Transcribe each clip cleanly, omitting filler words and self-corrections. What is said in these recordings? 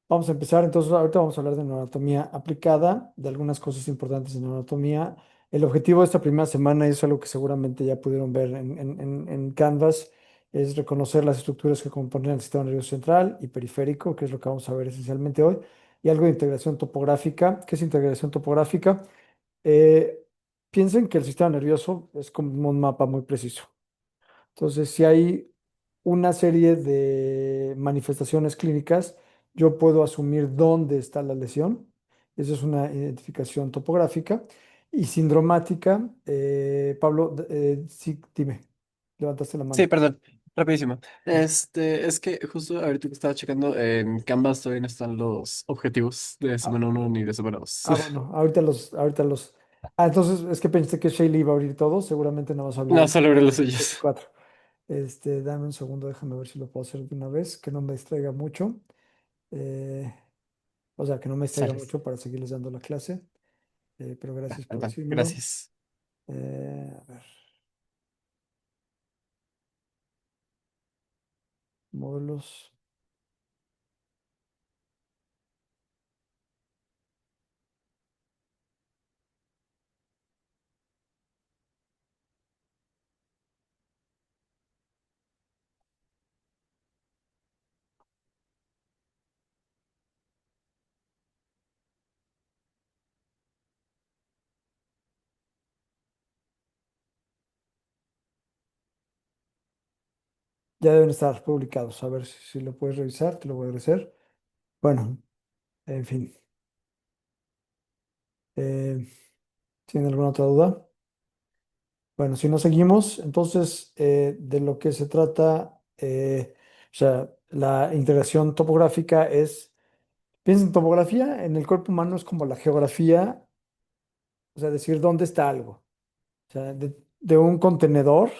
Vamos a empezar, entonces ahorita vamos a hablar de neuroanatomía aplicada, de algunas cosas importantes de neuroanatomía. El objetivo de esta primera semana es algo que seguramente ya pudieron ver en Canvas, es reconocer las estructuras que componen el sistema nervioso central y periférico, que es lo que vamos a ver esencialmente hoy, y algo de integración topográfica. ¿Qué es integración topográfica? Eh, Piensen que el sistema nervioso es como un mapa muy preciso. Entonces, si hay una serie de manifestaciones clínicas, yo puedo asumir dónde está la lesión. Esa es una identificación topográfica. Y sindromática, Pablo, sí, dime, levantaste la Sí, mano. perdón, rapidísimo. Es que justo ahorita que estaba checando en Canvas todavía no están los objetivos de Ah, semana uno ni de semana 2. bueno, ahorita los. Entonces es que pensé que Shaylee iba a abrir todo, seguramente no vas a abrir No, el solo veré los 3 y suyos. 4. Dame un segundo, déjame ver si lo puedo hacer de una vez, que no me distraiga mucho. Eh, O sea, que no me distraiga Sale. mucho para seguirles dando la clase, pero gracias por Perdón, decírmelo. gracias. A ver, módulos. Ya deben estar publicados. A ver si lo puedes revisar, te lo voy a agradecer. Bueno, en fin. Eh, ¿Tienen alguna otra duda? Bueno, si no seguimos, entonces de lo que se trata, o sea, la integración topográfica es, piensa en topografía, en el cuerpo humano es como la geografía, o sea, decir dónde está algo. O sea, de un contenedor,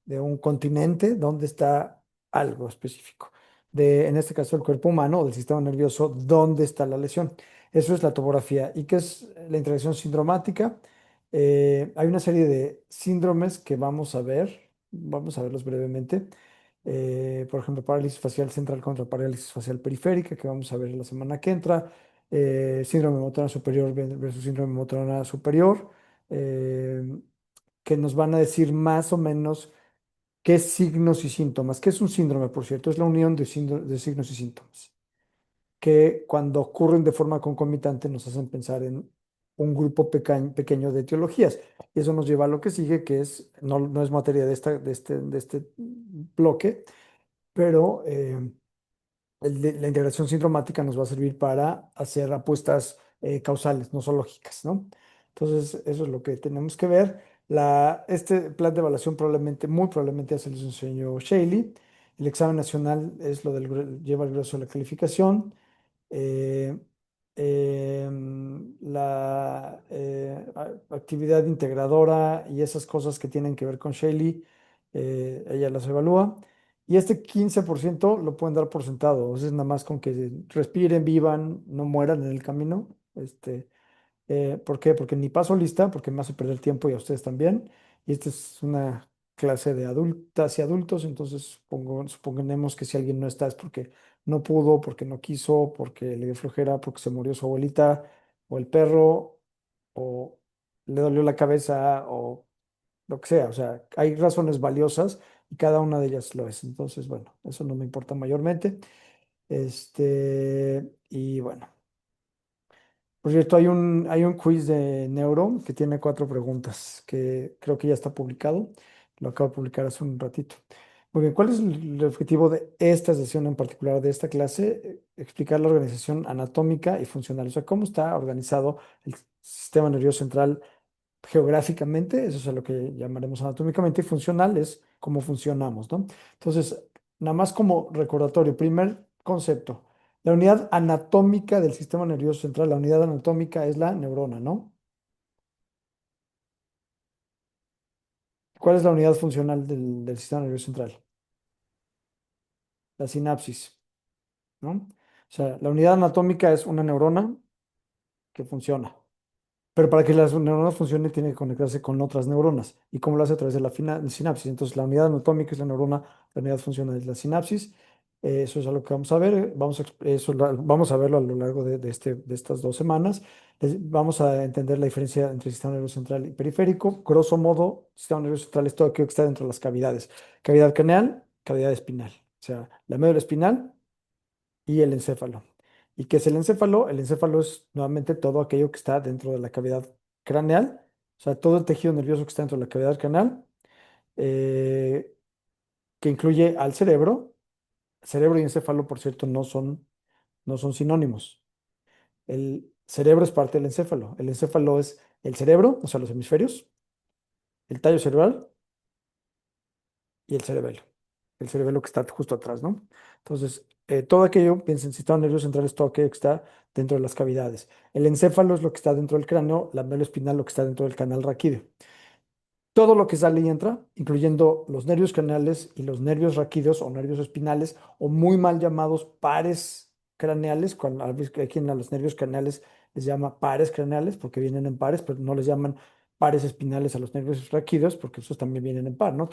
de un continente, ¿dónde está algo específico? En este caso, el cuerpo humano o del sistema nervioso, ¿dónde está la lesión? Eso es la topografía. ¿Y qué es la interacción sindromática? Hay una serie de síndromes que vamos a verlos brevemente. Por ejemplo, parálisis facial central contra parálisis facial periférica, que vamos a ver la semana que entra. Síndrome motora superior versus síndrome motora superior. eh, que nos van a decir más o menos qué signos y síntomas, que es un síndrome, por cierto, es la unión de signos y síntomas, que cuando ocurren de forma concomitante nos hacen pensar en un grupo pequeño de etiologías. Y eso nos lleva a lo que sigue, que es, no es materia de este bloque, pero la integración sindromática nos va a servir para hacer apuestas causales, nosológicas, ¿no? Entonces, eso es lo que tenemos que ver. Este plan de evaluación muy probablemente ya se les enseñó Shaley. El examen nacional es lo lleva el grueso de la calificación. Eh, la actividad integradora y esas cosas que tienen que ver con Shaley, ella las evalúa. Y este 15% lo pueden dar por sentado, o sea, es nada más con que respiren, vivan, no mueran en el camino. ¿Por qué? Porque ni paso lista, porque me hace perder tiempo y a ustedes también. Y esta es una clase de adultas y adultos, entonces suponemos que si alguien no está es porque no pudo, porque no quiso, porque le dio flojera, porque se murió su abuelita, o el perro, o le dolió la cabeza, o lo que sea. O sea, hay razones valiosas y cada una de ellas lo es. Entonces, bueno, eso no me importa mayormente. Y bueno. Por cierto, hay un quiz de Neuro que tiene 4 preguntas, que creo que ya está publicado. Lo acabo de publicar hace un ratito. Muy bien, ¿cuál es el objetivo de esta sesión en particular, de esta clase? Explicar la organización anatómica y funcional, o sea, cómo está organizado el sistema nervioso central geográficamente, eso es a lo que llamaremos anatómicamente, y funcional es cómo funcionamos, ¿no? Entonces, nada más como recordatorio, primer concepto, la unidad anatómica del sistema nervioso central, la unidad anatómica es la neurona, ¿no? ¿Cuál es la unidad funcional del sistema nervioso central? La sinapsis, ¿no? O sea, la unidad anatómica es una neurona que funciona. Pero para que las neuronas funcionen, tiene que conectarse con otras neuronas. ¿Y cómo lo hace? A través de la sinapsis. Entonces, la unidad anatómica es la neurona, la unidad funcional es la sinapsis. Eso es algo que vamos a ver. Vamos a verlo a lo largo de estas 2 semanas. Vamos a entender la diferencia entre sistema nervioso central y periférico. Grosso modo, sistema nervioso central es todo aquello que está dentro de las cavidades. Cavidad craneal, cavidad espinal. O sea, la médula espinal y el encéfalo. ¿Y qué es el encéfalo? El encéfalo es nuevamente todo aquello que está dentro de la cavidad craneal. O sea, todo el tejido nervioso que está dentro de la cavidad craneal, eh, que incluye al cerebro. Cerebro y encéfalo, por cierto, no son sinónimos. El cerebro es parte del encéfalo. El encéfalo es el cerebro, o sea, los hemisferios, el tallo cerebral y el cerebelo. El cerebelo que está justo atrás, ¿no? Entonces, todo aquello, piensen, sistema nervioso central es todo aquello que está dentro de las cavidades. El encéfalo es lo que está dentro del cráneo, la médula espinal lo que está dentro del canal raquídeo. Todo lo que sale y entra, incluyendo los nervios craneales y los nervios raquídeos o nervios espinales, o muy mal llamados pares craneales, cuando a veces hay quien a los nervios craneales les llama pares craneales porque vienen en pares, pero no les llaman pares espinales a los nervios raquídeos porque esos también vienen en par, ¿no? O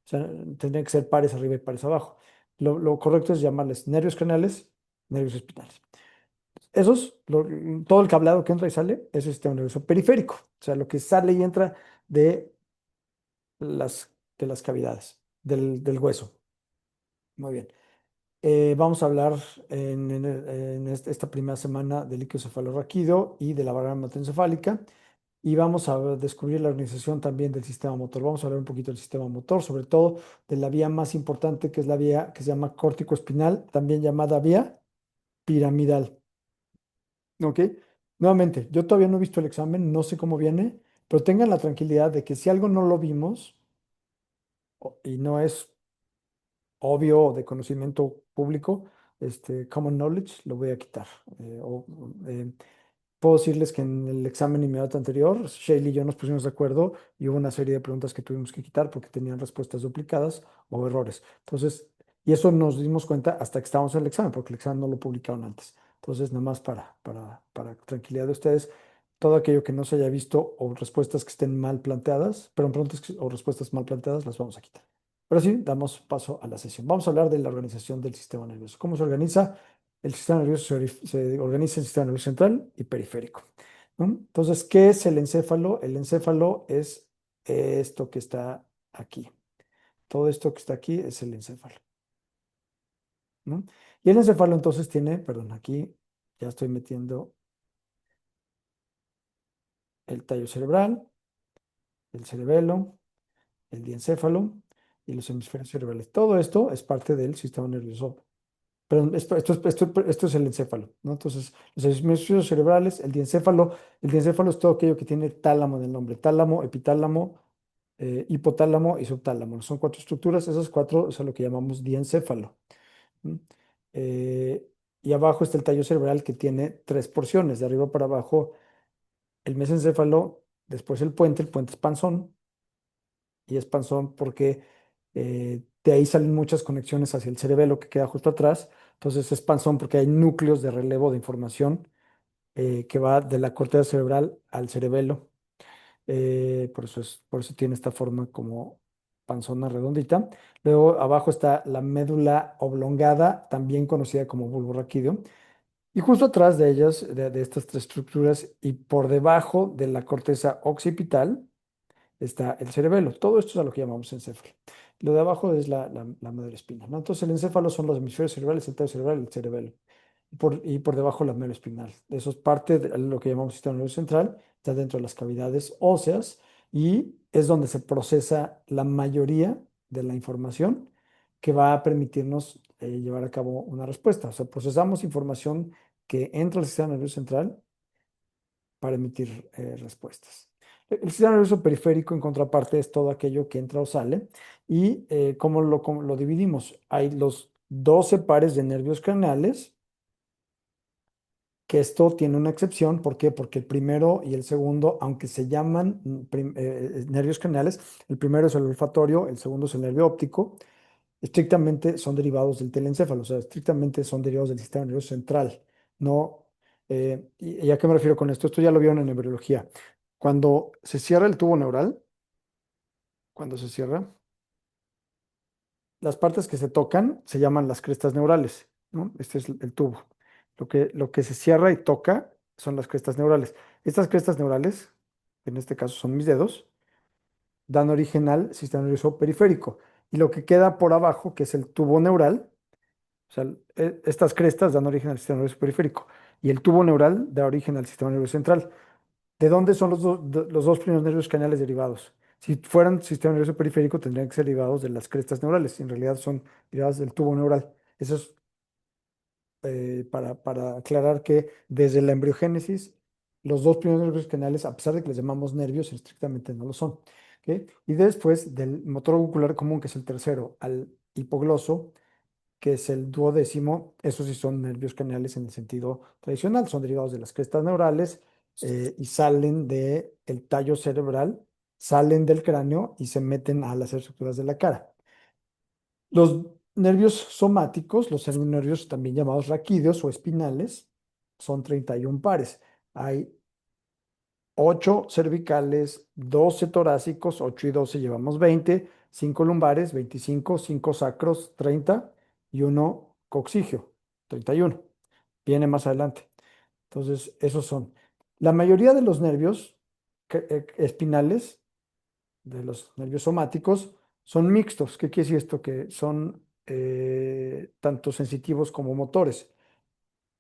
sea, tendría que ser pares arriba y pares abajo. Lo correcto es llamarles nervios craneales, nervios espinales. Todo el cableado que entra y sale, eso es el sistema nervioso periférico. O sea, lo que sale y entra de las cavidades del hueso. Muy bien. Vamos a hablar esta primera semana del líquido cefalorraquídeo y de la barrera hematoencefálica. Y vamos a descubrir la organización también del sistema motor. Vamos a hablar un poquito del sistema motor, sobre todo de la vía más importante, que es la vía que se llama córtico-espinal, también llamada vía piramidal. ¿Ok? Nuevamente, yo todavía no he visto el examen, no sé cómo viene, pero tengan la tranquilidad de que si algo no lo vimos y no es obvio o de conocimiento público, common knowledge, lo voy a quitar. Eh, Puedo decirles que en el examen inmediato anterior, Shaylee y yo nos pusimos de acuerdo y hubo una serie de preguntas que tuvimos que quitar porque tenían respuestas duplicadas o errores. Entonces, y eso nos dimos cuenta hasta que estábamos en el examen, porque el examen no lo publicaron antes. Entonces, nada más para tranquilidad de ustedes, todo aquello que no se haya visto o respuestas que estén mal planteadas, pero preguntas o respuestas mal planteadas, las vamos a quitar. Pero sí, damos paso a la sesión. Vamos a hablar de la organización del sistema nervioso. ¿Cómo se organiza? El sistema nervioso se organiza en sistema nervioso central y periférico, ¿no? Entonces, ¿qué es el encéfalo? El encéfalo es esto que está aquí. Todo esto que está aquí es el encéfalo, ¿no? Y el encéfalo entonces tiene, perdón, aquí ya estoy metiendo el tallo cerebral, el cerebelo, el diencéfalo y los hemisferios cerebrales. Todo esto es parte del sistema nervioso. Perdón, esto es el encéfalo, ¿no? Entonces, los hemisferios cerebrales, el diencéfalo es todo aquello que tiene tálamo en el nombre, tálamo, epitálamo, hipotálamo y subtálamo. Son 4 estructuras, esas 4 es a lo que llamamos diencéfalo. ¿M? Eh, y abajo está el tallo cerebral que tiene 3 porciones, de arriba para abajo el mesencéfalo, después el puente es panzón, y es panzón porque de ahí salen muchas conexiones hacia el cerebelo que queda justo atrás. Entonces es panzón porque hay núcleos de relevo de información que va de la corteza cerebral al cerebelo. Por eso tiene esta forma como panzona redondita. Luego abajo está la médula oblongada, también conocida como bulbo raquídeo. Y justo atrás de ellas, de estas 3 estructuras, y por debajo de la corteza occipital, está el cerebelo. Todo esto es a lo que llamamos encéfalo. Lo de abajo es la médula espinal, ¿no? Entonces el encéfalo son los hemisferios cerebrales, el tallo cerebral y el cerebelo. Y por debajo la médula espinal. Eso es parte de lo que llamamos sistema nervioso central, está dentro de las cavidades óseas y es donde se procesa la mayoría de la información que va a permitirnos llevar a cabo una respuesta. O sea, procesamos información que entra al sistema nervioso central para emitir respuestas. El sistema nervioso periférico, en contraparte, es todo aquello que entra o sale. ¿Y cómo lo dividimos? Hay los 12 pares de nervios craneales, que esto tiene una excepción. ¿Por qué? Porque el primero y el segundo, aunque se llaman nervios craneales, el primero es el olfatorio, el segundo es el nervio óptico, estrictamente son derivados del telencéfalo, o sea, estrictamente son derivados del sistema nervioso central. No, ¿y a qué me refiero con esto? Esto ya lo vieron en neurología. Cuando se cierra el tubo neural, cuando se cierra, las partes que se tocan se llaman las crestas neurales, ¿no? Este es el tubo. Lo que se cierra y toca son las crestas neurales. Estas crestas neurales, en este caso son mis dedos, dan origen al sistema nervioso periférico. Y lo que queda por abajo, que es el tubo neural, o sea, estas crestas dan origen al sistema nervioso periférico. Y el tubo neural da origen al sistema nervioso central. ¿De dónde son los dos primeros nervios craneales derivados? Si fueran sistema nervioso periférico, tendrían que ser derivados de las crestas neurales. En realidad son derivados del tubo neural. Eso es para aclarar que desde la embriogénesis, los dos primeros nervios craneales, a pesar de que les llamamos nervios, estrictamente no lo son. ¿Ok? Y después del motor ocular común, que es el tercero, al hipogloso, que es el duodécimo, esos sí son nervios craneales en el sentido tradicional, son derivados de las crestas neurales y salen del tallo cerebral, salen del cráneo y se meten a las estructuras de la cara. Los nervios somáticos, los nervios también llamados raquídeos o espinales, son 31 pares. Hay 8 cervicales, 12 torácicos, 8 y 12 llevamos 20, 5 lumbares, 25, 5 sacros, 30 y uno coxigio, 31. Viene más adelante. Entonces, esos son. La mayoría de los nervios espinales, de los nervios somáticos, son mixtos. ¿Qué quiere decir esto? Que son tanto sensitivos como motores.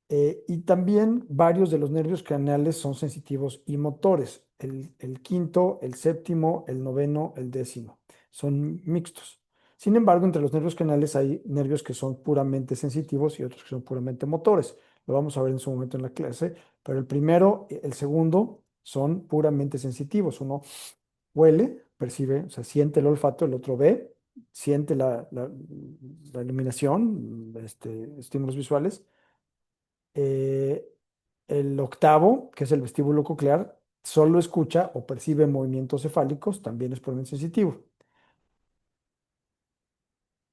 Y también varios de los nervios craneales son sensitivos y motores. El quinto, el séptimo, el noveno, el décimo. Son mixtos. Sin embargo, entre los nervios craneales hay nervios que son puramente sensitivos y otros que son puramente motores. Lo vamos a ver en su momento en la clase. Pero el primero y el segundo son puramente sensitivos. Uno huele, percibe, o sea, siente el olfato, el otro ve, siente la iluminación, estímulos visuales. Eh, el octavo, que es el vestíbulo coclear, solo escucha o percibe movimientos cefálicos, también es puramente sensitivo.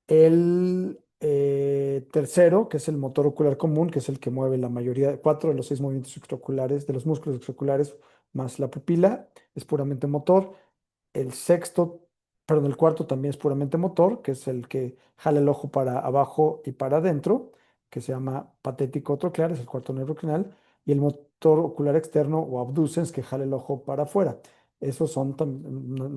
El tercero, que es el motor ocular común, que es el que mueve la mayoría, 4 de los 6 movimientos extraoculares, de los músculos extraoculares, más la pupila, es puramente motor. El sexto, perdón, el cuarto también es puramente motor, que es el que jala el ojo para abajo y para adentro, que se llama patético troclear, es el cuarto nervio craneal, y el motor ocular externo o abducens, que jala el ojo para afuera. Esos son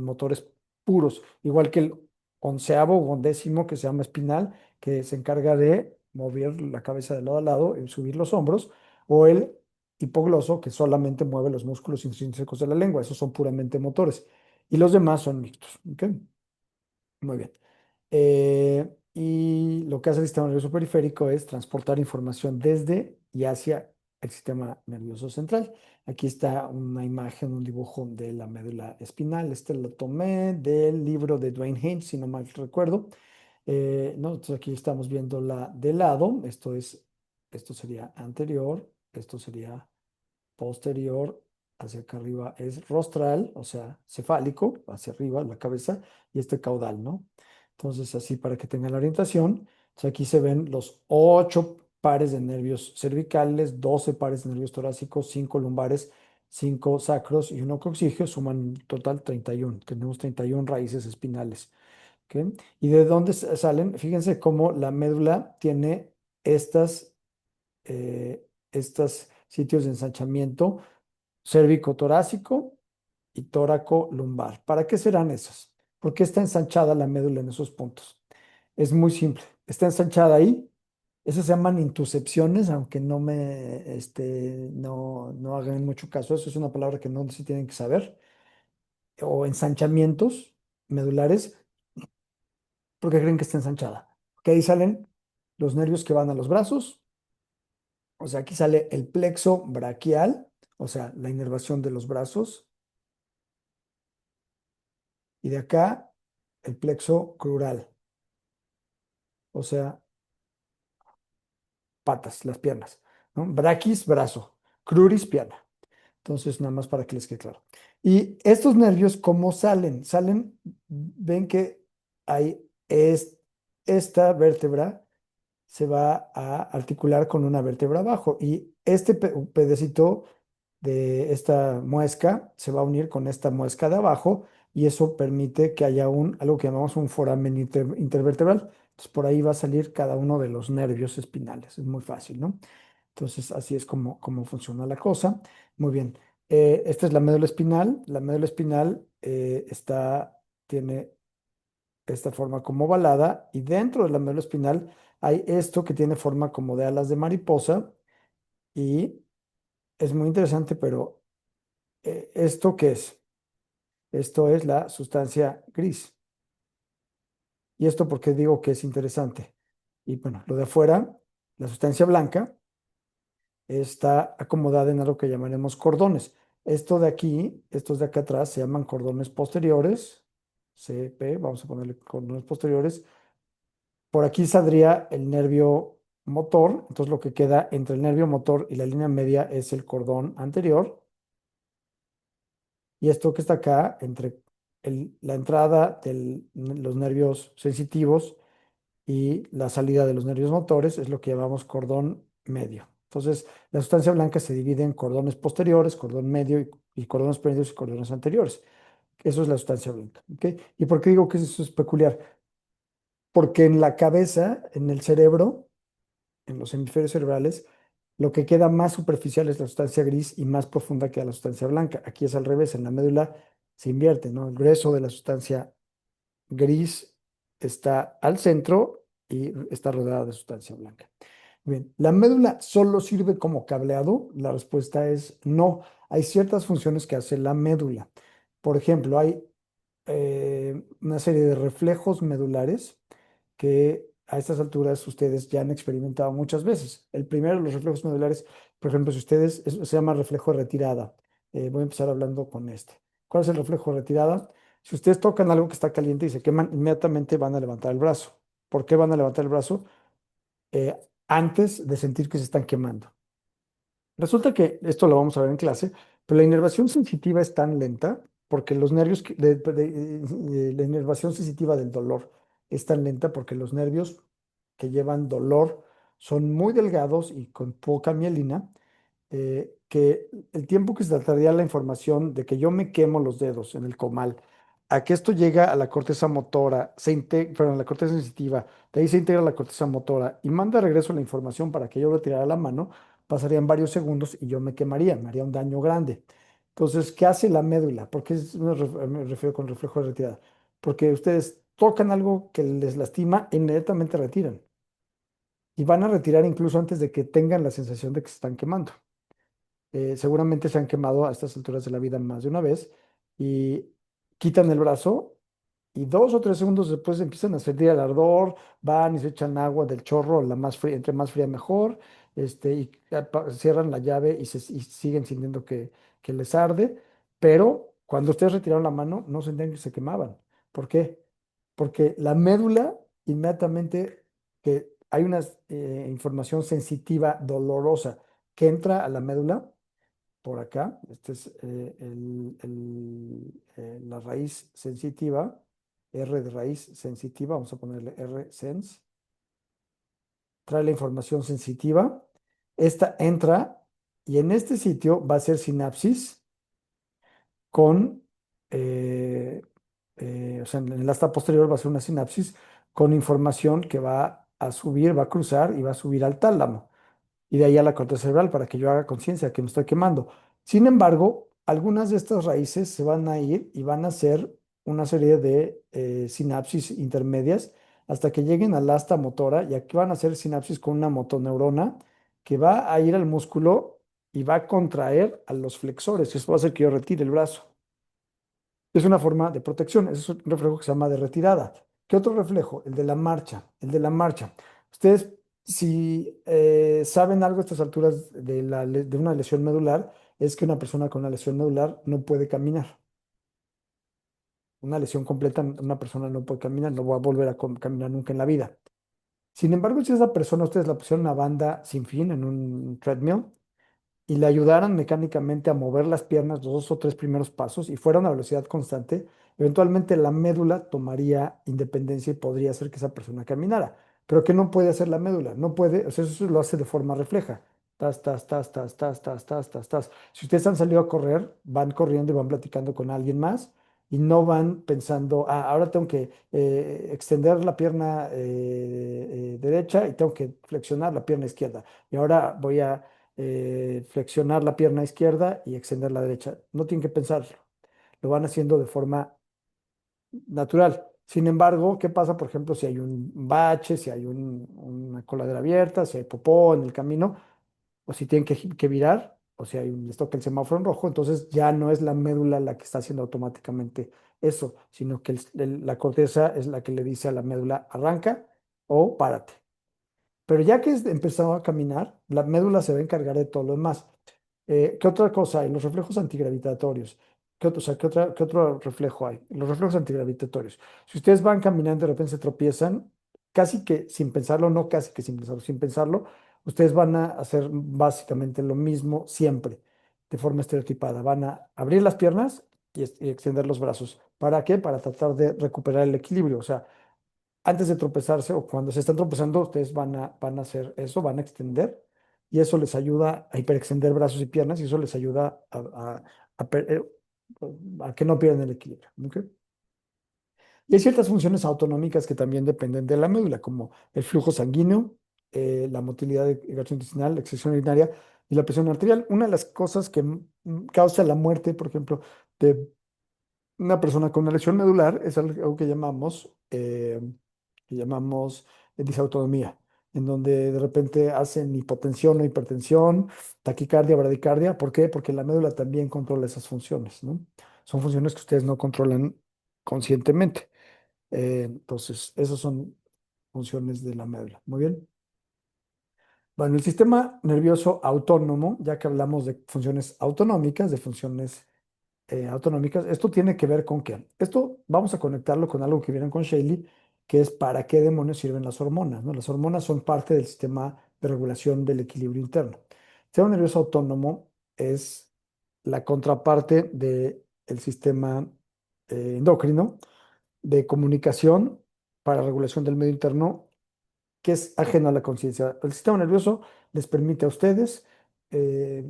motores puros, igual que el onceavo o undécimo, que se llama espinal, que se encarga de mover la cabeza de lado a lado y subir los hombros, o el hipogloso, que solamente mueve los músculos intrínsecos de la lengua. Esos son puramente motores y los demás son mixtos. ¿Ok? Muy bien. Y lo que hace el sistema nervioso periférico es transportar información desde y hacia el sistema nervioso central. Aquí está una imagen, un dibujo de la médula espinal. Este lo tomé del libro de Dwayne Haynes, si no mal recuerdo. ¿No? Entonces aquí estamos viendo la de lado. Esto sería anterior, esto sería posterior, hacia acá arriba es rostral, o sea, cefálico, hacia arriba, la cabeza, y este caudal, ¿no? Entonces, así para que tengan la orientación, entonces aquí se ven los 8 pares de nervios cervicales, 12 pares de nervios torácicos, 5 lumbares, 5 sacros y uno coxígeo, suman un total 31. Tenemos 31 raíces espinales. ¿Ok? ¿Y de dónde salen? Fíjense cómo la médula tiene estos sitios de ensanchamiento cérvico-torácico y tóraco-lumbar. ¿Para qué serán esos? ¿Por qué está ensanchada la médula en esos puntos? Es muy simple. Está ensanchada ahí. Esas se llaman intuscepciones, aunque no hagan mucho caso. Eso es una palabra que no se tienen que saber. O ensanchamientos medulares. ¿Por qué creen que está ensanchada? Porque ahí salen los nervios que van a los brazos. O sea, aquí sale el plexo braquial, o sea, la inervación de los brazos. Y de acá, el plexo crural, o sea, patas, las piernas, ¿no? Braquis, brazo, cruris, pierna. Entonces, nada más para que les quede claro. Y estos nervios, ¿cómo salen? Salen, ven que hay esta vértebra se va a articular con una vértebra abajo y este pedacito de esta muesca se va a unir con esta muesca de abajo y eso permite que haya algo que llamamos un foramen intervertebral. Entonces, por ahí va a salir cada uno de los nervios espinales. Es muy fácil, ¿no? Entonces, así es como funciona la cosa. Muy bien. Esta es la médula espinal. La médula espinal tiene esta forma como ovalada y dentro de la médula espinal hay esto que tiene forma como de alas de mariposa y es muy interesante, pero ¿esto qué es? Esto es la sustancia gris. ¿Y esto por qué digo que es interesante? Y bueno, lo de afuera, la sustancia blanca, está acomodada en algo que llamaremos cordones. Esto de aquí, estos de acá atrás, se llaman cordones posteriores, CP, vamos a ponerle cordones posteriores. Por aquí saldría el nervio motor, entonces lo que queda entre el nervio motor y la línea media es el cordón anterior. Y esto que está acá, entre la entrada de los nervios sensitivos y la salida de los nervios motores, es lo que llamamos cordón medio. Entonces, la sustancia blanca se divide en cordones posteriores, cordón medio y cordones medios y cordones anteriores. Eso es la sustancia blanca. ¿Ok? ¿Y por qué digo que eso es peculiar? Porque en la cabeza, en el cerebro, en los hemisferios cerebrales, lo que queda más superficial es la sustancia gris y más profunda queda la sustancia blanca. Aquí es al revés, en la médula se invierte, ¿no? El grueso de la sustancia gris está al centro y está rodeada de sustancia blanca. Bien, ¿la médula solo sirve como cableado? La respuesta es no. Hay ciertas funciones que hace la médula. Por ejemplo, hay una serie de reflejos medulares que a estas alturas ustedes ya han experimentado muchas veces. El primero, los reflejos medulares, por ejemplo, si ustedes, eso se llama reflejo de retirada. Voy a empezar hablando con este. ¿Cuál es el reflejo de retirada? Si ustedes tocan algo que está caliente y se queman, inmediatamente van a levantar el brazo. ¿Por qué van a levantar el brazo? Eh, Antes de sentir que se están quemando. Resulta que esto lo vamos a ver en clase, pero la inervación sensitiva es tan lenta porque los nervios, la inervación sensitiva del dolor es tan lenta porque los nervios que llevan dolor son muy delgados y con poca mielina, que el tiempo que se trataría la información de que yo me quemo los dedos en el comal, a que esto llega a la corteza motora, perdón, la corteza sensitiva, de ahí se integra la corteza motora y manda de regreso la información para que yo retirara la mano, pasarían varios segundos y yo me quemaría, me haría un daño grande. Entonces, ¿qué hace la médula? ¿Por qué me refiero con reflejo de retirada? Porque ustedes tocan algo que les lastima e inmediatamente retiran. Y van a retirar incluso antes de que tengan la sensación de que se están quemando. Seguramente se han quemado a estas alturas de la vida más de una vez y quitan el brazo y 2 o 3 segundos después empiezan a sentir el ardor, van y se echan agua del chorro, la más fría, entre más fría mejor, y cierran la llave y siguen sintiendo que les arde, pero cuando ustedes retiraron la mano no sentían que se quemaban. ¿Por qué? Porque la médula inmediatamente que hay una información sensitiva dolorosa que entra a la médula por acá, este es la raíz sensitiva, R de raíz sensitiva, vamos a ponerle R sens, trae la información sensitiva, esta entra y en este sitio va a ser sinapsis con, eh, o sea, en el asta posterior va a ser una sinapsis con información que va a subir, va a cruzar y va a subir al tálamo y de ahí a la corteza cerebral para que yo haga conciencia que me estoy quemando. Sin embargo, algunas de estas raíces se van a ir y van a hacer una serie de sinapsis intermedias hasta que lleguen al asta motora y aquí van a hacer sinapsis con una motoneurona que va a ir al músculo y va a contraer a los flexores. Eso va a hacer que yo retire el brazo. Es una forma de protección, es un reflejo que se llama de retirada. ¿Qué otro reflejo? El de la marcha, el de la marcha. Ustedes, si saben algo a estas alturas de una lesión medular, es que una persona con una lesión medular no puede caminar. Una lesión completa, una persona no puede caminar, no va a volver a caminar nunca en la vida. Sin embargo, si esa persona ustedes la pusieron en una banda sin fin, en un treadmill, y le ayudaran mecánicamente a mover las piernas los 2 o 3 primeros pasos y fuera a una velocidad constante, eventualmente la médula tomaría independencia y podría hacer que esa persona caminara. Pero ¿qué no puede hacer la médula? No puede, o sea, eso lo hace de forma refleja. Tas, tas, tas, tas, tas, tas, tas, tas, tas. Si ustedes han salido a correr, van corriendo y van platicando con alguien más, y no van pensando, ah, ahora tengo que extender la pierna derecha y tengo que flexionar la pierna izquierda. Y ahora voy a flexionar la pierna izquierda y extender la derecha. No tienen que pensarlo. Lo van haciendo de forma natural. Sin embargo, ¿qué pasa, por ejemplo, si hay un bache, si hay una coladera abierta, si hay popó en el camino, o si tienen que virar, o si les toca el semáforo en rojo? Entonces ya no es la médula la que está haciendo automáticamente eso, sino que la corteza es la que le dice a la médula arranca o párate. Pero ya que empezado a caminar, la médula se va a encargar de todo lo demás. ¿Qué otra cosa hay? Los reflejos antigravitatorios. O sea, ¿qué otro reflejo hay? Los reflejos antigravitatorios. Si ustedes van caminando y de repente se tropiezan, casi que sin pensarlo, no casi que sin pensarlo, ustedes van a hacer básicamente lo mismo siempre, de forma estereotipada. Van a abrir las piernas y extender los brazos. ¿Para qué? Para tratar de recuperar el equilibrio. O sea, antes de tropezarse o cuando se están tropezando, ustedes van a hacer eso, van a extender y eso les ayuda a hiperextender brazos y piernas y eso les ayuda a que no pierdan el equilibrio. ¿Ok? Y hay ciertas funciones autonómicas que también dependen de la médula, como el flujo sanguíneo, la motilidad gastrointestinal, la excreción urinaria y la presión arterial. Una de las cosas que causa la muerte, por ejemplo, de una persona con una lesión medular es algo que llamamos disautonomía, en donde de repente hacen hipotensión o hipertensión, taquicardia, bradicardia. ¿Por qué? Porque la médula también controla esas funciones, ¿no? Son funciones que ustedes no controlan conscientemente. Entonces, esas son funciones de la médula. Muy bien. Bueno, el sistema nervioso autónomo, ya que hablamos de funciones autonómicas, de funciones autonómicas. Esto tiene que ver con qué. Esto vamos a conectarlo con algo que vieron con Shaley, que es para qué demonios sirven las hormonas, ¿no? Las hormonas son parte del sistema de regulación del equilibrio interno. El sistema nervioso autónomo es la contraparte del sistema endocrino de comunicación para regulación del medio interno, que es ajeno a la conciencia. El sistema nervioso les permite a ustedes eh,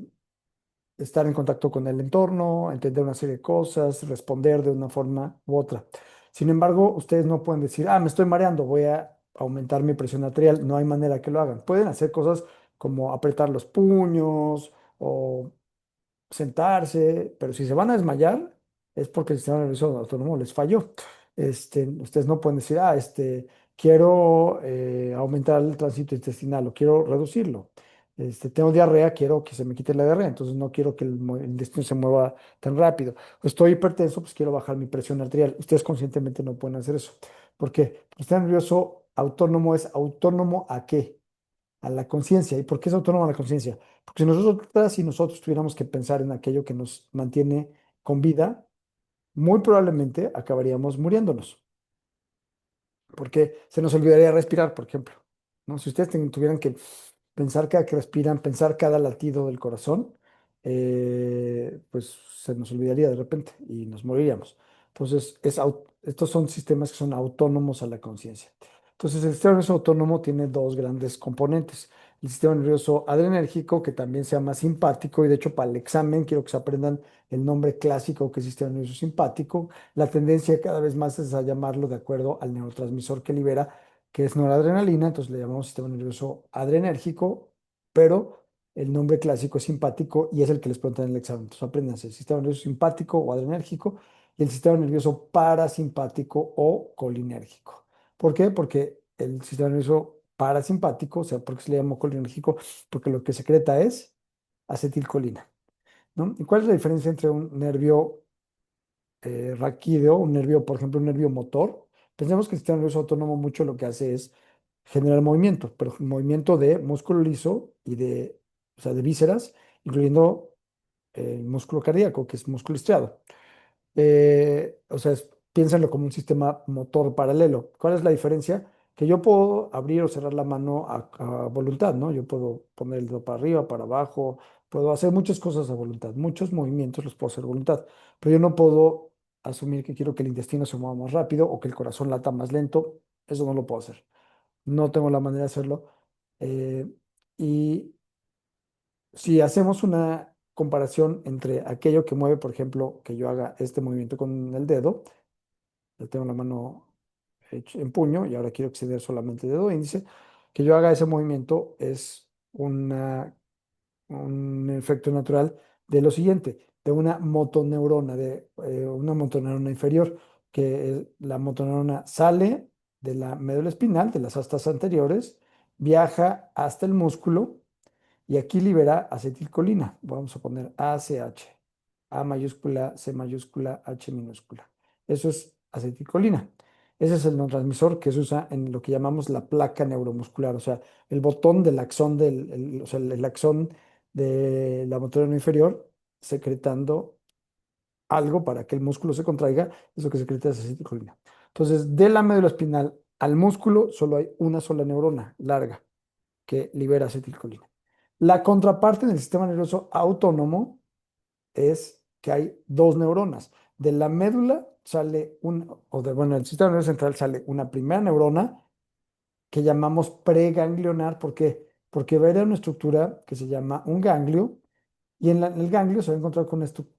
estar en contacto con el entorno, entender una serie de cosas, responder de una forma u otra. Sin embargo, ustedes no pueden decir, ah, me estoy mareando, voy a aumentar mi presión arterial. No hay manera que lo hagan. Pueden hacer cosas como apretar los puños o sentarse, pero si se van a desmayar es porque el sistema nervioso autónomo les falló. Ustedes no pueden decir, ah, quiero aumentar el tránsito intestinal o quiero reducirlo. Tengo diarrea, quiero que se me quite la diarrea, entonces no quiero que el intestino se mueva tan rápido. O estoy hipertenso, pues quiero bajar mi presión arterial. Ustedes conscientemente no pueden hacer eso. ¿Por qué? El sistema nervioso autónomo es autónomo ¿a qué? A la conciencia. ¿Y por qué es autónoma la conciencia? Porque si nosotras y nosotros tuviéramos que pensar en aquello que nos mantiene con vida, muy probablemente acabaríamos muriéndonos, porque se nos olvidaría respirar, por ejemplo, ¿no? Si ustedes tuvieran que pensar cada que respiran, pensar cada latido del corazón, pues se nos olvidaría de repente y nos moriríamos. Entonces, estos son sistemas que son autónomos a la conciencia. Entonces, el sistema nervioso autónomo tiene dos grandes componentes. El sistema nervioso adrenérgico, que también se llama simpático, y de hecho para el examen quiero que se aprendan el nombre clásico que es sistema nervioso simpático. La tendencia cada vez más es a llamarlo de acuerdo al neurotransmisor que libera, que es noradrenalina, entonces le llamamos sistema nervioso adrenérgico, pero el nombre clásico es simpático y es el que les preguntan en el examen. Entonces apréndanse el sistema nervioso simpático o adrenérgico y el sistema nervioso parasimpático o colinérgico. ¿Por qué? Porque el sistema nervioso parasimpático, o sea, ¿por qué se le llama colinérgico? Porque lo que secreta es acetilcolina, ¿no? ¿Y cuál es la diferencia entre un nervio raquídeo, un nervio, por ejemplo, un nervio motor? Pensemos que el sistema nervioso autónomo mucho lo que hace es generar movimiento, pero movimiento de músculo liso y o sea, de vísceras, incluyendo el músculo cardíaco, que es músculo estriado. O sea, piénsenlo como un sistema motor paralelo. ¿Cuál es la diferencia? Que yo puedo abrir o cerrar la mano a voluntad, ¿no? Yo puedo poner el dedo para arriba, para abajo, puedo hacer muchas cosas a voluntad, muchos movimientos los puedo hacer a voluntad, pero yo no puedo asumir que quiero que el intestino se mueva más rápido o que el corazón lata más lento. Eso no lo puedo hacer. No tengo la manera de hacerlo. Y si hacemos comparación entre aquello que mueve, por ejemplo, que yo haga este movimiento con el dedo, ya tengo la mano en puño y ahora quiero exceder solamente el dedo índice, que yo haga ese movimiento es un efecto natural de lo siguiente, de una motoneurona inferior, que la motoneurona sale de la médula espinal, de las astas anteriores, viaja hasta el músculo y aquí libera acetilcolina. Vamos a poner ACH, A mayúscula, C mayúscula, H minúscula. Eso es acetilcolina. Ese es el neurotransmisor que se usa en lo que llamamos la placa neuromuscular, o sea, el botón del axón o sea, el axón de la motora inferior secretando algo para que el músculo se contraiga, es lo que secreta es acetilcolina. Entonces, de la médula espinal al músculo solo hay una sola neurona larga que libera acetilcolina. La contraparte en el sistema nervioso autónomo es que hay dos neuronas. De la médula sale bueno, del sistema nervioso central sale una primera neurona que llamamos preganglionar. ¿Por qué? Porque va a ir a una estructura que se llama un ganglio y en el ganglio se va a encontrar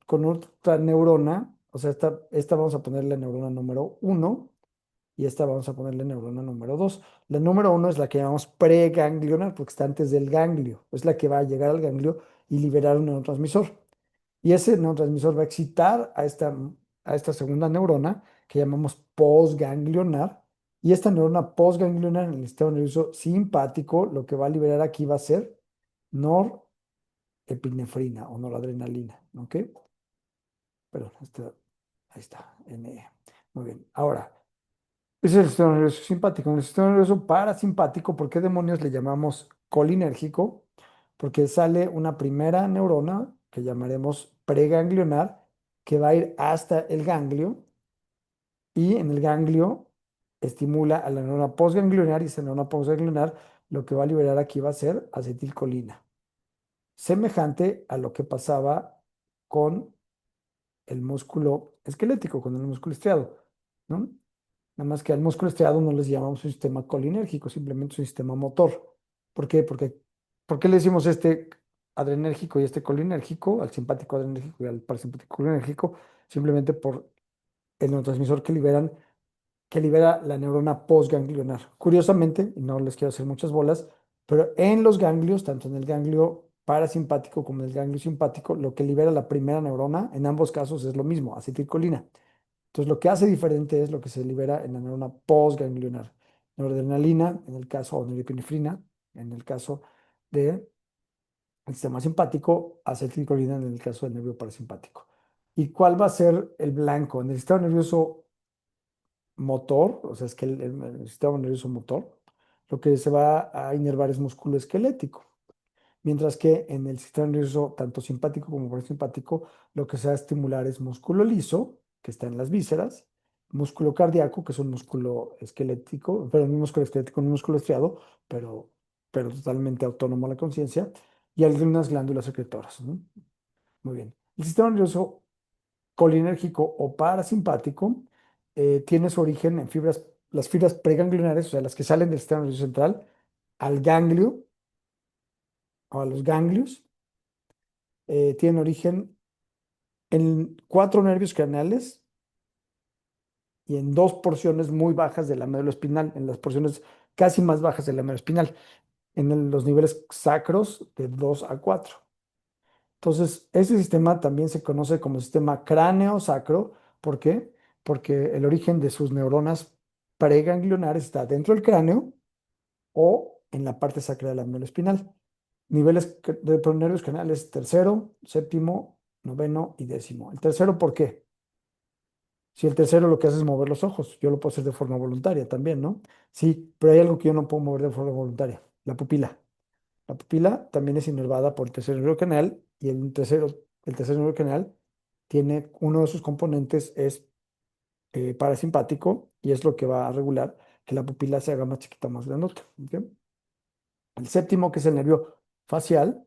con otra neurona, o sea, esta vamos a ponerle neurona número uno y esta vamos a ponerle neurona número 2. La número uno es la que llamamos preganglionar porque está antes del ganglio. Es la que va a llegar al ganglio y liberar un neurotransmisor. Y ese neurotransmisor va a excitar a esta segunda neurona que llamamos postganglionar. Y esta neurona postganglionar en el sistema nervioso simpático lo que va a liberar aquí va a ser norepinefrina o noradrenalina. ¿Ok? Perdón, ahí está. Muy bien. Ahora. Ese es el sistema nervioso simpático. En el sistema nervioso parasimpático, ¿por qué demonios le llamamos colinérgico? Porque sale una primera neurona que llamaremos preganglionar, que va a ir hasta el ganglio y en el ganglio estimula a la neurona postganglionar y esa neurona postganglionar lo que va a liberar aquí va a ser acetilcolina, semejante a lo que pasaba con el músculo esquelético, con el músculo estriado, ¿no? Nada más que al músculo estriado no les llamamos un sistema colinérgico, simplemente es un sistema motor. ¿Por qué? ¿Por qué le decimos este adrenérgico y este colinérgico, al simpático adrenérgico y al parasimpático colinérgico? Simplemente por el neurotransmisor que libera la neurona postganglionar. Curiosamente, y no les quiero hacer muchas bolas, pero en los ganglios, tanto en el ganglio parasimpático como en el ganglio simpático, lo que libera la primera neurona, en ambos casos es lo mismo, acetilcolina. Entonces, lo que hace diferente es lo que se libera en la neurona postganglionar. Noradrenalina, en el caso, o norepinefrina, en el caso del sistema simpático, acetilcolina en el caso del nervio parasimpático. ¿Y cuál va a ser el blanco? En el sistema nervioso motor, o sea, es que el sistema nervioso motor, lo que se va a inervar es músculo esquelético. Mientras que en el sistema nervioso, tanto simpático como parasimpático, lo que se va a estimular es músculo liso, que está en las vísceras, músculo cardíaco, que es un músculo esquelético, pero un músculo esquelético, un músculo estriado, pero, pero totalmente autónomo a la conciencia, y algunas glándulas secretoras, ¿no? Muy bien. El sistema nervioso colinérgico o parasimpático tiene su origen en las fibras preganglionares, o sea, las que salen del sistema nervioso central, al ganglio o a los ganglios, tienen origen en cuatro nervios craneales y en dos porciones muy bajas de la médula espinal, en las porciones casi más bajas de la médula espinal, en los niveles sacros de 2 a 4. Entonces, este sistema también se conoce como sistema cráneo-sacro. ¿Por qué? Porque el origen de sus neuronas preganglionares está dentro del cráneo o en la parte sacra de la médula espinal. Niveles de nervios craneales tercero, séptimo, noveno y décimo. El tercero, ¿por qué? Si el tercero lo que hace es mover los ojos, yo lo puedo hacer de forma voluntaria también, ¿no? Sí, pero hay algo que yo no puedo mover de forma voluntaria, la pupila. La pupila también es inervada por el tercer nervio canal y el tercer nervio canal tiene uno de sus componentes es parasimpático y es lo que va a regular que la pupila se haga más chiquita, más grandota. ¿Ok? El séptimo, que es el nervio facial,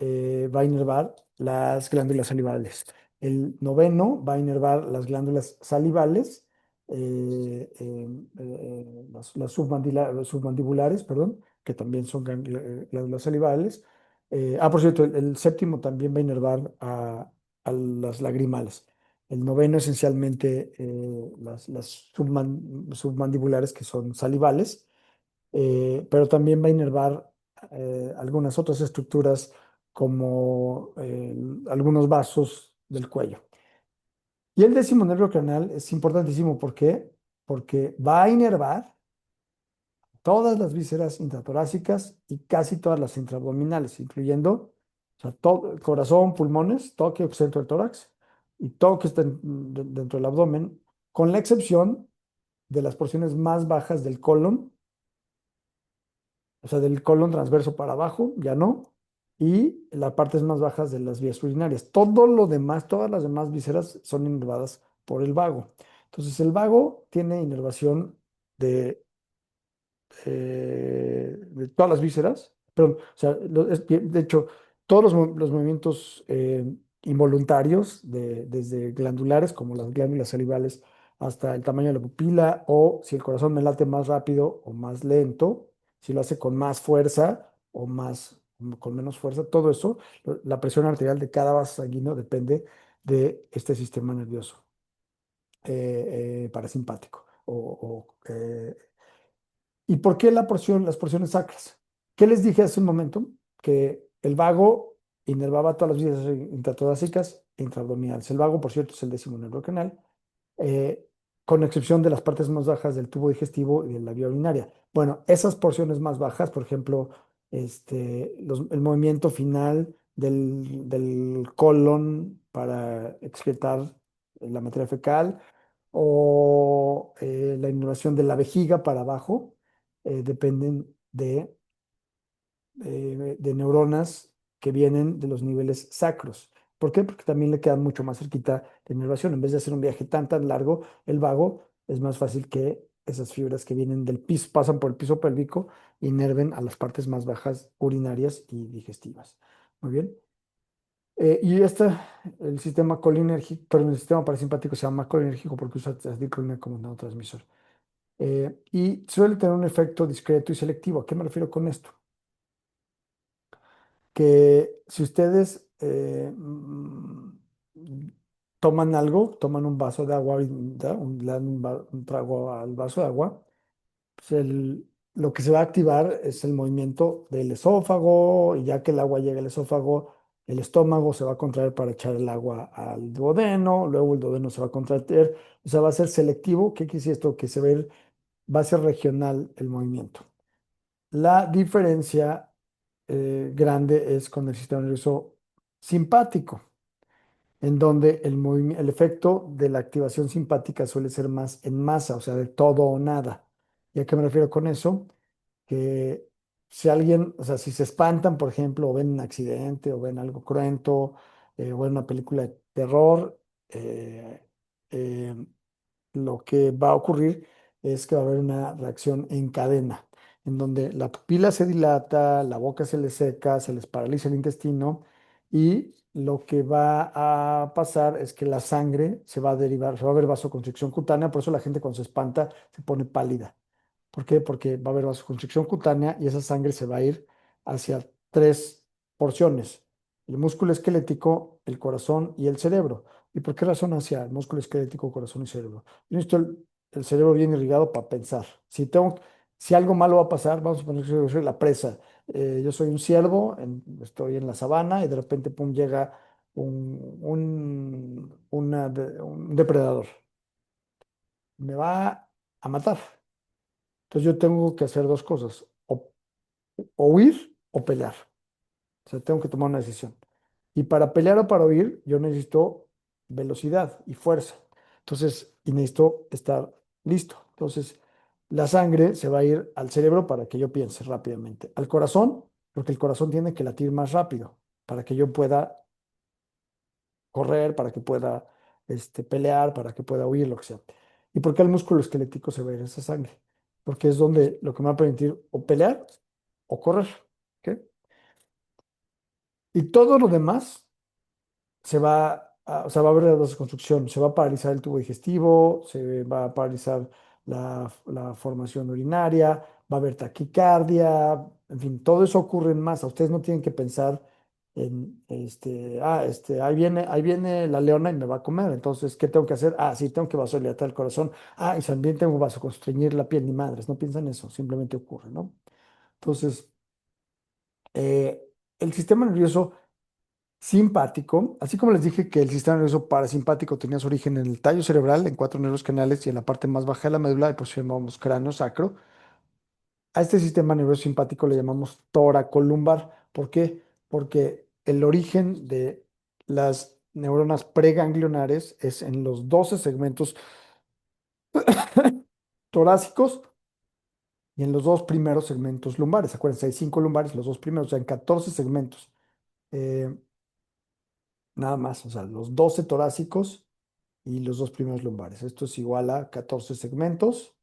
va a inervar las glándulas salivales. El noveno va a inervar las glándulas salivales, las submandibulares, perdón, que también son glándulas salivales. Por cierto, el séptimo también va a inervar a las lagrimales. El noveno esencialmente las submandibulares que son salivales, pero también va a inervar algunas otras estructuras como algunos vasos del cuello. Y el décimo nervio craneal es importantísimo. ¿Por qué? Porque va a inervar todas las vísceras intratorácicas y casi todas las intraabdominales, incluyendo, o sea, todo, corazón, pulmones, todo que centro del tórax y todo que está dentro del abdomen, con la excepción de las porciones más bajas del colon, o sea, del colon transverso para abajo, ya no, y las partes más bajas de las vías urinarias. Todo lo demás, todas las demás vísceras son inervadas por el vago. Entonces, el vago tiene inervación de de todas las vísceras, pero, o sea, de hecho, todos los movimientos involuntarios, desde glandulares, como las glándulas salivales, hasta el tamaño de la pupila, o si el corazón me late más rápido o más lento, si lo hace con más fuerza o con menos fuerza, todo eso, la presión arterial de cada vaso sanguíneo depende de este sistema nervioso parasimpático ¿Y por qué las porciones sacras? ¿Qué les dije hace un momento? Que el vago inervaba todas las vías intratorácicas e intraabdominales. El vago, por cierto, es el décimo nervio canal, eh, con excepción de las partes más bajas del tubo digestivo y de la vía urinaria. Bueno, esas porciones más bajas, por ejemplo, el movimiento final del colon para excretar la materia fecal o la innervación de la vejiga para abajo, dependen de neuronas que vienen de los niveles sacros. ¿Por qué? Porque también le quedan mucho más cerquita la inervación. En vez de hacer un viaje tan largo, el vago es más fácil que esas fibras que vienen del piso, pasan por el piso pélvico, inerven a las partes más bajas urinarias y digestivas. Muy bien. El sistema colinérgico, perdón, el sistema parasimpático se llama colinérgico porque usa acetilcolina como neurotransmisor. Y suele tener un efecto discreto y selectivo. ¿A qué me refiero con esto? Que si ustedes toman algo, toman un vaso de agua y le dan un trago al vaso de agua, pues lo que se va a activar es el movimiento del esófago y ya que el agua llega al esófago, el estómago se va a contraer para echar el agua al duodeno, luego el duodeno se va a contraer, o sea, va a ser selectivo. ¿Qué quiere decir esto? Que va a ser regional el movimiento. La diferencia grande es con el sistema nervioso simpático, en donde el efecto de la activación simpática suele ser más en masa, o sea, de todo o nada. ¿Y a qué me refiero con eso? Que si alguien, o sea, si se espantan, por ejemplo, o ven un accidente, o ven algo cruento, o ven una película de terror, eh, eh, lo que va a ocurrir es que va a haber una reacción en cadena, en donde la pupila se dilata, la boca se les seca, se les paraliza el intestino y lo que va a pasar es que la sangre se va a derivar, se va a ver vasoconstricción cutánea, por eso la gente cuando se espanta se pone pálida. ¿Por qué? Porque va a haber vasoconstricción cutánea y esa sangre se va a ir hacia tres porciones: el músculo esquelético, el corazón y el cerebro. ¿Y por qué razón hacia el músculo esquelético, corazón y cerebro? Yo necesito el cerebro bien irrigado para pensar. Si algo malo va a pasar, vamos a poner que yo soy la presa. Yo soy un ciervo, estoy en la sabana y de repente, pum, llega un depredador. Me va a matar. Entonces yo tengo que hacer dos cosas: o huir o pelear. O sea, tengo que tomar una decisión. Y para pelear o para huir, yo necesito velocidad y fuerza. Entonces, y necesito estar listo. Entonces, la sangre se va a ir al cerebro para que yo piense rápidamente. Al corazón, porque el corazón tiene que latir más rápido para que yo pueda correr, para que pueda pelear, para que pueda huir, lo que sea. ¿Y por qué al músculo esquelético se va a ir esa sangre? Porque es donde lo que me va a permitir o pelear o correr. ¿Ok? Y todo lo demás o sea, va a haber la vasoconstrucción, se va a paralizar el tubo digestivo, se va a paralizar la formación urinaria, va a haber taquicardia, en fin, todo eso ocurre en masa. Ustedes no tienen que pensar en, ahí viene la leona y me va a comer. Entonces, ¿qué tengo que hacer? Ah, sí, tengo que vasodilatar el corazón. Ah, y también tengo que vasoconstriñir la piel, ni madres. No piensan eso, simplemente ocurre, ¿no? Entonces, eh, el sistema nervioso simpático, así como les dije que el sistema nervioso parasimpático tenía su origen en el tallo cerebral, en cuatro nervios canales y en la parte más baja de la médula, y por eso llamamos cráneo sacro. A este sistema nervioso simpático le llamamos toracolumbar. ¿Por qué? Porque el origen de las neuronas preganglionares es en los 12 segmentos torácicos y en los dos primeros segmentos lumbares. Acuérdense, hay 5 lumbares, los dos primeros, o sea, en 14 segmentos. Eh, Nada más, o sea, los 12 torácicos y los dos primeros lumbares. Esto es igual a 14 segmentos.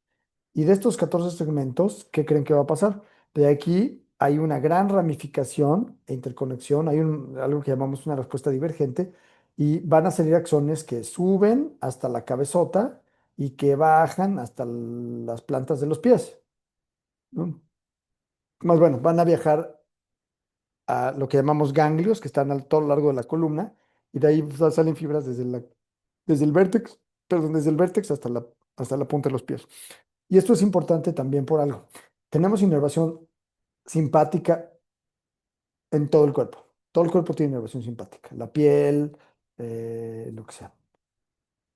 Y de estos 14 segmentos, ¿qué creen que va a pasar? De aquí hay una gran ramificación e interconexión, hay algo que llamamos una respuesta divergente, y van a salir axones que suben hasta la cabezota y que bajan hasta las plantas de los pies, ¿no? Más bueno, van a viajar a lo que llamamos ganglios, que están a todo lo largo de la columna, y de ahí salen fibras desde el vértex, perdón, desde el vértex hasta la punta de los pies. Y esto es importante también por algo. Tenemos inervación simpática en todo el cuerpo. Todo el cuerpo tiene inervación simpática. La piel, lo que sea.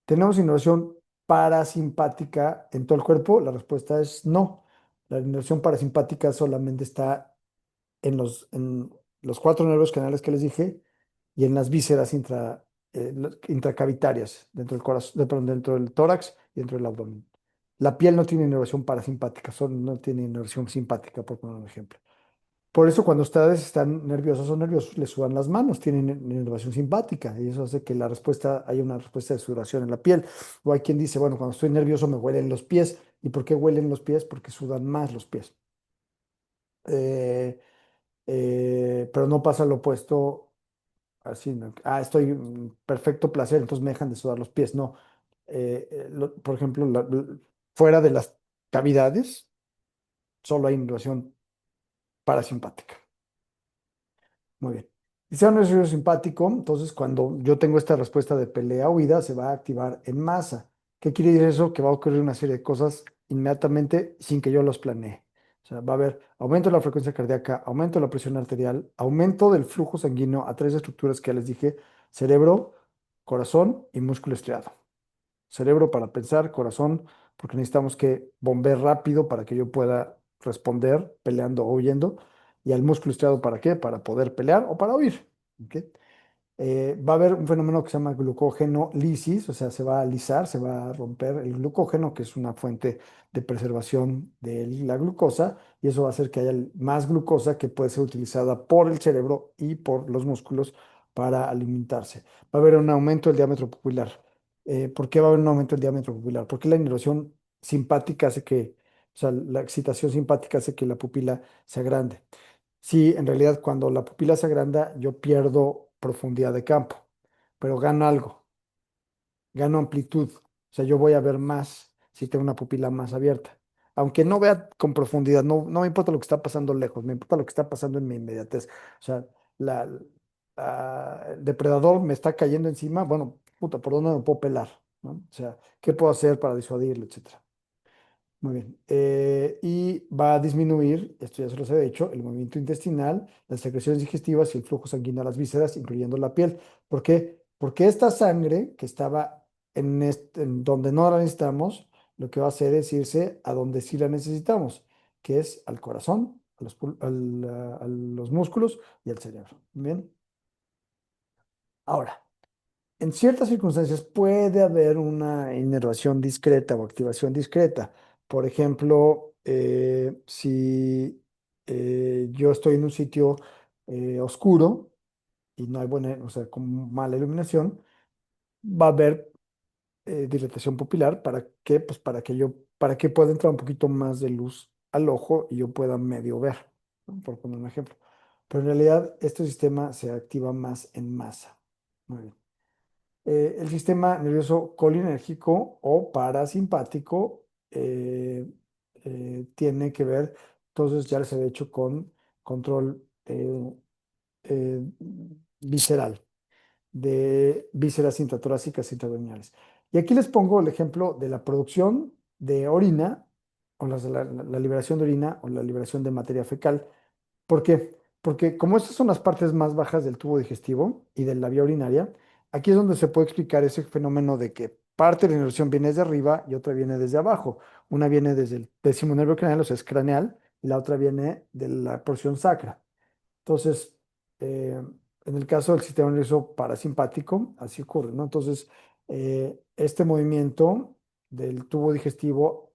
¿Tenemos inervación parasimpática en todo el cuerpo? La respuesta es no. La inervación parasimpática solamente está en los cuatro nervios canales que les dije y en las vísceras intracavitarias dentro del corazón, perdón, dentro del tórax y dentro del abdomen. La piel no tiene inervación parasimpática, no tiene inervación simpática, por poner un ejemplo. Por eso cuando ustedes están nerviosos o nerviosos, les sudan las manos, tienen inervación simpática y eso hace que haya una respuesta de sudoración en la piel. O hay quien dice, bueno, cuando estoy nervioso me huelen los pies. ¿Y por qué huelen los pies? Porque sudan más los pies. Eh, pero no pasa lo opuesto así, ¿no? Ah, estoy en perfecto placer, entonces me dejan de sudar los pies. No. Por ejemplo, fuera de las cavidades, solo hay inervación parasimpática. Muy bien. Dice un nervio simpático, entonces cuando yo tengo esta respuesta de pelea-huida, se va a activar en masa. ¿Qué quiere decir eso? Que va a ocurrir una serie de cosas inmediatamente sin que yo los planee. O sea, va a haber aumento de la frecuencia cardíaca, aumento de la presión arterial, aumento del flujo sanguíneo a tres estructuras que ya les dije: cerebro, corazón y músculo estriado. Cerebro para pensar, corazón, porque necesitamos que bombee rápido para que yo pueda responder peleando o huyendo, y al músculo estriado ¿para qué? Para poder pelear o para huir. ¿Ok? Va a haber un fenómeno que se llama glucógeno lisis, o sea, se va a lisar, se va a romper el glucógeno, que es una fuente de preservación de la glucosa, y eso va a hacer que haya más glucosa que puede ser utilizada por el cerebro y por los músculos para alimentarse. Va a haber un aumento del diámetro pupilar. ¿Por qué va a haber un aumento del diámetro pupilar? Porque la inervación simpática hace que, o sea, la excitación simpática hace que la pupila se agrande. Sí, en realidad cuando la pupila se agranda, yo pierdo profundidad de campo, pero gano algo, gano amplitud. O sea, yo voy a ver más si tengo una pupila más abierta. Aunque no vea con profundidad, no me importa lo que está pasando lejos, me importa lo que está pasando en mi inmediatez. O sea, la, el depredador me está cayendo encima, bueno, puta, ¿por dónde me puedo pelar? ¿No? O sea, ¿qué puedo hacer para disuadirlo, etcétera? Muy bien. Y va a disminuir, esto ya se los he dicho, el movimiento intestinal, las secreciones digestivas y el flujo sanguíneo a las vísceras, incluyendo la piel. ¿Por qué? Porque esta sangre que estaba en donde no la necesitamos, lo que va a hacer es irse a donde sí la necesitamos, que es al corazón, a los músculos y al cerebro. Bien. Ahora, en ciertas circunstancias puede haber una inervación discreta o activación discreta. Por ejemplo, si yo estoy en un sitio oscuro y no hay buena, o sea, con mala iluminación, va a haber dilatación pupilar. ¿Para qué? Pues para que pueda entrar un poquito más de luz al ojo y yo pueda medio ver, ¿no? Por poner un ejemplo. Pero en realidad este sistema se activa más en masa. Muy bien. El sistema nervioso colinérgico o parasimpático tiene que ver, entonces ya les había hecho con control eh, visceral, de vísceras intratorácicas e intraabdominales. Y aquí les pongo el ejemplo de la producción de orina, o la liberación de orina, o la liberación de materia fecal. ¿Por qué? Porque como estas son las partes más bajas del tubo digestivo y de la vía urinaria, aquí es donde se puede explicar ese fenómeno de que parte de la inervación viene desde arriba y otra viene desde abajo. Una viene desde el décimo nervio craneal, o sea, es craneal, y la otra viene de la porción sacra. Entonces, en el caso del sistema nervioso parasimpático, así ocurre, ¿no? Entonces, este movimiento del tubo digestivo,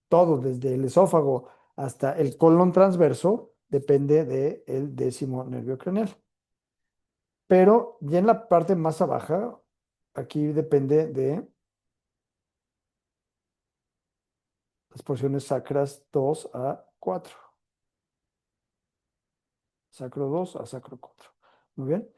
todo desde el esófago hasta el colon transverso, depende del décimo nervio craneal. Pero ya en la parte más abajo, aquí depende de las porciones sacras 2 a 4. Sacro 2 a sacro 4. Muy bien.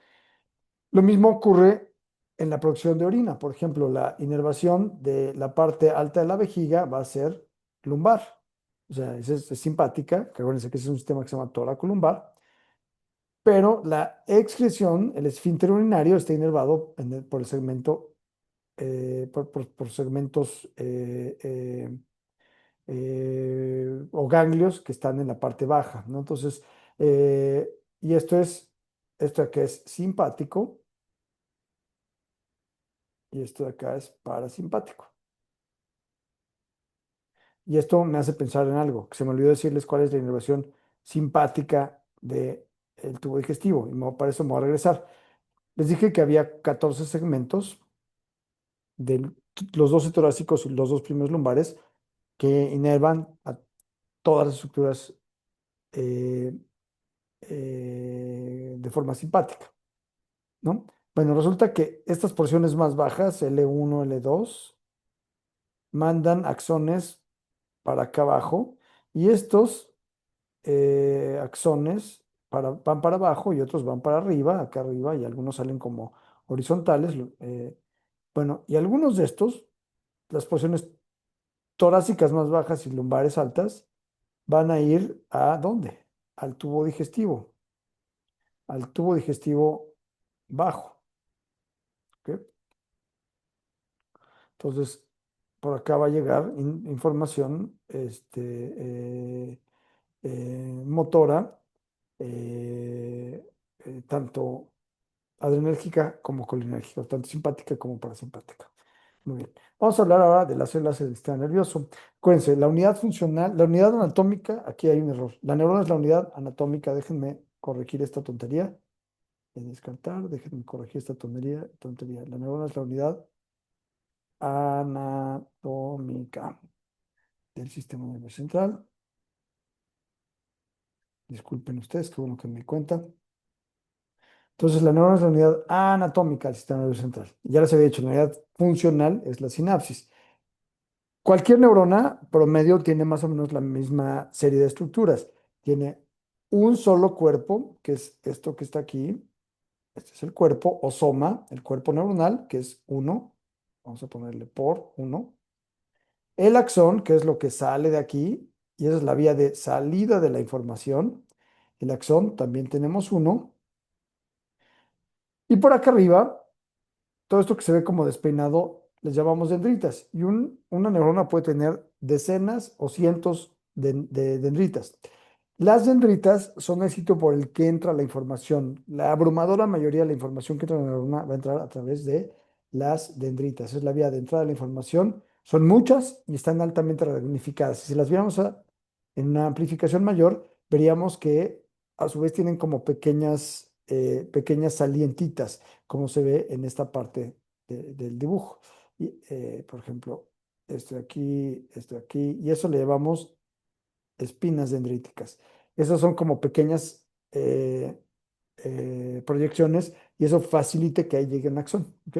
Lo mismo ocurre en la producción de orina. Por ejemplo, la inervación de la parte alta de la vejiga va a ser lumbar. O sea, es simpática, que acuérdense que ese es un sistema que se llama toracolumbar, pero la excreción, el esfínter urinario, está inervado por el segmento, por segmentos o ganglios que están en la parte baja, ¿no? Entonces, y esto que es simpático y esto de acá es parasimpático. Y esto me hace pensar en algo, que se me olvidó decirles cuál es la inervación simpática del tubo digestivo, y para eso me voy a regresar. Les dije que había 14 segmentos de los 12 torácicos y los dos primeros lumbares que inervan a todas las estructuras eh, de forma simpática, ¿no? Bueno, resulta que estas porciones más bajas, L1, L2, mandan axones para acá abajo y estos axones van para abajo y otros van para arriba, acá arriba, y algunos salen como horizontales. Bueno, y algunos de estos, las porciones torácicas más bajas y lumbares altas, van a ir ¿a dónde? Al tubo digestivo, al tubo digestivo bajo. ¿Ok? Entonces, por acá va a llegar información motora, eh, tanto adrenérgica como colinérgica, tanto simpática como parasimpática. Muy bien. Vamos a hablar ahora de las células del sistema nervioso. Acuérdense, la unidad funcional, la unidad anatómica, aquí hay un error. La neurona es la unidad anatómica. Déjenme corregir esta tontería. Descartar, déjenme corregir esta tontería. La neurona es la unidad anatómica del sistema nervioso central. Disculpen ustedes, qué bueno que me di cuenta. Entonces, la neurona es la unidad anatómica del sistema nervioso central. Ya les había dicho, la unidad funcional es la sinapsis. Cualquier neurona promedio tiene más o menos la misma serie de estructuras. Tiene un solo cuerpo, que es esto que está aquí. Este es el cuerpo, o soma, el cuerpo neuronal, que es uno. Vamos a ponerle por uno. El axón, que es lo que sale de aquí, y esa es la vía de salida de la información. El axón también tenemos uno. Y por acá arriba, todo esto que se ve como despeinado, les llamamos dendritas. Y una neurona puede tener decenas o cientos de dendritas. Las dendritas son el sitio por el que entra la información. La abrumadora mayoría de la información que entra en la neurona va a entrar a través de las dendritas. Es la vía de entrada de la información. Son muchas y están altamente ramificadas. Si las viéramos en una amplificación mayor, veríamos que a su vez tienen como pequeñas salientitas, como se ve en esta parte del dibujo. Y, por ejemplo, esto de aquí, y eso le llamamos espinas dendríticas. Esas son como pequeñas proyecciones y eso facilita que ahí llegue un axón. ¿Ok?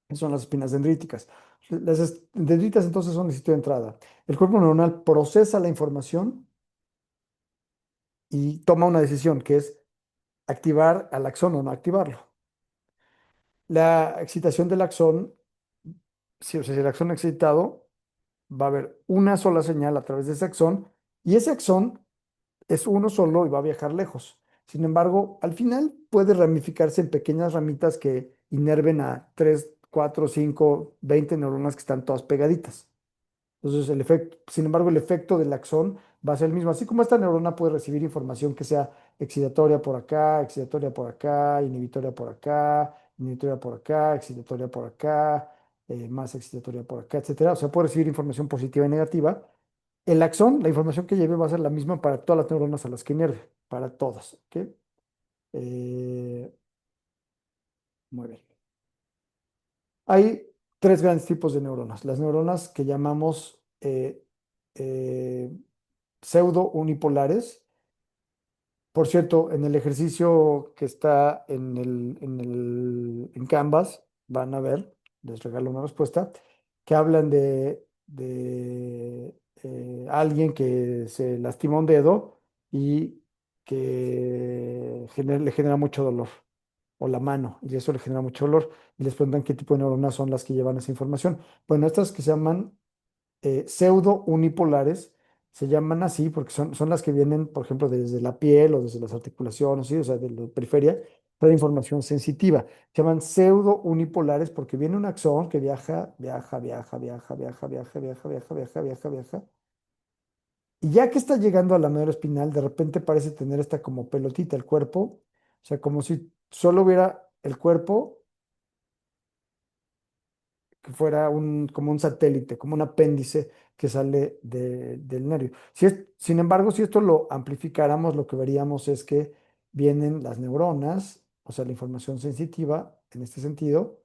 Esas son las espinas dendríticas. Las dendritas entonces son el sitio de entrada. El cuerpo neuronal procesa la información y toma una decisión que es activar al axón o no activarlo. La excitación del axón, si, o sea, si el axón excitado, va a haber una sola señal a través de ese axón y ese axón es uno solo y va a viajar lejos. Sin embargo, al final puede ramificarse en pequeñas ramitas que inerven a 3, 4, 5, 20 neuronas que están todas pegaditas. Entonces, el efecto, sin embargo, el efecto del axón va a ser el mismo. Así como esta neurona puede recibir información que sea excitatoria por acá, inhibitoria por acá, excitatoria por acá, más excitatoria por acá, etcétera. O sea, puede recibir información positiva y negativa. El axón, la información que lleve va a ser la misma para todas las neuronas a las que inerve, para todas. ¿Ok? Eh, Muy bien. Hay tres grandes tipos de neuronas. Las neuronas que llamamos eh, pseudo unipolares. Por cierto, en el ejercicio que está en Canvas, van a ver, les regalo una respuesta, que hablan de alguien que se lastima un dedo y que le genera mucho dolor, o la mano, y eso le genera mucho dolor, y les preguntan qué tipo de neuronas son las que llevan esa información. Bueno, estas que se llaman pseudo unipolares se llaman así porque son las que vienen, por ejemplo, desde la piel o desde las articulaciones, ¿sí? O sea, de la periferia, toda información sensitiva. Se llaman pseudo unipolares porque viene un axón que viaja, viaja, viaja, viaja, viaja, viaja, viaja, viaja, viaja, viaja, viaja. Y ya que está llegando a la médula espinal, de repente parece tener esta como pelotita el cuerpo, o sea, como si solo hubiera el cuerpo que fuera como un satélite, como un apéndice que sale del nervio. Sin embargo, si esto lo amplificáramos, lo que veríamos es que vienen las neuronas, o sea, la información sensitiva en este sentido,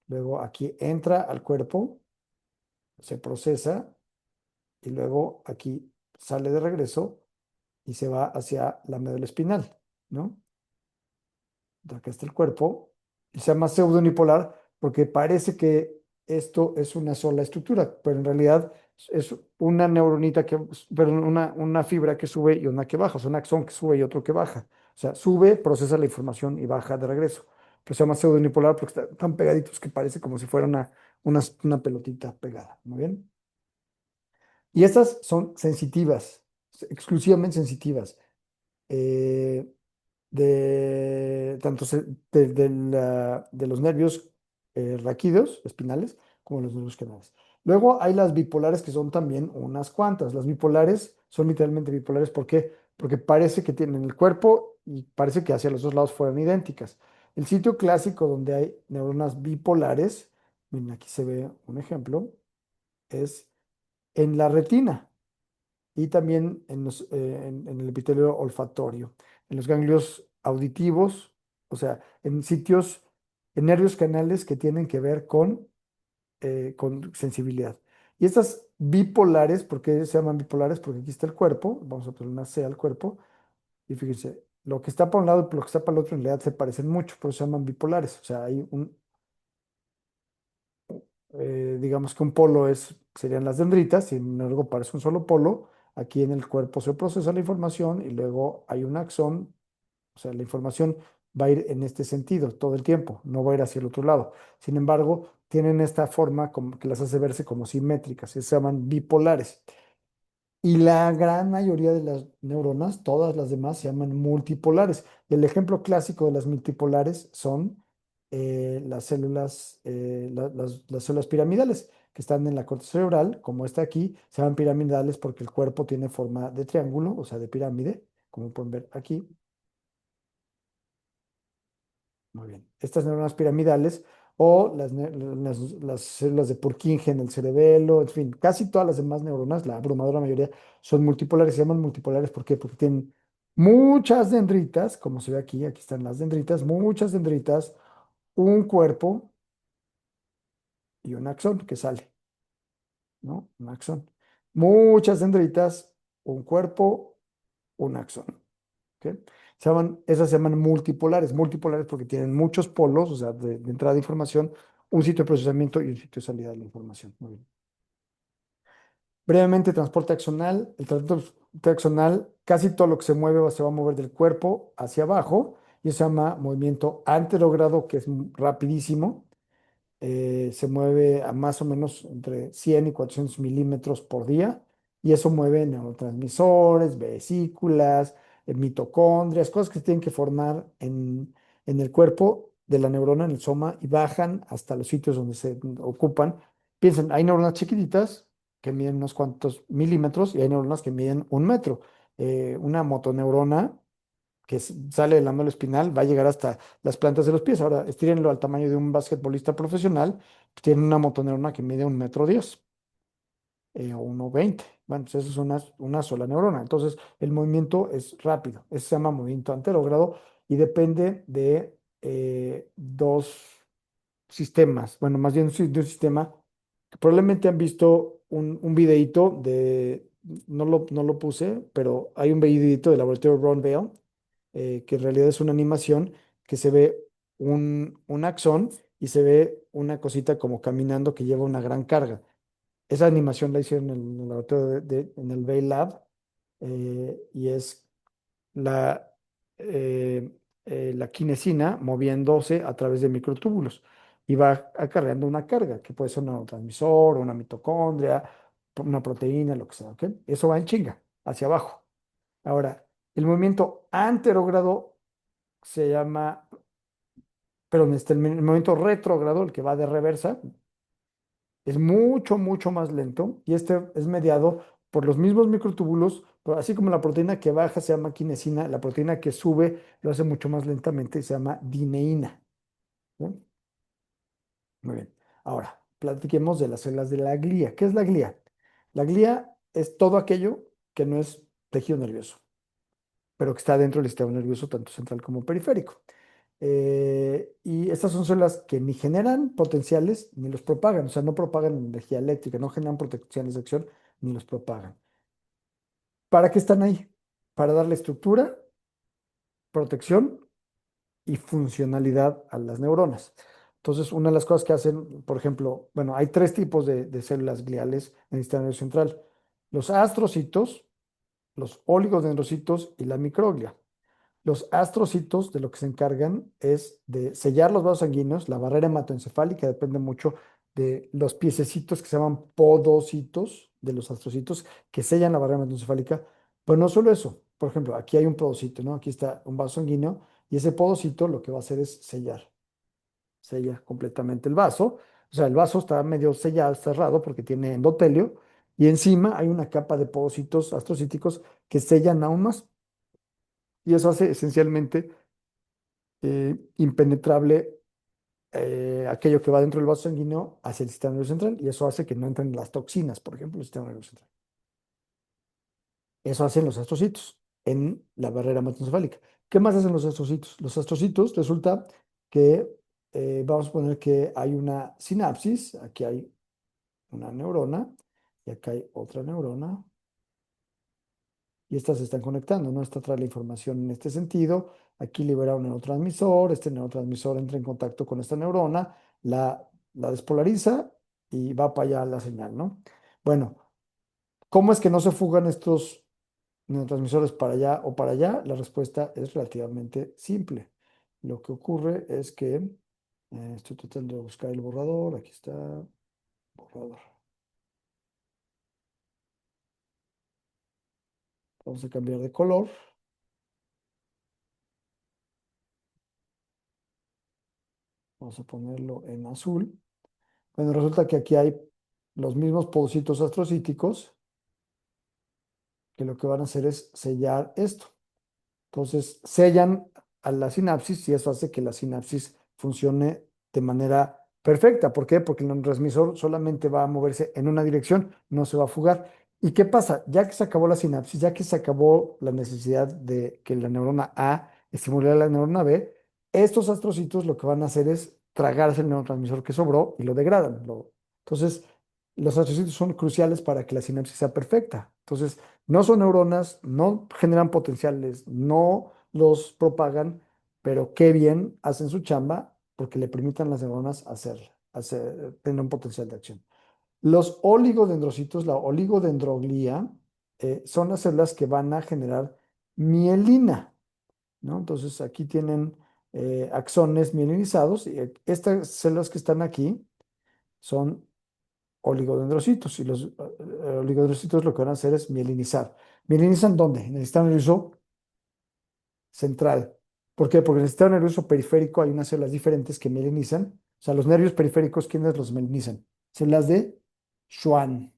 luego aquí entra al cuerpo, se procesa y luego aquí sale de regreso y se va hacia la médula espinal, ¿no? De acá está el cuerpo, y se llama pseudounipolar porque parece que esto es una sola estructura, pero en realidad es una neuronita perdón, una fibra que sube y una que baja, o sea, un axón que sube y otro que baja. O sea, sube, procesa la información y baja de regreso. Pero se llama pseudounipolar porque están tan pegaditos que parece como si fuera una pelotita pegada. ¿Muy bien? Y estas son sensitivas, exclusivamente sensitivas. Eh, de tanto de los nervios raquídeos, espinales, como los nervios canales. Luego hay las bipolares que son también unas cuantas. Las bipolares son literalmente bipolares. ¿Por qué? Porque parece que tienen el cuerpo y parece que hacia los dos lados fueran idénticas. El sitio clásico donde hay neuronas bipolares, miren, aquí se ve un ejemplo, es en la retina y también en el epitelio olfatorio, en los ganglios auditivos, o sea, en sitios, en nervios canales que tienen que ver con sensibilidad. Y estas bipolares, ¿por qué se llaman bipolares? Porque aquí está el cuerpo, vamos a poner una C al cuerpo, y fíjense, lo que está para un lado y lo que está para el otro en realidad se parecen mucho, por eso se llaman bipolares. O sea, hay digamos que un polo serían las dendritas, y algo parece un solo polo. Aquí en el cuerpo se procesa la información y luego hay un axón, o sea, la información va a ir en este sentido todo el tiempo, no va a ir hacia el otro lado. Sin embargo, tienen esta forma como que las hace verse como simétricas, y se llaman bipolares. Y la gran mayoría de las neuronas, todas las demás, se llaman multipolares. El ejemplo clásico de las multipolares son las células piramidales, que están en la corteza cerebral, como esta aquí, se llaman piramidales porque el cuerpo tiene forma de triángulo, o sea, de pirámide, como pueden ver aquí. Muy bien. Estas neuronas piramidales o las células de Purkinje en el cerebelo, en fin, casi todas las demás neuronas, la abrumadora mayoría, son multipolares. Se llaman multipolares, ¿por qué? Porque tienen muchas dendritas, como se ve aquí, aquí están las dendritas, muchas dendritas, un cuerpo y un axón que sale, ¿no? Un axón. Muchas dendritas, un cuerpo, un axón. ¿Ok? Esas se llaman multipolares, multipolares porque tienen muchos polos, o sea, de entrada de información, un sitio de procesamiento y un sitio de salida de la información. Muy bien. Brevemente, transporte axonal. El transporte axonal, casi todo lo que se mueve se va a mover del cuerpo hacia abajo y eso se llama movimiento anterogrado, que es rapidísimo. se mueve a más o menos entre 100 y 400 milímetros por día, y eso mueve neurotransmisores, vesículas, mitocondrias, cosas que se tienen que formar en el cuerpo de la neurona, en el soma, y bajan hasta los sitios donde se ocupan. Piensen, hay neuronas chiquititas que miden unos cuantos milímetros y hay neuronas que miden 1 metro. Una motoneurona que sale del lámina espinal va a llegar hasta las plantas de los pies. Ahora, estírenlo al tamaño de un basquetbolista profesional, pues tiene una motoneurona que mide 1,10 m o 1,20 m. Bueno, pues eso es una sola neurona. Entonces, el movimiento es rápido. Eso se llama movimiento anterógrado y depende de dos sistemas. Bueno, más bien de un sistema que probablemente han visto un videíto de, no lo puse, pero hay un videíto del laboratorio Ron Bell, que en realidad es una animación que se ve un axón y se ve una cosita como caminando que lleva una gran carga. Esa animación la hicieron en el laboratorio en el Bell Lab, y es la, eh, la quinesina moviéndose a través de microtúbulos y va acarreando una carga, que puede ser un neurotransmisor, una mitocondria, una proteína, lo que sea, ¿ok? Eso va en chinga, hacia abajo. Ahora, el movimiento anterógrado se llama, perdón, el movimiento retrógrado, el que va de reversa, es mucho, mucho más lento y este es mediado por los mismos microtúbulos, pero así como la proteína que baja se llama quinesina, la proteína que sube lo hace mucho más lentamente y se llama dineína. ¿Sí? Muy bien. Ahora, platiquemos de las células de la glía. ¿Qué es la glía? La glía es todo aquello que no es tejido nervioso, pero que está dentro del sistema nervioso, tanto central como periférico. Y estas son células que ni generan potenciales ni los propagan, o sea, no propagan energía eléctrica, no generan potenciales de acción ni los propagan. ¿Para qué están ahí? Para darle estructura, protección y funcionalidad a las neuronas. Entonces, una de las cosas que hacen, por ejemplo, bueno, hay tres tipos de células gliales en el sistema nervioso central: los astrocitos, los oligodendrocitos y la microglia. Los astrocitos de lo que se encargan es de sellar los vasos sanguíneos. La barrera hematoencefálica depende mucho de los piececitos que se llaman podocitos de los astrocitos que sellan la barrera hematoencefálica. Pero no solo eso. Por ejemplo, aquí hay un podocito, ¿no? Aquí está un vaso sanguíneo y ese podocito lo que va a hacer es sellar. Sella completamente el vaso. O sea, el vaso está medio sellado, cerrado porque tiene endotelio y encima hay una capa de podocitos astrocíticos que sellan aún más. Y eso hace esencialmente impenetrable aquello que va dentro del vaso sanguíneo hacia el sistema nervioso central, y eso hace que no entren las toxinas, por ejemplo, el sistema nervioso central. Eso hacen los astrocitos en la barrera hematoencefálica. ¿Qué más hacen los astrocitos? Los astrocitos resulta que vamos a poner que hay una sinapsis, aquí hay una neurona y acá hay otra neurona, y estas se están conectando, ¿no? Esta trae la información en este sentido. Aquí libera un neurotransmisor, este neurotransmisor entra en contacto con esta neurona, la despolariza y va para allá la señal, ¿no? Bueno, ¿cómo es que no se fugan estos neurotransmisores para allá o para allá? La respuesta es relativamente simple. Lo que ocurre es que, estoy tratando de buscar el borrador, aquí está, borrador. Vamos a cambiar de color, vamos a ponerlo en azul. Bueno, resulta que aquí hay los mismos pocitos astrocíticos que lo que van a hacer es sellar esto. Entonces, sellan a la sinapsis y eso hace que la sinapsis funcione de manera perfecta. ¿Por qué? Porque el neurotransmisor solamente va a moverse en una dirección, no se va a fugar. ¿Y qué pasa? Ya que se acabó la sinapsis, ya que se acabó la necesidad de que la neurona A estimule a la neurona B, estos astrocitos lo que van a hacer es tragarse el neurotransmisor que sobró y lo degradan. Entonces, los astrocitos son cruciales para que la sinapsis sea perfecta. Entonces, no son neuronas, no generan potenciales, no los propagan, pero qué bien hacen su chamba porque le permiten a las neuronas tener un potencial de acción. Los oligodendrocitos, la oligodendroglía, son las células que van a generar mielina, ¿no? Entonces aquí tienen axones mielinizados y estas células que están aquí son oligodendrocitos y los oligodendrocitos lo que van a hacer es mielinizar. ¿Mielinizan dónde? En el sistema nervioso central. ¿Por qué? Porque en el sistema nervioso periférico hay unas células diferentes que mielinizan. O sea, los nervios periféricos, ¿quiénes los mielinizan? Células de Schwann.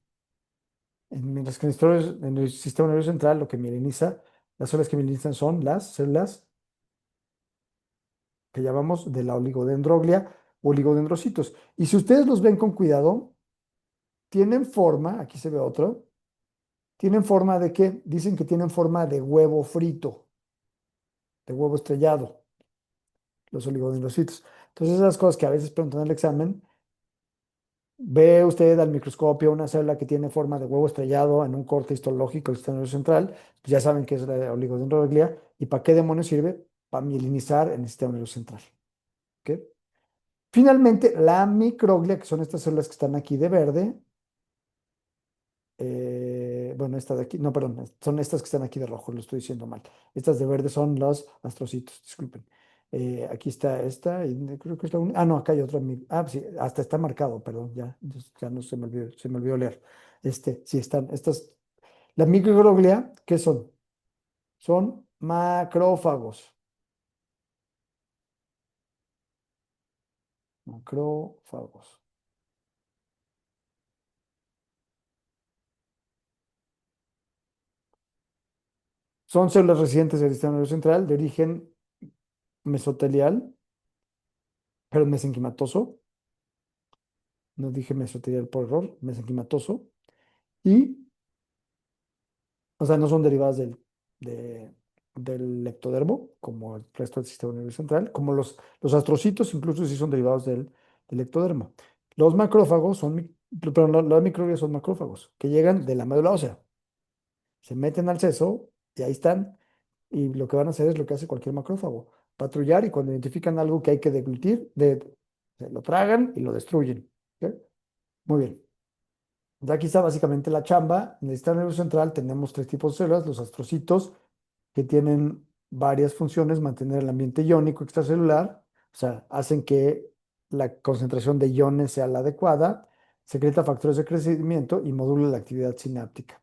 Mientras que en el sistema nervioso central lo que mieliniza, las células que mielinizan son las células que llamamos de la oligodendroglia o oligodendrocitos. Y si ustedes los ven con cuidado, tienen forma, aquí se ve otro, tienen forma de qué? Dicen que tienen forma de huevo frito, de huevo estrellado, los oligodendrocitos. Entonces, esas cosas que a veces preguntan en el examen, ve usted al microscopio una célula que tiene forma de huevo estrellado en un corte histológico del sistema nervioso central, pues ya saben que es la oligodendroglia. ¿Y para qué demonios sirve? Para mielinizar en el sistema nervioso central. ¿Ok? Finalmente, la microglia, que son estas células que están aquí de verde, bueno, esta de aquí, no, perdón, son estas que están aquí de rojo, lo estoy diciendo mal. Estas de verde son los astrocitos, disculpen. Aquí está esta, y creo que es la única. Ah, no, acá hay otra. Sí, hasta está marcado, perdón, ya no se me olvidó leer. Sí, están estas. La microglia, ¿qué son? Son macrófagos. Macrófagos. Son células residentes del sistema nervioso central de origen mesotelial, pero mesenquimatoso. No dije mesotelial por error, mesenquimatoso. Y, o sea, no son derivadas del ectodermo, como el resto del sistema nervioso central, como los astrocitos incluso sí son derivados del ectodermo. Los macrófagos son, perdón, las microglias son macrófagos, que llegan de la médula ósea, se meten al seso y ahí están, y lo que van a hacer es lo que hace cualquier macrófago, patrullar y cuando identifican algo que hay que deglutir, se lo tragan y lo destruyen. ¿Ok? Muy bien. Ya aquí está básicamente la chamba. En el sistema nervioso central tenemos tres tipos de células, los astrocitos, que tienen varias funciones, mantener el ambiente iónico extracelular, o sea, hacen que la concentración de iones sea la adecuada, secreta factores de crecimiento y modula la actividad sináptica.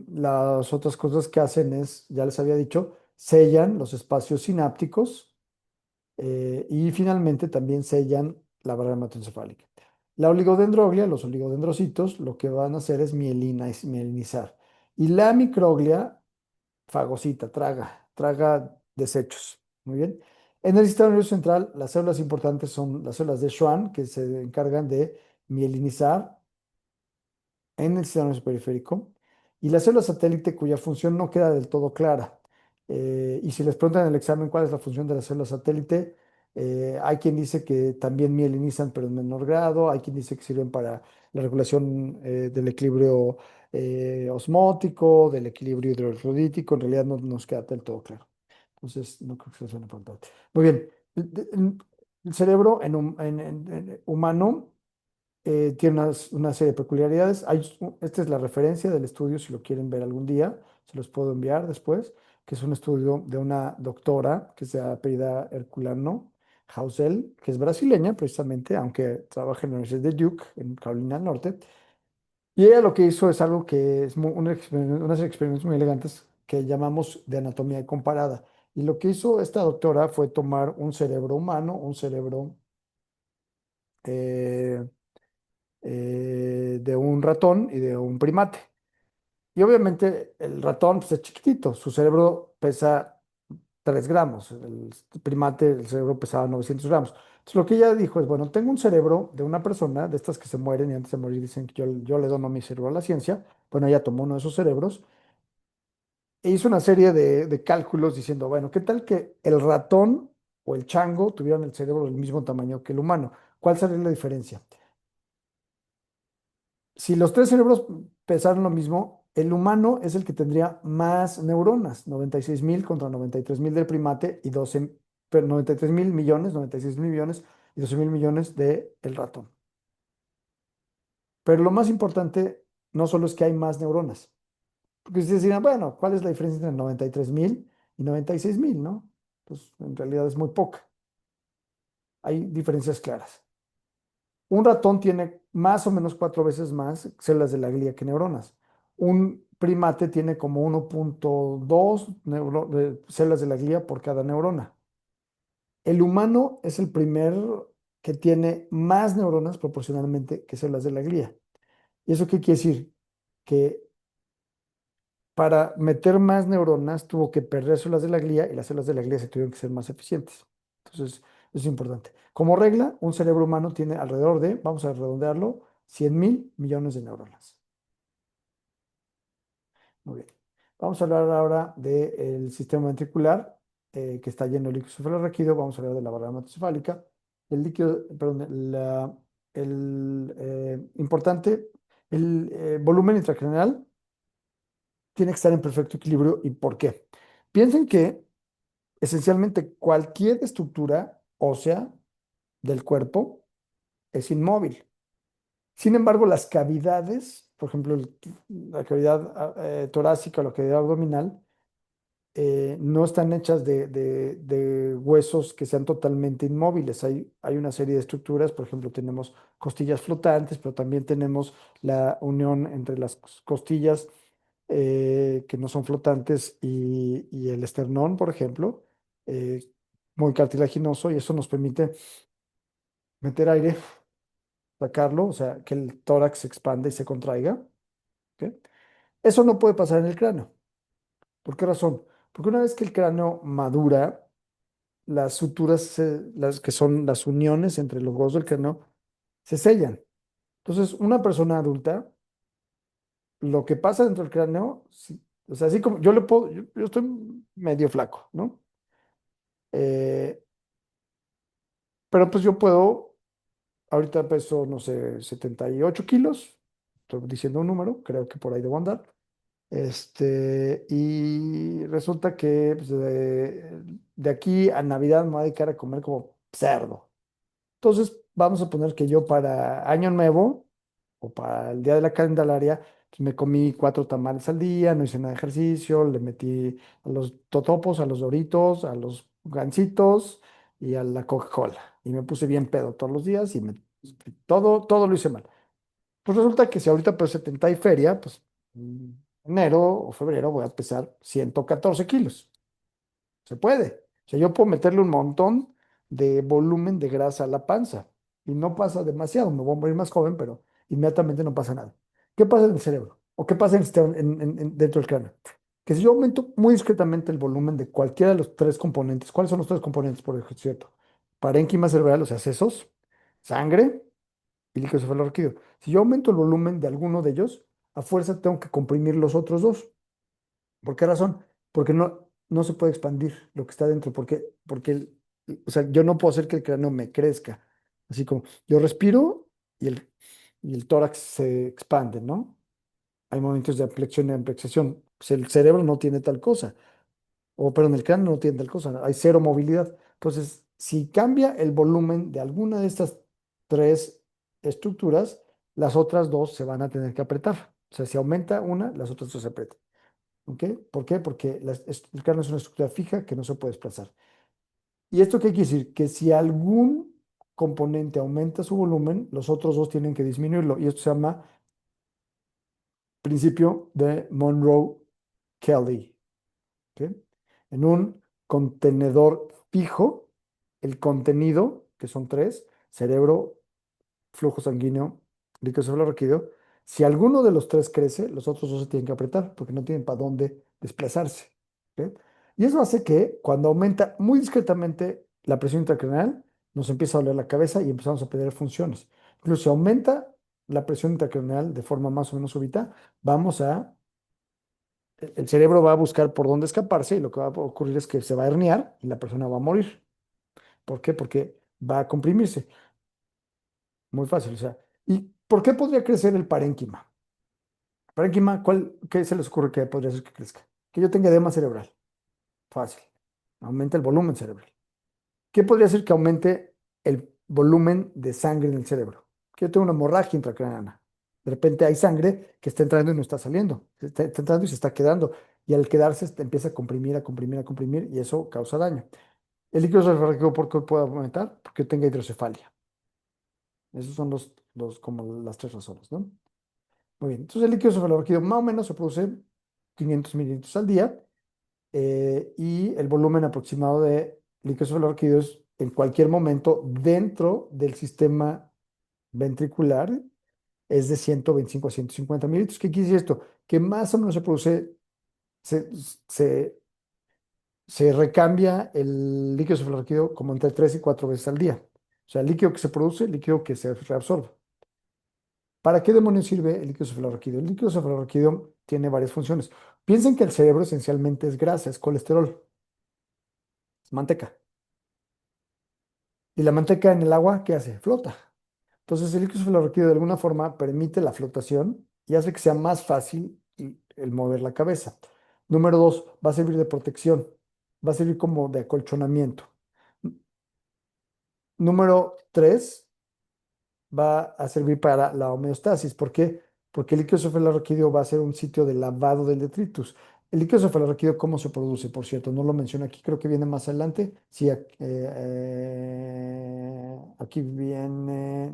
Las otras cosas que hacen es, ya les había dicho, sellan los espacios sinápticos y finalmente también sellan la barrera hematoencefálica. La oligodendroglia, los oligodendrocitos, lo que van a hacer es mielinizar. Y la microglia fagocita, traga desechos. Muy bien. En el sistema nervioso central, las células importantes son las células de Schwann, que se encargan de mielinizar en el sistema nervioso periférico, y la célula satélite cuya función no queda del todo clara. Y si les preguntan en el examen cuál es la función de la célula satélite, hay quien dice que también mielinizan, pero en menor grado, hay quien dice que sirven para la regulación del equilibrio osmótico, del equilibrio hidrofluídico, en realidad no nos queda del todo claro. Entonces, no creo que sea suene importante. Muy bien, el cerebro en humano tiene una serie de peculiaridades. Esta es la referencia del estudio, si lo quieren ver algún día, se los puedo enviar después, que es un estudio de una doctora que se apellida Herculano Hausel, que es brasileña precisamente, aunque trabaja en la Universidad de Duke, en Carolina del Norte. Y ella lo que hizo es algo que es unos experimentos muy elegantes que llamamos de anatomía comparada. Y lo que hizo esta doctora fue tomar un cerebro humano, un cerebro eh, de un ratón y de un primate. Y obviamente el ratón pues, es chiquitito, su cerebro pesa 3 gramos, el primate, el cerebro pesaba 900 gramos. Entonces lo que ella dijo es, bueno, tengo un cerebro de una persona, de estas que se mueren y antes de morir dicen que yo le dono mi cerebro a la ciencia. Bueno, ella tomó uno de esos cerebros e hizo una serie de cálculos diciendo, bueno, ¿qué tal que el ratón o el chango tuvieran el cerebro del mismo tamaño que el humano? ¿Cuál sería la diferencia? Si los tres cerebros pesaran lo mismo, el humano es el que tendría más neuronas, 96.000 contra 93.000 del primate y 93.000 millones, 96.000 millones y 12.000 millones del ratón. Pero lo más importante no solo es que hay más neuronas, porque ustedes dirán, bueno, ¿cuál es la diferencia entre 93.000 y 96.000, no? Pues en realidad es muy poca. Hay diferencias claras. Un ratón tiene más o menos 4 veces más células de la glía que neuronas. Un primate tiene como 1,2 células de la glía por cada neurona. El humano es el primer que tiene más neuronas proporcionalmente que células de la glía. ¿Y eso qué quiere decir? Que para meter más neuronas tuvo que perder células de la glía y las células de la glía se tuvieron que ser más eficientes. Entonces, eso es importante. Como regla, un cerebro humano tiene alrededor de, vamos a redondearlo, 100.000 millones de neuronas. Muy bien. Vamos a hablar ahora del sistema ventricular, que está lleno de líquido cefalorraquídeo. Vamos a hablar de la barrera hematocefálica. El líquido, perdón, importante, el volumen intracraneal tiene que estar en perfecto equilibrio. ¿Y por qué? Piensen que esencialmente cualquier estructura ósea del cuerpo es inmóvil. Sin embargo, las cavidades, por ejemplo, la cavidad torácica o la cavidad abdominal, no están hechas de huesos que sean totalmente inmóviles. Hay una serie de estructuras, por ejemplo, tenemos costillas flotantes, pero también tenemos la unión entre las costillas que no son flotantes y el esternón, por ejemplo, eh, muy cartilaginoso, y eso nos permite meter aire, sacarlo, o sea, que el tórax se expanda y se contraiga. ¿Ok? Eso no puede pasar en el cráneo. ¿Por qué razón? Porque una vez que el cráneo madura, las suturas, las que son las uniones entre los huesos del cráneo, se sellan. Entonces, una persona adulta, lo que pasa dentro del cráneo, o sea, así como yo le puedo, yo estoy medio flaco, ¿no? Eh, pero pues yo puedo, ahorita peso, no sé, 78 kilos, estoy diciendo un número, creo que por ahí debo andar. Y resulta que pues, de aquí a Navidad me voy a dedicar a comer como cerdo. Entonces, vamos a poner que yo para Año Nuevo o para el Día de la Candelaria, pues me comí 4 tamales al día, no hice nada de ejercicio, le metí a los totopos, a los doritos, a los gancitos y a la Coca-Cola. Y me puse bien pedo todos los días y todo lo hice mal. Pues resulta que si ahorita pues 70 y feria, pues enero o febrero voy a pesar 114 kilos. Se puede. O sea, yo puedo meterle un montón de volumen de grasa a la panza y no pasa demasiado. Me voy a morir más joven, pero inmediatamente no pasa nada. ¿Qué pasa en el cerebro? ¿O qué pasa dentro del cráneo? Que si yo aumento muy discretamente el volumen de cualquiera de los tres componentes, ¿cuáles son los tres componentes, por cierto? Parénquima cerebral, o sea, sesos, sangre y líquido cefalorraquídeo. Si yo aumento el volumen de alguno de ellos, a fuerza tengo que comprimir los otros dos. ¿Por qué razón? Porque no se puede expandir lo que está dentro, o sea, yo no puedo hacer que el cráneo me crezca. Así como yo respiro y el tórax se expande, ¿no? Hay momentos de flexión y ampliación. Pues el cerebro no tiene tal cosa, perdón, el cráneo no tiene tal cosa, hay cero movilidad. Entonces, si cambia el volumen de alguna de estas tres estructuras, las otras dos se van a tener que apretar. O sea, si aumenta una, las otras dos se apretan. ¿Ok? ¿Por qué? Porque el cráneo es una estructura fija que no se puede desplazar. ¿Y esto qué quiere decir? Que si algún componente aumenta su volumen, los otros dos tienen que disminuirlo. Y esto se llama principio de Monroe-Kelly. ¿Ok? En un contenedor fijo, el contenido, que son tres, cerebro, flujo sanguíneo, líquido cefalorraquídeo, si alguno de los tres crece, los otros dos se tienen que apretar porque no tienen para dónde desplazarse. ¿Ok? Y eso hace que cuando aumenta muy discretamente la presión intracraneal, nos empieza a doler la cabeza y empezamos a perder funciones. Incluso si aumenta la presión intracraneal de forma más o menos súbita, el cerebro va a buscar por dónde escaparse y lo que va a ocurrir es que se va a herniar y la persona va a morir. ¿Por qué? Porque va a comprimirse. Muy fácil, o sea. ¿Y por qué podría crecer el parénquima? Parénquima, qué se les ocurre que podría hacer que crezca? Que yo tenga edema cerebral. Fácil. Aumenta el volumen cerebral. ¿Qué podría hacer que aumente el volumen de sangre en el cerebro? Que yo tengo una hemorragia intracraneana. De repente hay sangre que está entrando y no está saliendo. Está entrando y se está quedando. Y al quedarse empieza a comprimir, a comprimir, a comprimir y eso causa daño. El líquido cefalorraquídeo, ¿por qué puede aumentar? Porque tenga hidrocefalia. Esos son como las tres razones, ¿no? Muy bien. Entonces el líquido cefalorraquídeo más o menos se produce 500 mililitros al día y el volumen aproximado de líquido cefalorraquídeo es en cualquier momento dentro del sistema ventricular es de 125 a 150 mililitros. ¿Qué quiere decir esto? Que más o menos se produce, se, se, se recambia el líquido cefalorraquídeo como entre 3 y 4 veces al día. O sea, el líquido que se produce, el líquido que se reabsorbe. ¿Para qué demonios sirve el líquido cefalorraquídeo? El líquido cefalorraquídeo tiene varias funciones. Piensen que el cerebro esencialmente es grasa, es colesterol, es manteca. Y la manteca en el agua, ¿qué hace? Flota. Entonces, el líquido cefalorraquídeo de alguna forma permite la flotación y hace que sea más fácil el mover la cabeza. Número dos, va a servir de protección, va a servir como de acolchonamiento. Número tres, va a servir para la homeostasis. ¿Por qué? Porque el líquido cefalorraquídeo va a ser un sitio de lavado del detritus. El líquido cefalorraquídeo, ¿cómo se produce? Por cierto, no lo menciono aquí, creo que viene más adelante. Sí, aquí viene,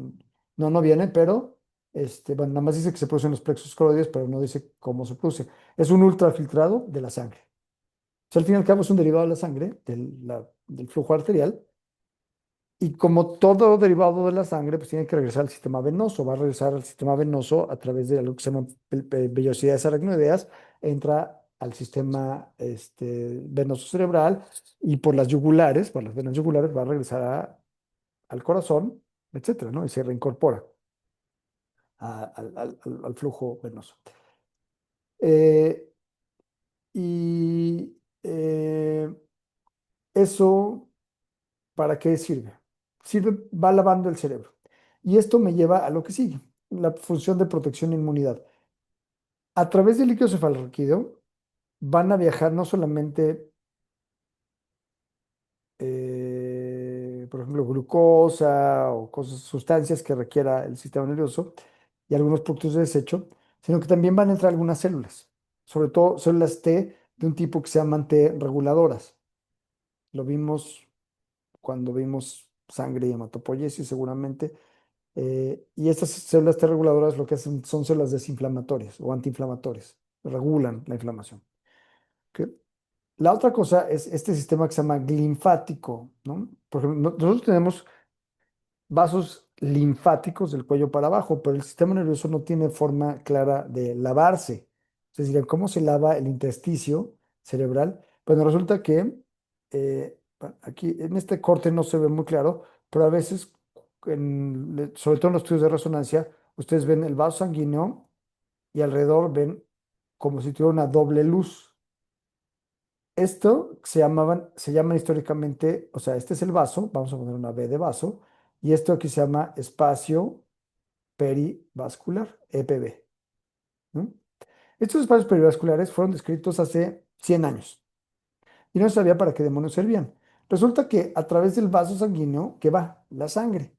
no, no viene, pero bueno, nada más dice que se produce en los plexos coroides, pero no dice cómo se produce. Es un ultrafiltrado de la sangre. O sea, al fin y al cabo es un derivado de la sangre, del flujo arterial, y como todo derivado de la sangre, pues tiene que regresar al sistema venoso. Va a regresar al sistema venoso a través de algo que se llama vellosidades aracnoideas. Entra al sistema venoso cerebral y por las yugulares, por las venas yugulares, va a regresar al corazón, etcétera, ¿no? Y se reincorpora al flujo venoso. Eh, y eso. ¿Para qué sirve? Sirve, va lavando el cerebro. Y esto me lleva a lo que sigue, la función de protección e inmunidad. A través del líquido cefalorraquídeo van a viajar no solamente, por ejemplo, glucosa o cosas, sustancias que requiera el sistema nervioso y algunos productos de desecho, sino que también van a entrar algunas células, sobre todo células T de un tipo que se llaman T reguladoras. Lo vimos cuando vimos sangre y hematopoiesis seguramente. Y estas células T reguladoras lo que hacen son células desinflamatorias o antiinflamatorias, regulan la inflamación. ¿Ok? La otra cosa es este sistema que se llama linfático, ¿no? Por ejemplo, nosotros tenemos vasos linfáticos del cuello para abajo, pero el sistema nervioso no tiene forma clara de lavarse. Ustedes dirán, ¿cómo se lava el intersticio cerebral? Bueno, resulta que bueno, aquí en este corte no se ve muy claro, pero a veces, sobre todo en los estudios de resonancia, ustedes ven el vaso sanguíneo y alrededor ven como si tuviera una doble luz. Esto se llaman históricamente, o sea, este es el vaso, vamos a poner una B de vaso, y esto aquí se llama espacio perivascular, EPV, ¿no? Estos espacios perivasculares fueron descritos hace 100 años y no se sabía para qué demonios servían. Resulta que a través del vaso sanguíneo que va la sangre,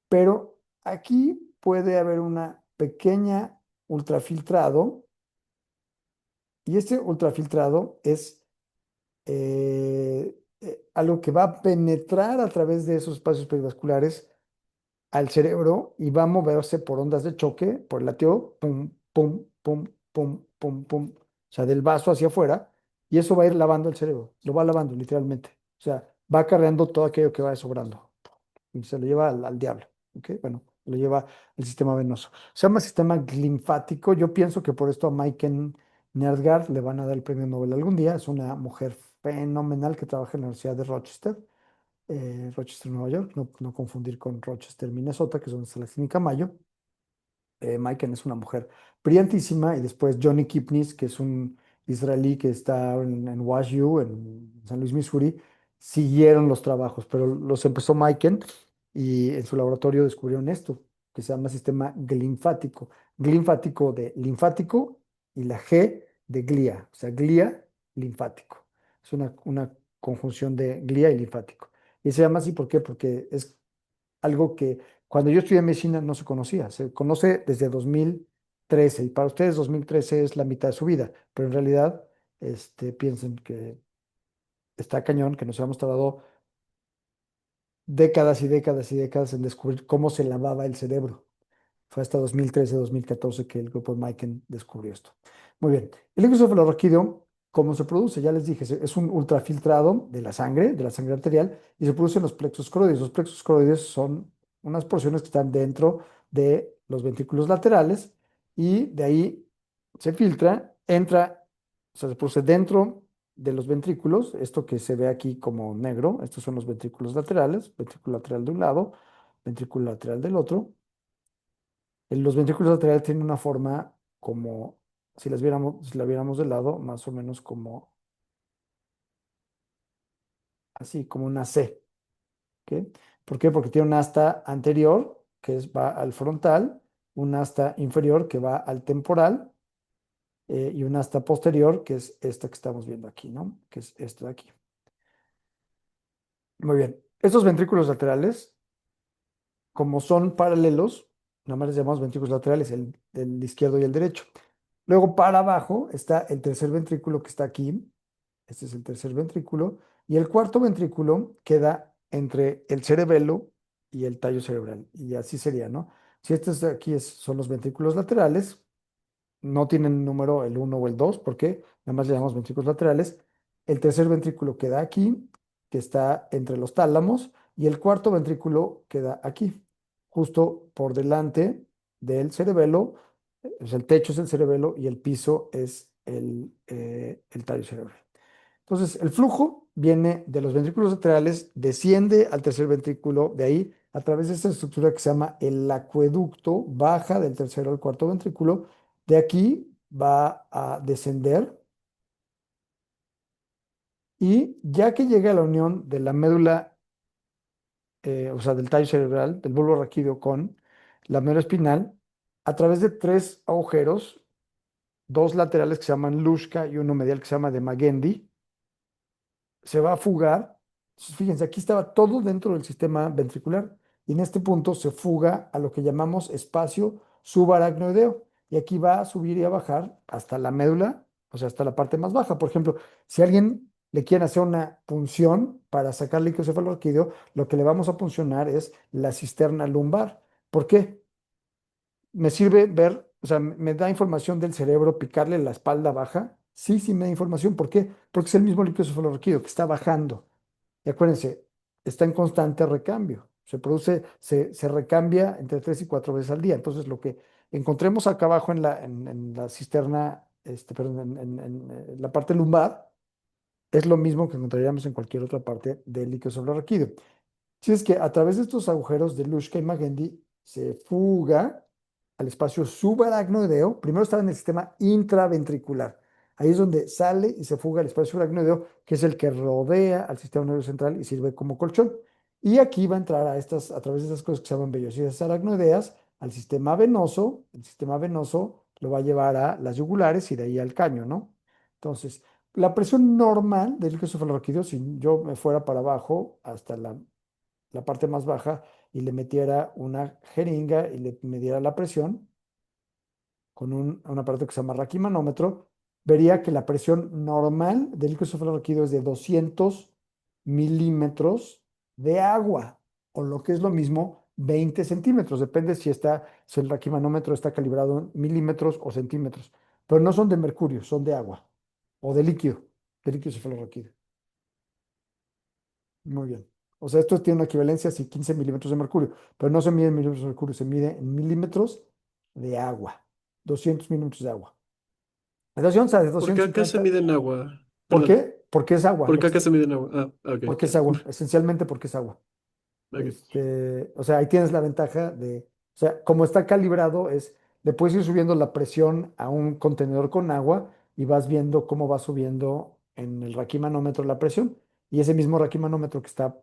pero aquí puede haber una pequeña ultrafiltrado y este ultrafiltrado es algo que va a penetrar a través de esos espacios perivasculares al cerebro y va a moverse por ondas de choque, por el latido, pum, pum, pum, pum, pum, pum, o sea, del vaso hacia afuera, y eso va a ir lavando el cerebro, lo va lavando literalmente, o sea, va acarreando todo aquello que va sobrando y se lo lleva al diablo, ¿ok? Bueno, lo lleva el sistema venoso. Se llama sistema linfático. Yo pienso que por esto a Maiken Nergard le van a dar el premio Nobel algún día. Es una mujer fenomenal que trabaja en la Universidad de Rochester, Rochester, Nueva York, no confundir con Rochester, Minnesota, que es donde está la Clínica Mayo. Maiken es una mujer brillantísima y después Johnny Kipnis, que es un israelí que está en WashU, en San Luis, Missouri, siguieron los trabajos, pero los empezó Maiken y en su laboratorio descubrieron esto, que se llama sistema glinfático. Glinfático de linfático y la G de glía, o sea, glía linfático. Es una conjunción de glía y linfático. Y se llama así, ¿por qué? Porque es algo que cuando yo estudié medicina no se conocía, se conoce desde 2013 y para ustedes 2013 es la mitad de su vida, pero en realidad piensen que está cañón, que nos hemos tardado décadas y décadas y décadas en descubrir cómo se lavaba el cerebro. Fue hasta 2013, 2014 que el grupo de Maiken descubrió esto. Muy bien. El líquido cefalorraquídeo, ¿cómo se produce? Ya les dije, es un ultrafiltrado de la sangre arterial, y se produce en los plexos coroides. Los plexos coroides son unas porciones que están dentro de los ventrículos laterales, y de ahí se filtra, entra, o sea, se produce dentro de los ventrículos, esto que se ve aquí como negro. Estos son los ventrículos laterales, ventrículo lateral de un lado, ventrículo lateral del otro. Los ventrículos laterales tienen una forma como, si la viéramos de lado, más o menos como así, como una C. ¿Ok? ¿Por qué? Porque tiene un asta anterior va al frontal, un asta inferior que va al temporal, y un asta posterior que es esta que estamos viendo aquí, ¿no? Que es esto de aquí. Muy bien. Estos ventrículos laterales, como son paralelos, nada más les llamamos ventrículos laterales, el izquierdo y el derecho. Luego para abajo está el tercer ventrículo que está aquí. Este es el tercer ventrículo. Y el cuarto ventrículo queda entre el cerebelo y el tallo cerebral. Y así sería, ¿no? Si estos de aquí son los ventrículos laterales, no tienen número el uno o el 2, porque nada más le llamamos ventrículos laterales. El tercer ventrículo queda aquí, que está entre los tálamos, y el cuarto ventrículo queda aquí, justo por delante del cerebelo. El techo es el cerebelo y el piso es el tallo cerebral. Entonces, el flujo viene de los ventrículos laterales, desciende al tercer ventrículo, de ahí a través de esta estructura que se llama el acueducto, baja del tercero al cuarto ventrículo, de aquí va a descender, y ya que llega a la unión de la médula, o sea, del tallo cerebral, del bulbo raquídeo con la médula espinal, a través de tres agujeros, dos laterales que se llaman Luschka y uno medial que se llama de Magendie, se va a fugar. Fíjense, aquí estaba todo dentro del sistema ventricular, y en este punto se fuga a lo que llamamos espacio subaracnoideo, y aquí va a subir y a bajar hasta la médula, o sea, hasta la parte más baja. Por ejemplo, si a alguien le quieren hacer una punción para sacar líquido cefalorraquídeo, lo que le vamos a puncionar es la cisterna lumbar. ¿Por qué? Me sirve ver, o sea, me da información del cerebro picarle la espalda baja. Sí, sí me da información. ¿Por qué? Porque es el mismo líquido cefalorraquídeo que está bajando. Y acuérdense, está en constante recambio. Se recambia entre 3 y 4 veces al día. Entonces, lo que encontremos acá abajo en la cisterna, perdón, la parte lumbar, es lo mismo que encontraríamos en cualquier otra parte del líquido cefalorraquídeo. Si es que a través de estos agujeros de Luschka y Magendie se fuga al espacio subaracnoideo. Primero estaba en el sistema intraventricular. Ahí es donde sale y se fuga al espacio subaracnoideo, que es el que rodea al sistema nervioso central y sirve como colchón. Y aquí va a entrar a través de estas cosas que se llaman vellosas aracnoideas, al sistema venoso. El sistema venoso lo va a llevar a las yugulares y de ahí al caño, ¿no? Entonces, la presión normal del líquido cefalorraquídeo, si yo me fuera para abajo hasta la parte más baja y le metiera una jeringa y le midiera la presión con un aparato que se llama raquimanómetro, vería que la presión normal del líquido cefalorraquídeo es de 200 milímetros de agua, o lo que es lo mismo, 20 centímetros. Depende si el raquimanómetro está calibrado en milímetros o centímetros, pero no son de mercurio, son de agua o de líquido cefalorraquídeo. Muy bien. O sea, esto tiene una equivalencia así, 15 milímetros de mercurio, pero no se mide en milímetros de mercurio, se mide en milímetros de agua, 200 milímetros de agua. La estación de ¿Por qué acá se 250. mide en agua? ¿Por Perdón. qué? Porque es agua. ¿Por qué acá se mide en agua? Ah, ok, Porque es ya. agua, esencialmente porque es agua. Ok. O sea, ahí tienes la ventaja o sea, como está calibrado, le puedes ir subiendo la presión a un contenedor con agua, y vas viendo cómo va subiendo en el raquimanómetro la presión. Y ese mismo raquimanómetro que está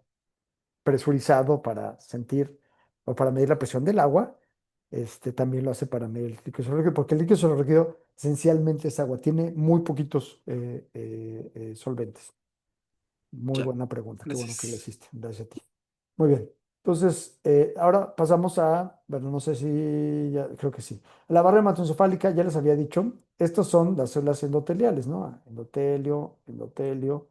presurizado para sentir o para medir la presión del agua, también lo hace para medir el líquido solorregido, porque el líquido solorregido esencialmente es agua, tiene muy poquitos solventes. Muy Ya, buena pregunta, qué bueno que la gracias. hiciste, gracias a ti. Muy bien, entonces ahora pasamos bueno, no sé si, creo que sí. La barrera hematoencefálica, ya les había dicho, estas son las células endoteliales, ¿no? Endotelio, endotelio,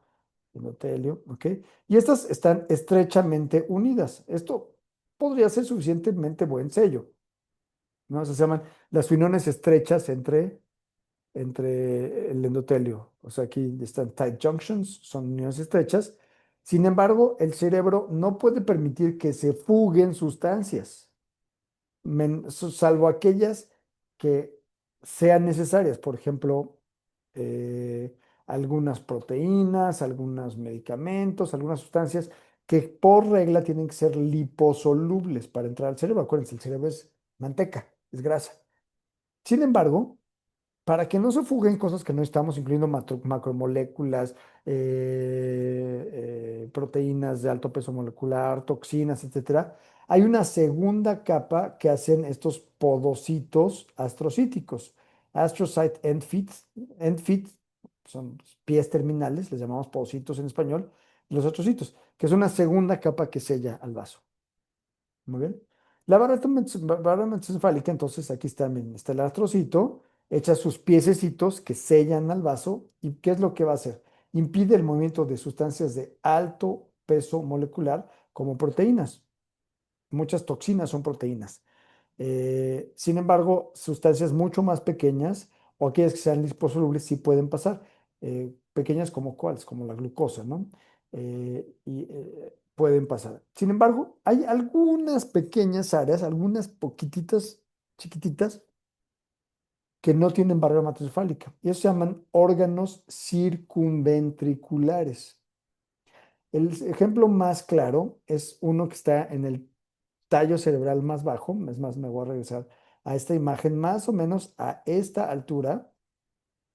endotelio, ¿ok? Y estas están estrechamente unidas. Esto podría ser suficientemente buen sello, ¿no? Se llaman las uniones estrechas entre el endotelio. O sea, aquí están tight junctions, son uniones estrechas. Sin embargo, el cerebro no puede permitir que se fuguen sustancias, salvo aquellas que sean necesarias. Por ejemplo, eh, algunas proteínas, algunos medicamentos, algunas sustancias que por regla tienen que ser liposolubles para entrar al cerebro. Acuérdense, el cerebro es manteca, es grasa. Sin embargo, para que no se fuguen cosas que no estamos, incluyendo macromoléculas, proteínas de alto peso molecular, toxinas, etcétera, hay una segunda capa que hacen estos podocitos astrocíticos. Astrocyte end feet son pies terminales, les llamamos podocitos en español, y los astrocitos, que es una segunda capa que sella al vaso. Muy bien. La barra mesencefálica, entonces aquí está, miren, está el artrocito, echa sus piececitos que sellan al vaso. ¿Y qué es lo que va a hacer? Impide el movimiento de sustancias de alto peso molecular como proteínas. Muchas toxinas son proteínas. Sin embargo, sustancias mucho más pequeñas o aquellas que sean liposolubles sí pueden pasar. Pequeñas como cuáles, como la glucosa, ¿no? Pueden pasar. Sin embargo, hay algunas pequeñas áreas, algunas poquititas, chiquititas, que no tienen barrera hematoencefálica. Y eso se llaman órganos circunventriculares. El ejemplo más claro es uno que está en el tallo cerebral más bajo. Es más, me voy a regresar a esta imagen más o menos a esta altura,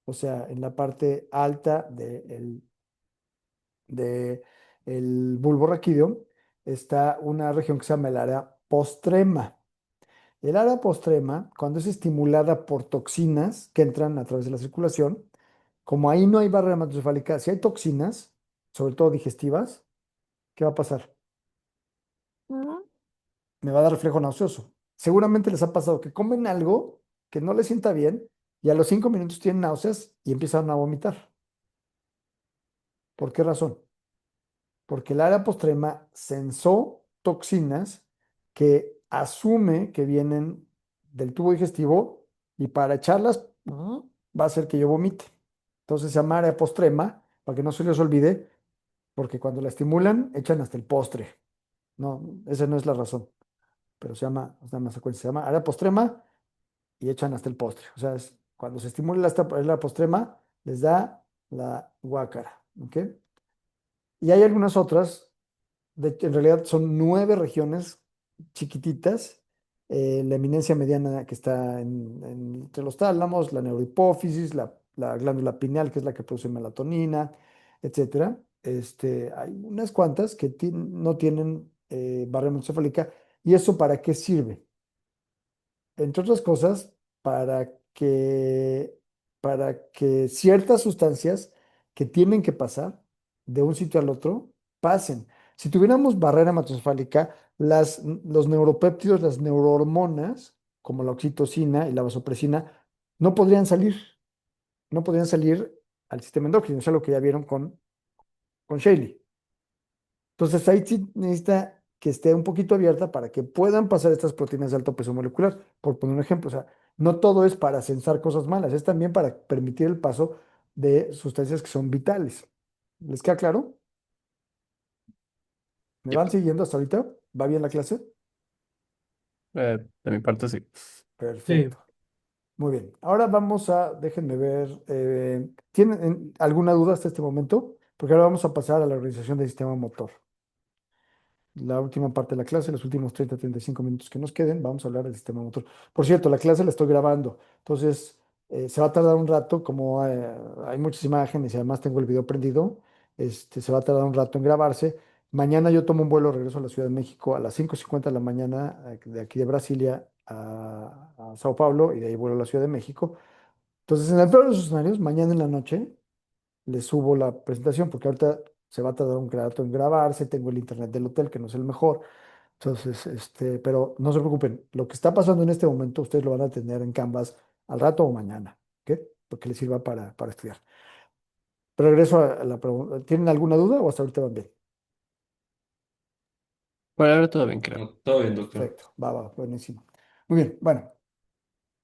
o sea, en la parte alta de el bulbo raquídeo, está una región que se llama el área postrema. El área postrema, cuando es estimulada por toxinas que entran a través de la circulación, como ahí no hay barrera hematoencefálica, si hay toxinas, sobre todo digestivas, ¿qué va a pasar? Me va a dar reflejo nauseoso. Seguramente les ha pasado que comen algo que no les sienta bien y a los 5 minutos tienen náuseas y empiezan a vomitar. ¿Por qué razón? Porque el área postrema sensó toxinas que asume que vienen del tubo digestivo y para echarlas va a hacer que yo vomite. Entonces se llama área postrema, para que no se les olvide, porque cuando la estimulan echan hasta el postre. No, esa no es la razón, pero se llama secuencia, se llama área postrema y echan hasta el postre. O sea, cuando se estimula la postrema, les da la guácara. ¿Ok? Y hay algunas otras, en realidad son 9 regiones chiquititas. La eminencia mediana que está entre los tálamos, la neurohipófisis, la glándula pineal, que es la que produce melatonina, etcétera. Hay unas cuantas que no tienen barrera encefálica. ¿Y eso para qué sirve? Entre otras cosas, para que ciertas sustancias que tienen que pasar de un sitio al otro, pasen. Si tuviéramos barrera hematoencefálica, los neuropéptidos, las neurohormonas, como la oxitocina y la vasopresina, no podrían salir, no podrían salir al sistema endocrino. Eso es lo que ya vieron con Shaley. Entonces ahí sí necesita que esté un poquito abierta para que puedan pasar estas proteínas de alto peso molecular, por poner un ejemplo. O sea, no todo es para censar cosas malas, es también para permitir el paso de sustancias que son vitales. ¿Les queda claro? ¿Me Yep. van siguiendo hasta ahorita? ¿Va bien la clase? De mi parte, sí. Sí, Perfecto. Muy bien. Ahora déjenme ver, ¿tienen alguna duda hasta este momento? Porque ahora vamos a pasar a la organización del sistema motor. La última parte de la clase, los últimos 30 35 minutos que nos queden, vamos a hablar del sistema motor. Por cierto, la clase la estoy grabando, entonces se va a tardar un rato, como hay muchas imágenes y además tengo el video prendido, se va a tardar un rato en grabarse. Mañana yo tomo un vuelo, regreso a la Ciudad de México a las 5:50 de la mañana, de aquí de Brasilia a Sao Paulo, y de ahí vuelo a la Ciudad de México. Entonces, en el peor de los escenarios, mañana en la noche le subo la presentación, porque ahorita se va a tardar un rato en grabarse, tengo el internet del hotel, que no es el mejor. Entonces, pero no se preocupen, lo que está pasando en este momento, ustedes lo van a tener en Canvas al rato o mañana, ¿ok? Porque les sirva para estudiar. Pero regreso a la pregunta. ¿Tienen alguna duda o hasta ahorita van bien? Por ahora todo bien, creo. No, todo bien, doctor. Perfecto, va, buenísimo. Muy bien, bueno,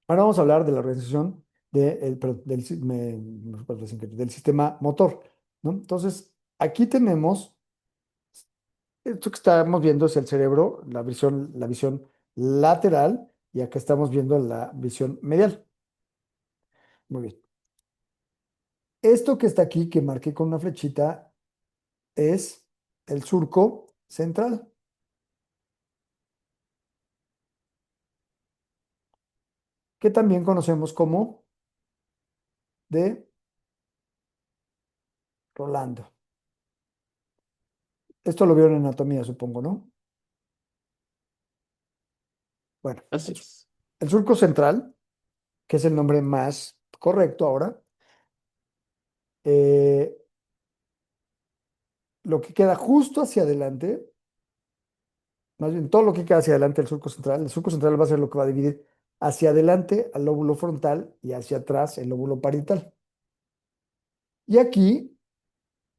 ahora vamos a hablar de la organización perdón, me fue sin querer, del sistema motor, ¿no? Entonces, aquí tenemos, esto que estamos viendo es el cerebro, la visión lateral, y acá estamos viendo la visión medial. Muy bien. Esto que está aquí, que marqué con una flechita, es el surco central, que también conocemos como de Rolando. Esto lo vieron en anatomía, supongo, ¿no? Bueno, Así es. el surco central, que es el nombre más correcto ahora, eh, lo que queda justo hacia adelante, más bien todo lo que queda hacia adelante del surco central, el surco central va a ser lo que va a dividir hacia adelante al lóbulo frontal y hacia atrás el lóbulo parietal. Y aquí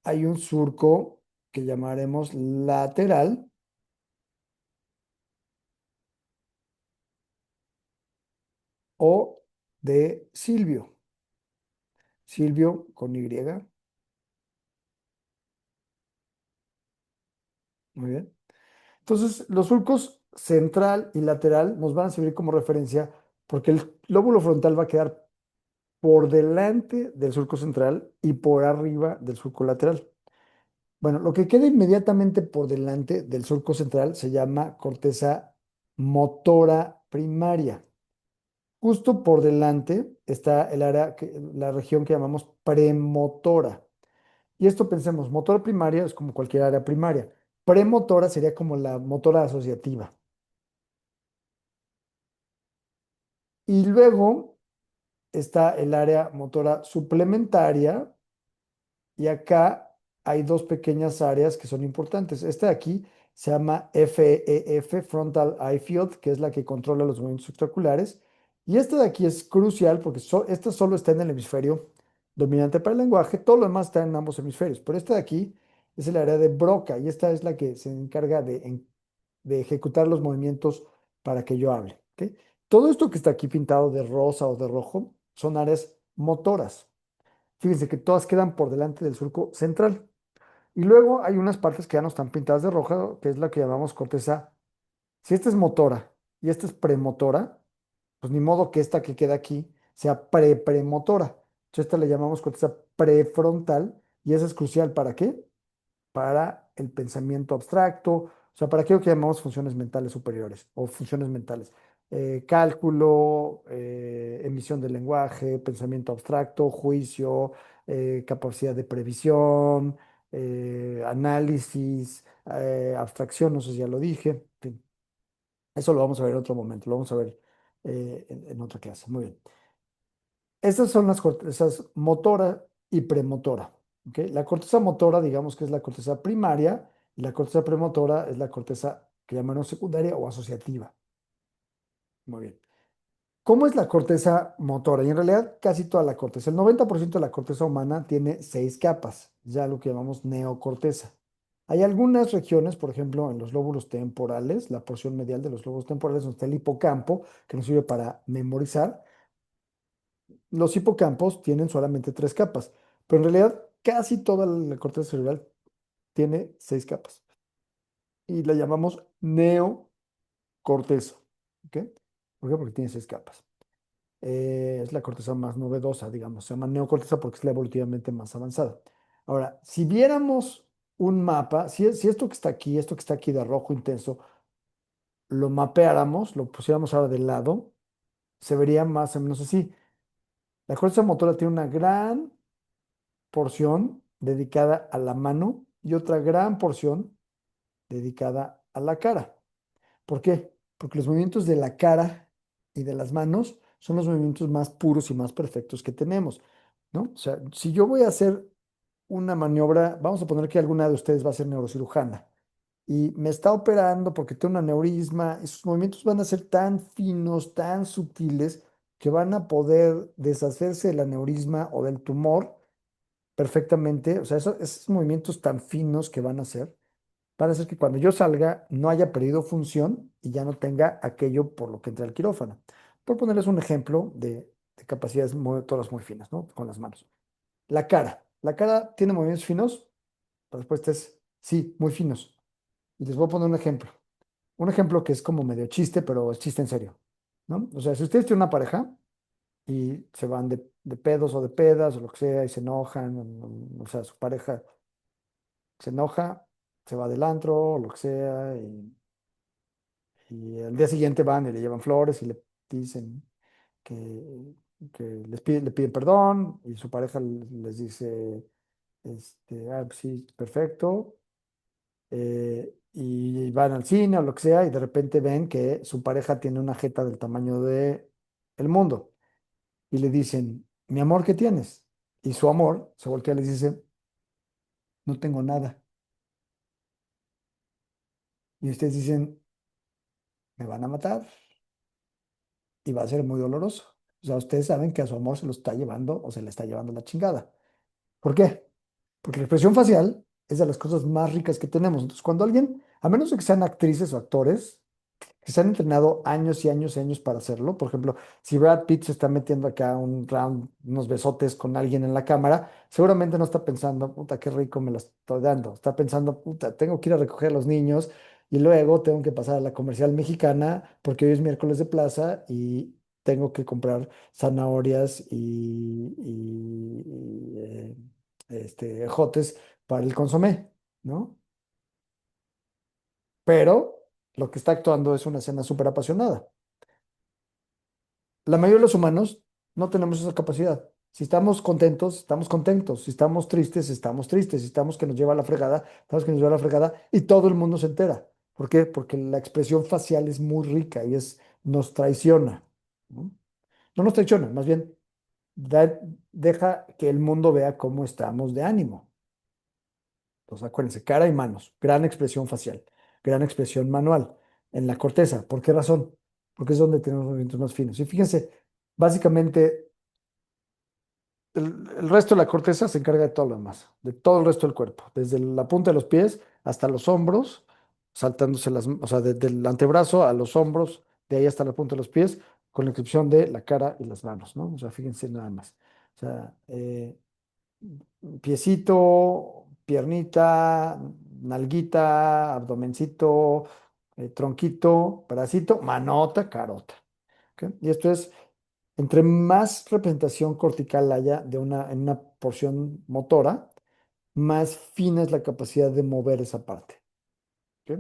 hay un surco que llamaremos lateral o de Silvio. Silvio con Y. Muy bien. Entonces, los surcos central y lateral nos van a servir como referencia porque el lóbulo frontal va a quedar por delante del surco central y por arriba del surco lateral. Bueno, lo que queda inmediatamente por delante del surco central se llama corteza motora primaria. Justo por delante está la región que llamamos premotora. Y esto pensemos, motora primaria es como cualquier área primaria. Premotora sería como la motora asociativa. Y luego está el área motora suplementaria, y acá hay dos pequeñas áreas que son importantes. Esta de aquí se llama FEF, Frontal Eye Field, que es la que controla los movimientos extraculares. Y esta de aquí es crucial porque esta solo está en el hemisferio dominante para el lenguaje, todo lo demás está en ambos hemisferios. Pero esta de aquí es el área de Broca y esta es la que se encarga de ejecutar los movimientos para que yo hable. ¿Ok? Todo esto que está aquí pintado de rosa o de rojo son áreas motoras. Fíjense que todas quedan por delante del surco central. Y luego hay unas partes que ya no están pintadas de roja, que es la que llamamos corteza. Si esta es motora y esta es premotora, pues ni modo que esta que queda aquí sea premotora. Entonces esta le llamamos corteza prefrontal y esa es crucial. ¿Para qué? Para el pensamiento abstracto, o sea, para aquello que llamamos funciones mentales superiores o funciones mentales. Cálculo, emisión del lenguaje, pensamiento abstracto, juicio, capacidad de previsión, análisis, abstracción, no sé si ya lo dije. En fin, eso lo vamos a ver en otro momento, lo vamos a ver en otra clase. Muy bien. Estas son las cortezas motora y premotora. ¿Ok? La corteza motora, digamos que es la corteza primaria, y la corteza premotora es la corteza que llamamos secundaria o asociativa. Muy bien. ¿Cómo es la corteza motora? Y en realidad casi toda la corteza, el 90% de la corteza humana tiene 6 capas, ya lo que llamamos neocorteza. Hay algunas regiones, por ejemplo, en los lóbulos temporales, la porción medial de los lóbulos temporales, donde está el hipocampo, que nos sirve para memorizar. Los hipocampos tienen solamente 3 capas, pero en realidad casi toda la corteza cerebral tiene 6 capas y la llamamos neocorteza. ¿Ok? ¿Por qué? Porque tiene 6 capas. Es la corteza más novedosa, digamos. Se llama neocorteza porque es la evolutivamente más avanzada. Ahora, si viéramos un mapa, si esto que está aquí de rojo intenso, lo mapeáramos, lo pusiéramos ahora de lado, se vería más o menos así. La corteza motora tiene una gran porción dedicada a la mano y otra gran porción dedicada a la cara. ¿Por qué? Porque los movimientos de la cara y de las manos son los movimientos más puros y más perfectos que tenemos, ¿no? O sea, si yo voy a hacer una maniobra, vamos a poner que alguna de ustedes va a ser neurocirujana y me está operando porque tiene un aneurisma, esos movimientos van a ser tan finos, tan sutiles, que van a poder deshacerse del aneurisma o del tumor perfectamente, o sea, esos movimientos tan finos que van a hacer que cuando yo salga no haya perdido función y ya no tenga aquello por lo que entré al quirófano. Por ponerles un ejemplo de capacidades motoras muy finas, ¿no? Con las manos. La cara. ¿La cara tiene movimientos finos? La respuesta es sí, muy finos. Y les voy a poner un ejemplo. Un ejemplo que es como medio chiste, pero es chiste en serio, ¿no? O sea, si ustedes tienen una pareja y se van de pedos o de pedas o lo que sea y se enojan, o sea, su pareja se enoja, se va del antro o lo que sea y al día siguiente van y le llevan flores y le dicen que, que le piden perdón y su pareja les dice, pues sí, perfecto, y van al cine o lo que sea y de repente ven que su pareja tiene una jeta del tamaño de el mundo y le dicen, mi amor, ¿qué tienes? Y su amor se voltea y les dice, no tengo nada. Y ustedes dicen, me van a matar y va a ser muy doloroso. O sea, ustedes saben que a su amor se lo está llevando o se le está llevando la chingada. ¿Por qué? Porque la expresión facial es de las cosas más ricas que tenemos. Entonces, cuando alguien, a menos de que sean actrices o actores, que se han entrenado años y años y años para hacerlo. Por ejemplo, si Brad Pitt se está metiendo acá un round, unos besotes con alguien en la cámara, seguramente no está pensando, puta, qué rico me lo estoy dando. Está pensando, puta, tengo que ir a recoger a los niños y luego tengo que pasar a la comercial mexicana porque hoy es miércoles de plaza y tengo que comprar zanahorias y ejotes para el consomé, ¿no? Pero lo que está actuando es una escena súper apasionada. La mayoría de los humanos no tenemos esa capacidad. Si estamos contentos, estamos contentos. Si estamos tristes, estamos tristes. Si estamos que nos lleva a la fregada, estamos que nos lleva a la fregada y todo el mundo se entera. ¿Por qué? Porque la expresión facial es muy rica y nos traiciona, ¿no? No nos traiciona, más bien deja que el mundo vea cómo estamos de ánimo. Entonces, acuérdense, cara y manos, gran expresión facial, gran expresión manual en la corteza. ¿Por qué razón? Porque es donde tenemos movimientos más finos. Y fíjense, básicamente el resto de la corteza se encarga de todo lo demás, de todo el resto del cuerpo, desde la punta de los pies hasta los hombros, saltándose o sea, desde el antebrazo a los hombros, de ahí hasta la punta de los pies, con la excepción de la cara y las manos, ¿no? O sea, fíjense nada más. O sea, piecito, piernita, nalguita, abdomencito, tronquito, bracito, manota, carota. ¿Ok? Y esto es, entre más representación cortical haya en una porción motora, más fina es la capacidad de mover esa parte. ¿Ok?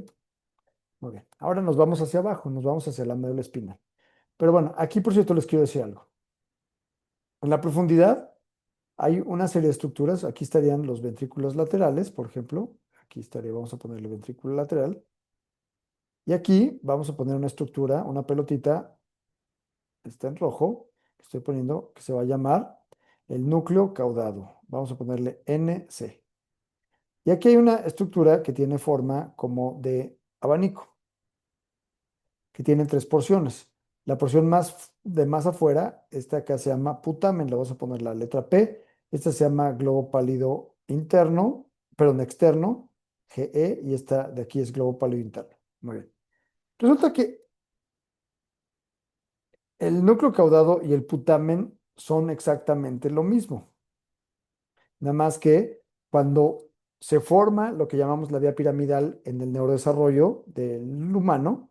Muy bien. Ahora nos vamos hacia abajo, nos vamos hacia la médula espinal. Pero bueno, aquí por cierto les quiero decir algo. En la profundidad hay una serie de estructuras. Aquí estarían los ventrículos laterales, por ejemplo. Aquí estaría, vamos a ponerle ventrículo lateral. Y aquí vamos a poner una estructura, una pelotita, está en rojo, que estoy poniendo, que se va a llamar el núcleo caudado. Vamos a ponerle NC. Y aquí hay una estructura que tiene forma como de abanico, que tiene tres porciones. La porción más afuera, esta acá se llama putamen, le vamos a poner la letra P. Esta se llama globo pálido interno, perdón, externo, GE, y esta de aquí es globo pálido interno. Muy bien. Resulta que el núcleo caudado y el putamen son exactamente lo mismo, nada más que cuando se forma lo que llamamos la vía piramidal en el neurodesarrollo del humano,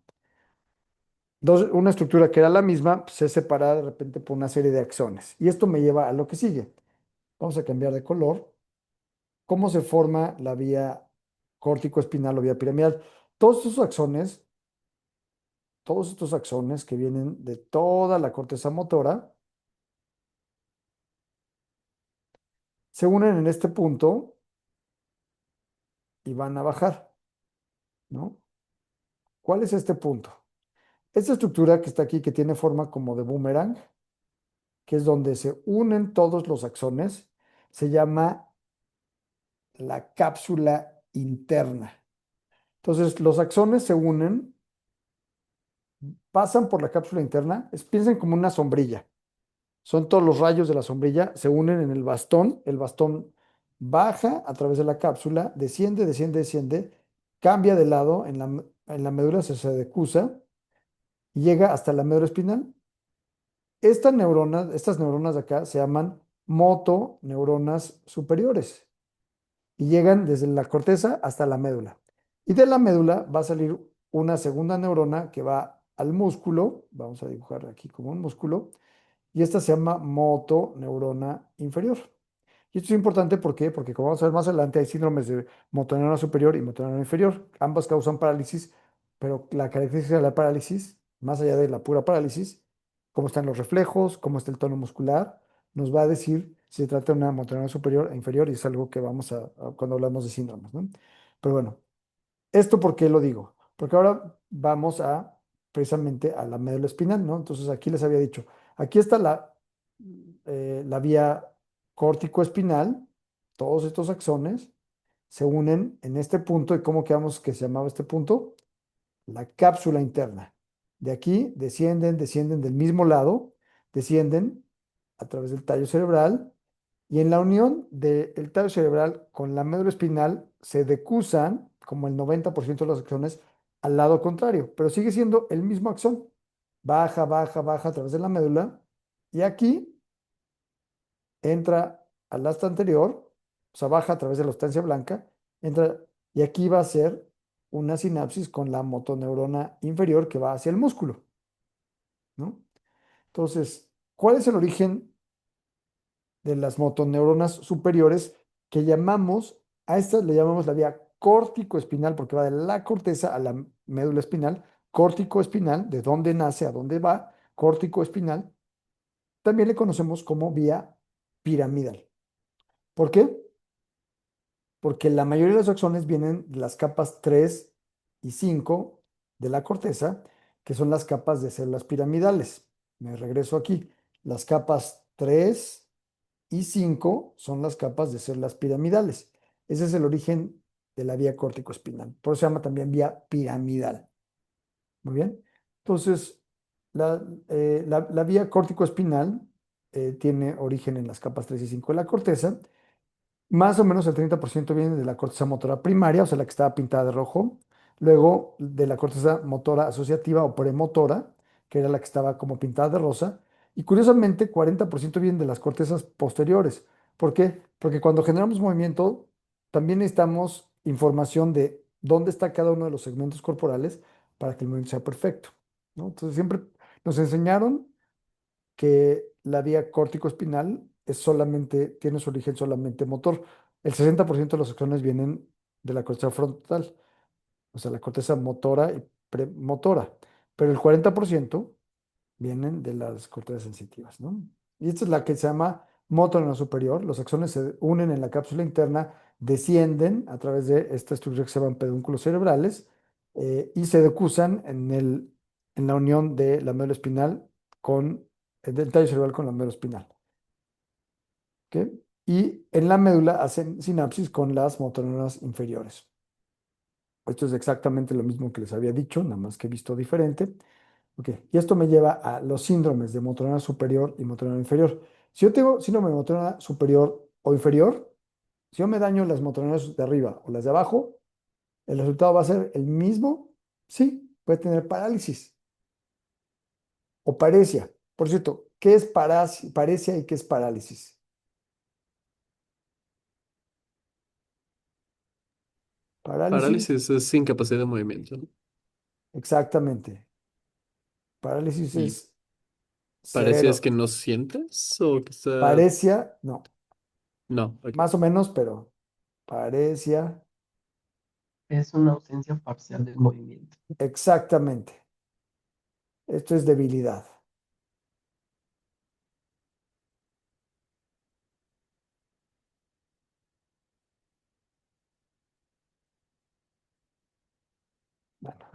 una estructura que era la misma se separa de repente por una serie de axones. Y esto me lleva a lo que sigue. Vamos a cambiar de color. ¿Cómo se forma la vía córtico-espinal o vía piramidal? Todos estos axones, todos estos axones que vienen de toda la corteza motora, se unen en este punto y van a bajar, ¿no? ¿Cuál es este punto? Esta estructura que está aquí, que tiene forma como de boomerang, que es donde se unen todos los axones, se llama la cápsula interna. Entonces, los axones se unen, pasan por la cápsula interna, piensen como una sombrilla. Son todos los rayos de la sombrilla, se unen en el bastón. El bastón baja a través de la cápsula, desciende, desciende, desciende, cambia de lado en la médula, se decusa y llega hasta la médula espinal. Estas neuronas de acá se llaman motoneuronas superiores y llegan desde la corteza hasta la médula. Y de la médula va a salir una segunda neurona que va al músculo, vamos a dibujar aquí como un músculo, y esta se llama motoneurona inferior. Y esto es importante, ¿por qué? Porque como vamos a ver más adelante, hay síndromes de motoneurona superior y motoneurona inferior. Ambas causan parálisis, pero la característica de la parálisis, más allá de la pura parálisis, cómo están los reflejos, cómo está el tono muscular, nos va a decir si se trata de una motoneurona superior e inferior, y es algo que vamos cuando hablamos de síndromes, ¿no? Pero bueno, ¿esto por qué lo digo? Porque ahora vamos precisamente a la médula espinal, ¿no? Entonces aquí les había dicho, aquí está la vía córtico-espinal, todos estos axones se unen en este punto. ¿Y cómo quedamos que se llamaba este punto? La cápsula interna. De aquí descienden, descienden del mismo lado, descienden a través del tallo cerebral, y en la unión del tallo cerebral con la médula espinal se decusan como el 90% de los axones al lado contrario, pero sigue siendo el mismo axón. Baja, baja, baja a través de la médula, y aquí entra al asta anterior, o sea, baja a través de la sustancia blanca, entra, y aquí va a ser una sinapsis con la motoneurona inferior que va hacia el músculo, ¿no? Entonces, ¿cuál es el origen de las motoneuronas superiores que llamamos, a estas le llamamos la vía córtico-espinal, porque va de la corteza a la médula espinal? Córtico-espinal, de dónde nace a dónde va, córtico-espinal, también le conocemos como vía piramidal. ¿Por qué? Porque la mayoría de los axones vienen de las capas 3 y 5 de la corteza, que son las capas de células piramidales. Me regreso aquí. Las capas 3 y 5 son las capas de células piramidales. Ese es el origen de la vía córtico-espinal. Por eso se llama también vía piramidal. Muy bien. Entonces, la vía córtico-espinal tiene origen en las capas 3 y 5 de la corteza. Más o menos el 30% viene de la corteza motora primaria, o sea, la que estaba pintada de rojo. Luego de la corteza motora asociativa o premotora, que era la que estaba como pintada de rosa. Y curiosamente, 40% vienen de las cortezas posteriores. ¿Por qué? Porque cuando generamos movimiento, también necesitamos información de dónde está cada uno de los segmentos corporales para que el movimiento sea perfecto, ¿no? Entonces, siempre nos enseñaron que la vía córtico-espinal tiene su origen solamente motor. El 60% de los axones vienen de la corteza frontal, o sea, la corteza motora y premotora, pero el 40% vienen de las cortezas sensitivas, ¿no? Y esta es la que se llama motor superior. Los axones se unen en la cápsula interna, descienden a través de esta estructura que se llaman pedúnculos cerebrales, y se decusan en la unión de la médula espinal con del tallo cerebral con la médula espinal. ¿Ok? Y en la médula hacen sinapsis con las motoneuronas inferiores. Esto es exactamente lo mismo que les había dicho, nada más que visto diferente. Ok, y esto me lleva a los síndromes de motoneurona superior y motoneurona inferior. Si yo tengo síndrome de motoneurona superior o inferior, si yo me daño las motoneuronas de arriba o las de abajo, el resultado va a ser el mismo. Sí, puede tener parálisis o paresia. Por cierto, ¿qué es paresia y qué es parálisis? Parálisis, Parálisis es incapacidad de movimiento, ¿no? exactamente. Parálisis Y es parecías que cero. no sientes o que está... Paresia, no, No, ok. más o menos, pero paresia, Es una ausencia parcial del movimiento. exactamente. Esto es debilidad. Bueno,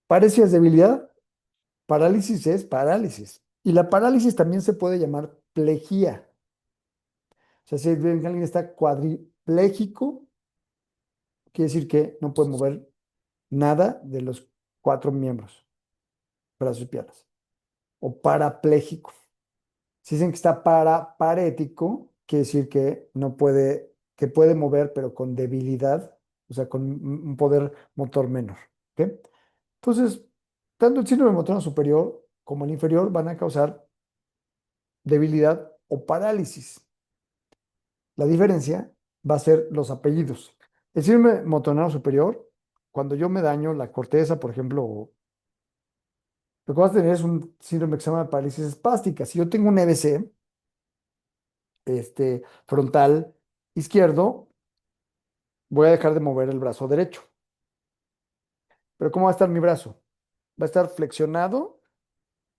paresia es debilidad, parálisis es parálisis. Y la parálisis también se puede llamar plejía. O sea, si ven que alguien está cuadripléjico, quiere decir que no puede mover nada de los cuatro miembros, brazos y piernas. O parapléjico. Si dicen que está paraparético, quiere decir que no puede, que puede mover, pero con debilidad, o sea, con un poder motor menor. ¿Ok? Entonces, tanto el síndrome motor superior como el inferior van a causar debilidad o parálisis. La diferencia va a ser los apellidos. El síndrome motoneuron superior, cuando yo me daño la corteza, por ejemplo, lo que vas a tener es un síndrome que se llama parálisis espástica. Si yo tengo un EBC, frontal izquierdo, voy a dejar de mover el brazo derecho. Pero ¿cómo va a estar mi brazo? Va a estar flexionado,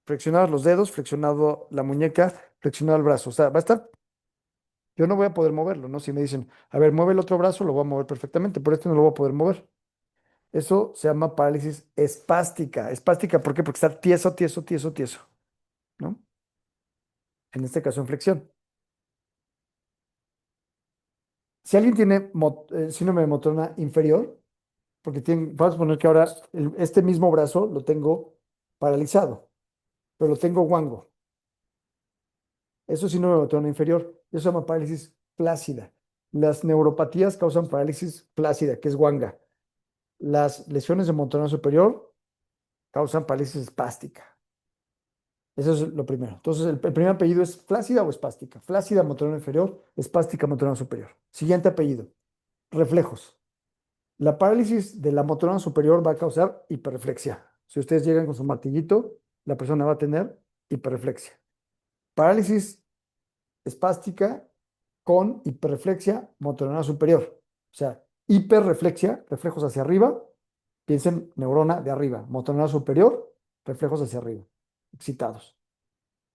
flexionados los dedos, flexionado la muñeca, flexionado el brazo. O sea, va a estar, yo no voy a poder moverlo, ¿no? Si me dicen, a ver, mueve el otro brazo, lo voy a mover perfectamente, pero este no lo voy a poder mover. Eso se llama parálisis espástica. Espástica, ¿por qué? Porque está tieso, tieso, tieso, tieso, ¿no? En este caso en flexión. Si alguien tiene síndrome de motrona inferior, porque vamos a poner que ahora este mismo brazo lo tengo paralizado, pero lo tengo guango. Eso es síndrome de motrona inferior. Eso se llama parálisis flácida. Las neuropatías causan parálisis flácida, que es guanga. Las lesiones de motrona superior causan parálisis espástica. Eso es lo primero. Entonces, el primer apellido es flácida o espástica. Flácida, motorona inferior, espástica, motorona superior. Siguiente apellido, reflejos. La parálisis de la motorona superior va a causar hiperreflexia. Si ustedes llegan con su martillito, la persona va a tener hiperreflexia. Parálisis espástica con hiperreflexia motorona superior. O sea, hiperreflexia, reflejos hacia arriba, piensen neurona de arriba, motorona superior, reflejos hacia arriba, excitados.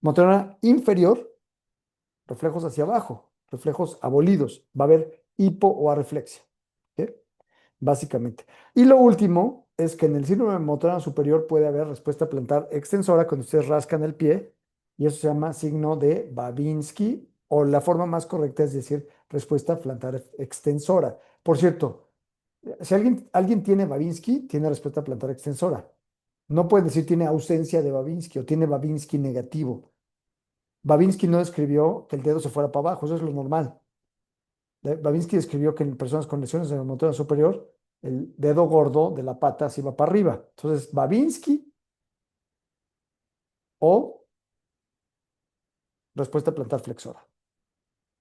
Motorona inferior, reflejos hacia abajo, reflejos abolidos. Va a haber hipo o arreflexia. ¿Ok? Básicamente. Y lo último es que en el síndrome motora superior puede haber respuesta plantar extensora cuando ustedes rascan el pie, y eso se llama signo de Babinski, o la forma más correcta es decir respuesta plantar extensora. Por cierto, si alguien tiene Babinski, tiene respuesta plantar extensora. No puede decir tiene ausencia de Babinski o tiene Babinski negativo. Babinski no describió que el dedo se fuera para abajo, eso es lo normal. Babinski describió que en personas con lesiones en la motora superior, el dedo gordo de la pata se iba para arriba. Entonces, Babinski o respuesta plantar flexora.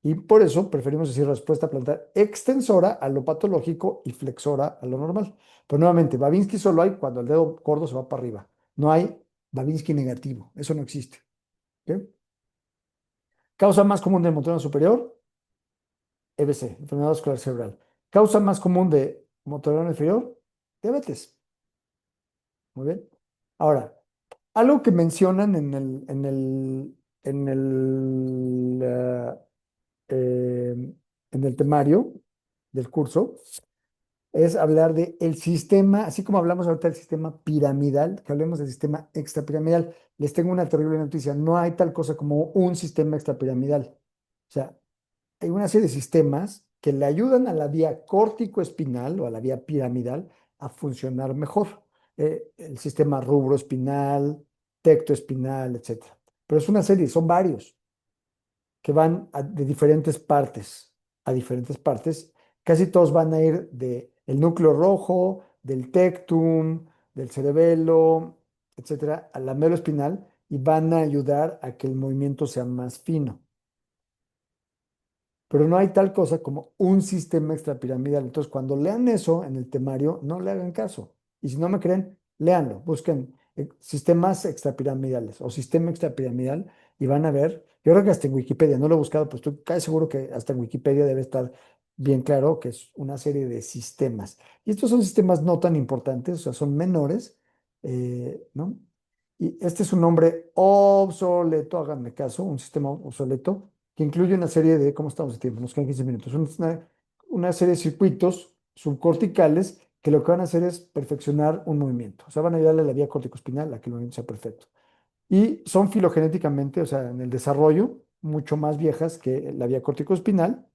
Y por eso preferimos decir respuesta plantar extensora a lo patológico y flexora a lo normal. Pero nuevamente, Babinski solo hay cuando el dedo gordo se va para arriba. No hay Babinski negativo. Eso no existe. ¿Ok? Causa más común del motor superior, EBC, enfermedad vascular cerebral. Causa más común de motor inferior, diabetes. Muy bien. Ahora, algo que mencionan en el temario del curso es hablar de el sistema, así como hablamos ahorita del sistema piramidal, que hablemos del sistema extrapiramidal. Les tengo una terrible noticia, no hay tal cosa como un sistema extrapiramidal. O sea, hay una serie de sistemas que le ayudan a la vía córtico-espinal o a la vía piramidal a funcionar mejor. El sistema rubroespinal, tectoespinal, etcétera. Pero es una serie, son varios que van de diferentes partes a diferentes partes. Casi todos van a ir del núcleo rojo, del tectum, del cerebelo, etcétera, al lamelo espinal y van a ayudar a que el movimiento sea más fino. Pero no hay tal cosa como un sistema extrapiramidal. Entonces, cuando lean eso en el temario, no le hagan caso. Y si no me creen, léanlo, busquen sistemas extrapiramidales o sistema extrapiramidal y van a ver, yo creo que hasta en Wikipedia, no lo he buscado, pero estoy casi seguro que hasta en Wikipedia debe estar bien claro que es una serie de sistemas. Y estos son sistemas no tan importantes, o sea, son menores, ¿no? Y este es un nombre obsoleto, háganme caso, un sistema obsoleto que incluye una serie de, ¿cómo estamos de tiempo? Nos quedan 15 minutos. Una serie de circuitos subcorticales que lo que van a hacer es perfeccionar un movimiento. O sea, van a ayudarle a la vía corticoespinal a que el movimiento sea perfecto. Y son filogenéticamente, o sea, en el desarrollo, mucho más viejas que la vía corticoespinal.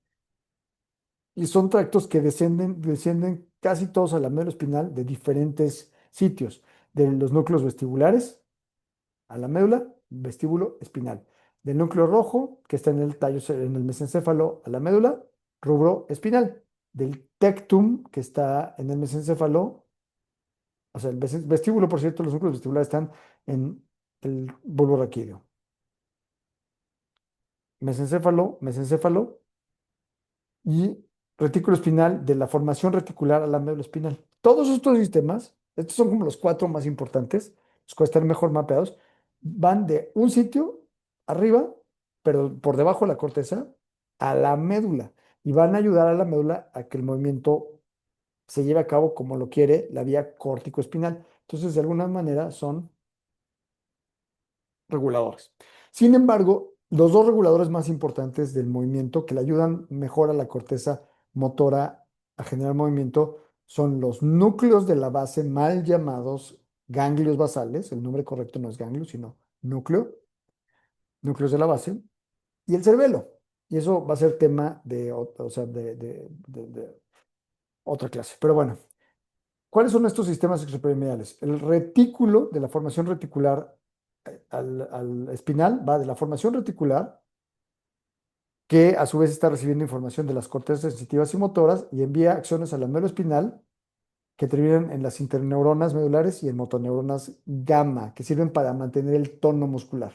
Y son tractos que descienden casi todos a la médula espinal de diferentes sitios, de los núcleos vestibulares a la médula, vestíbulo espinal. del núcleo rojo, que está en el tallo, en el mesencéfalo a la médula, rubro espinal. Del tectum, que está en el mesencéfalo, o sea, el vestíbulo, por cierto, los núcleos vestibulares están en el bulbo raquídeo. Mesencéfalo, mesencéfalo y retículo espinal de la formación reticular a la médula espinal. Todos estos sistemas, estos son como los cuatro más importantes, los que están mejor mapeados, van de un sitio arriba, pero por debajo de la corteza, a la médula y van a ayudar a la médula a que el movimiento se lleve a cabo como lo quiere la vía córtico-espinal. Entonces, de alguna manera son reguladores. Sin embargo, los dos reguladores más importantes del movimiento que le ayudan mejor a la corteza motora a generar movimiento son los núcleos de la base, mal llamados ganglios basales. El nombre correcto no es ganglio, sino núcleo, núcleos de la base, y el cerebelo. Y eso va a ser tema de, o sea, de otra clase. Pero bueno, ¿cuáles son estos sistemas extrapiramidales? El retículo de la formación reticular al espinal va de la formación reticular, que a su vez está recibiendo información de las cortezas sensitivas y motoras y envía acciones al anelo espinal que terminan en las interneuronas medulares y en motoneuronas gamma, que sirven para mantener el tono muscular.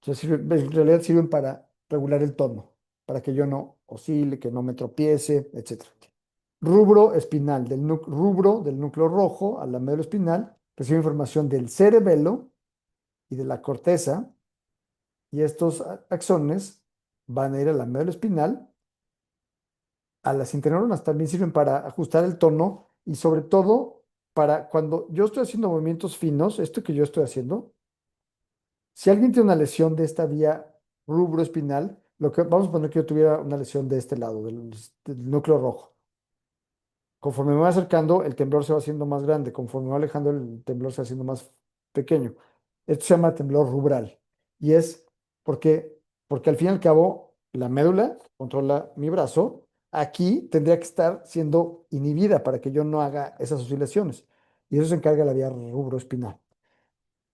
O sea, en realidad sirven para regular el tono, para que yo no oscile, que no me tropiece, etcétera. Rubro espinal, rubro del núcleo rojo a la médula espinal, recibe información del cerebelo y de la corteza, y estos axones van a ir a la médula espinal, a las interneuronas, también sirven para ajustar el tono y sobre todo para cuando yo estoy haciendo movimientos finos, esto que yo estoy haciendo, si alguien tiene una lesión de esta vía rubro espinal, lo que vamos a poner que yo tuviera una lesión de este lado, del núcleo rojo. Conforme me va acercando, el temblor se va haciendo más grande. Conforme me va alejando, el temblor se va haciendo más pequeño. Esto se llama temblor rubral. Y es porque, porque al fin y al cabo, la médula controla mi brazo. Aquí tendría que estar siendo inhibida para que yo no haga esas oscilaciones. Y eso se encarga la vía rubroespinal.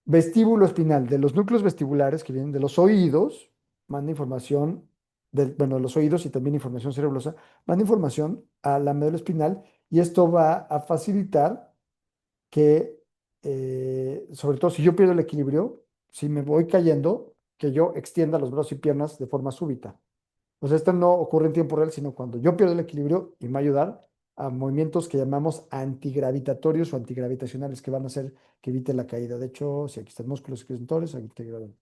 Vestíbulo espinal, de los núcleos vestibulares que vienen de los oídos, manda información, bueno, de los oídos y también información cerebrosa, manda información a la médula espinal y esto va a facilitar que, sobre todo si yo pierdo el equilibrio, si me voy cayendo, que yo extienda los brazos y piernas de forma súbita. Pues esto no ocurre en tiempo real, sino cuando yo pierdo el equilibrio y me va a ayudar a movimientos que llamamos antigravitatorios o antigravitacionales que van a hacer que evite la caída. De hecho, si aquí están músculos extensores, aquí te graban.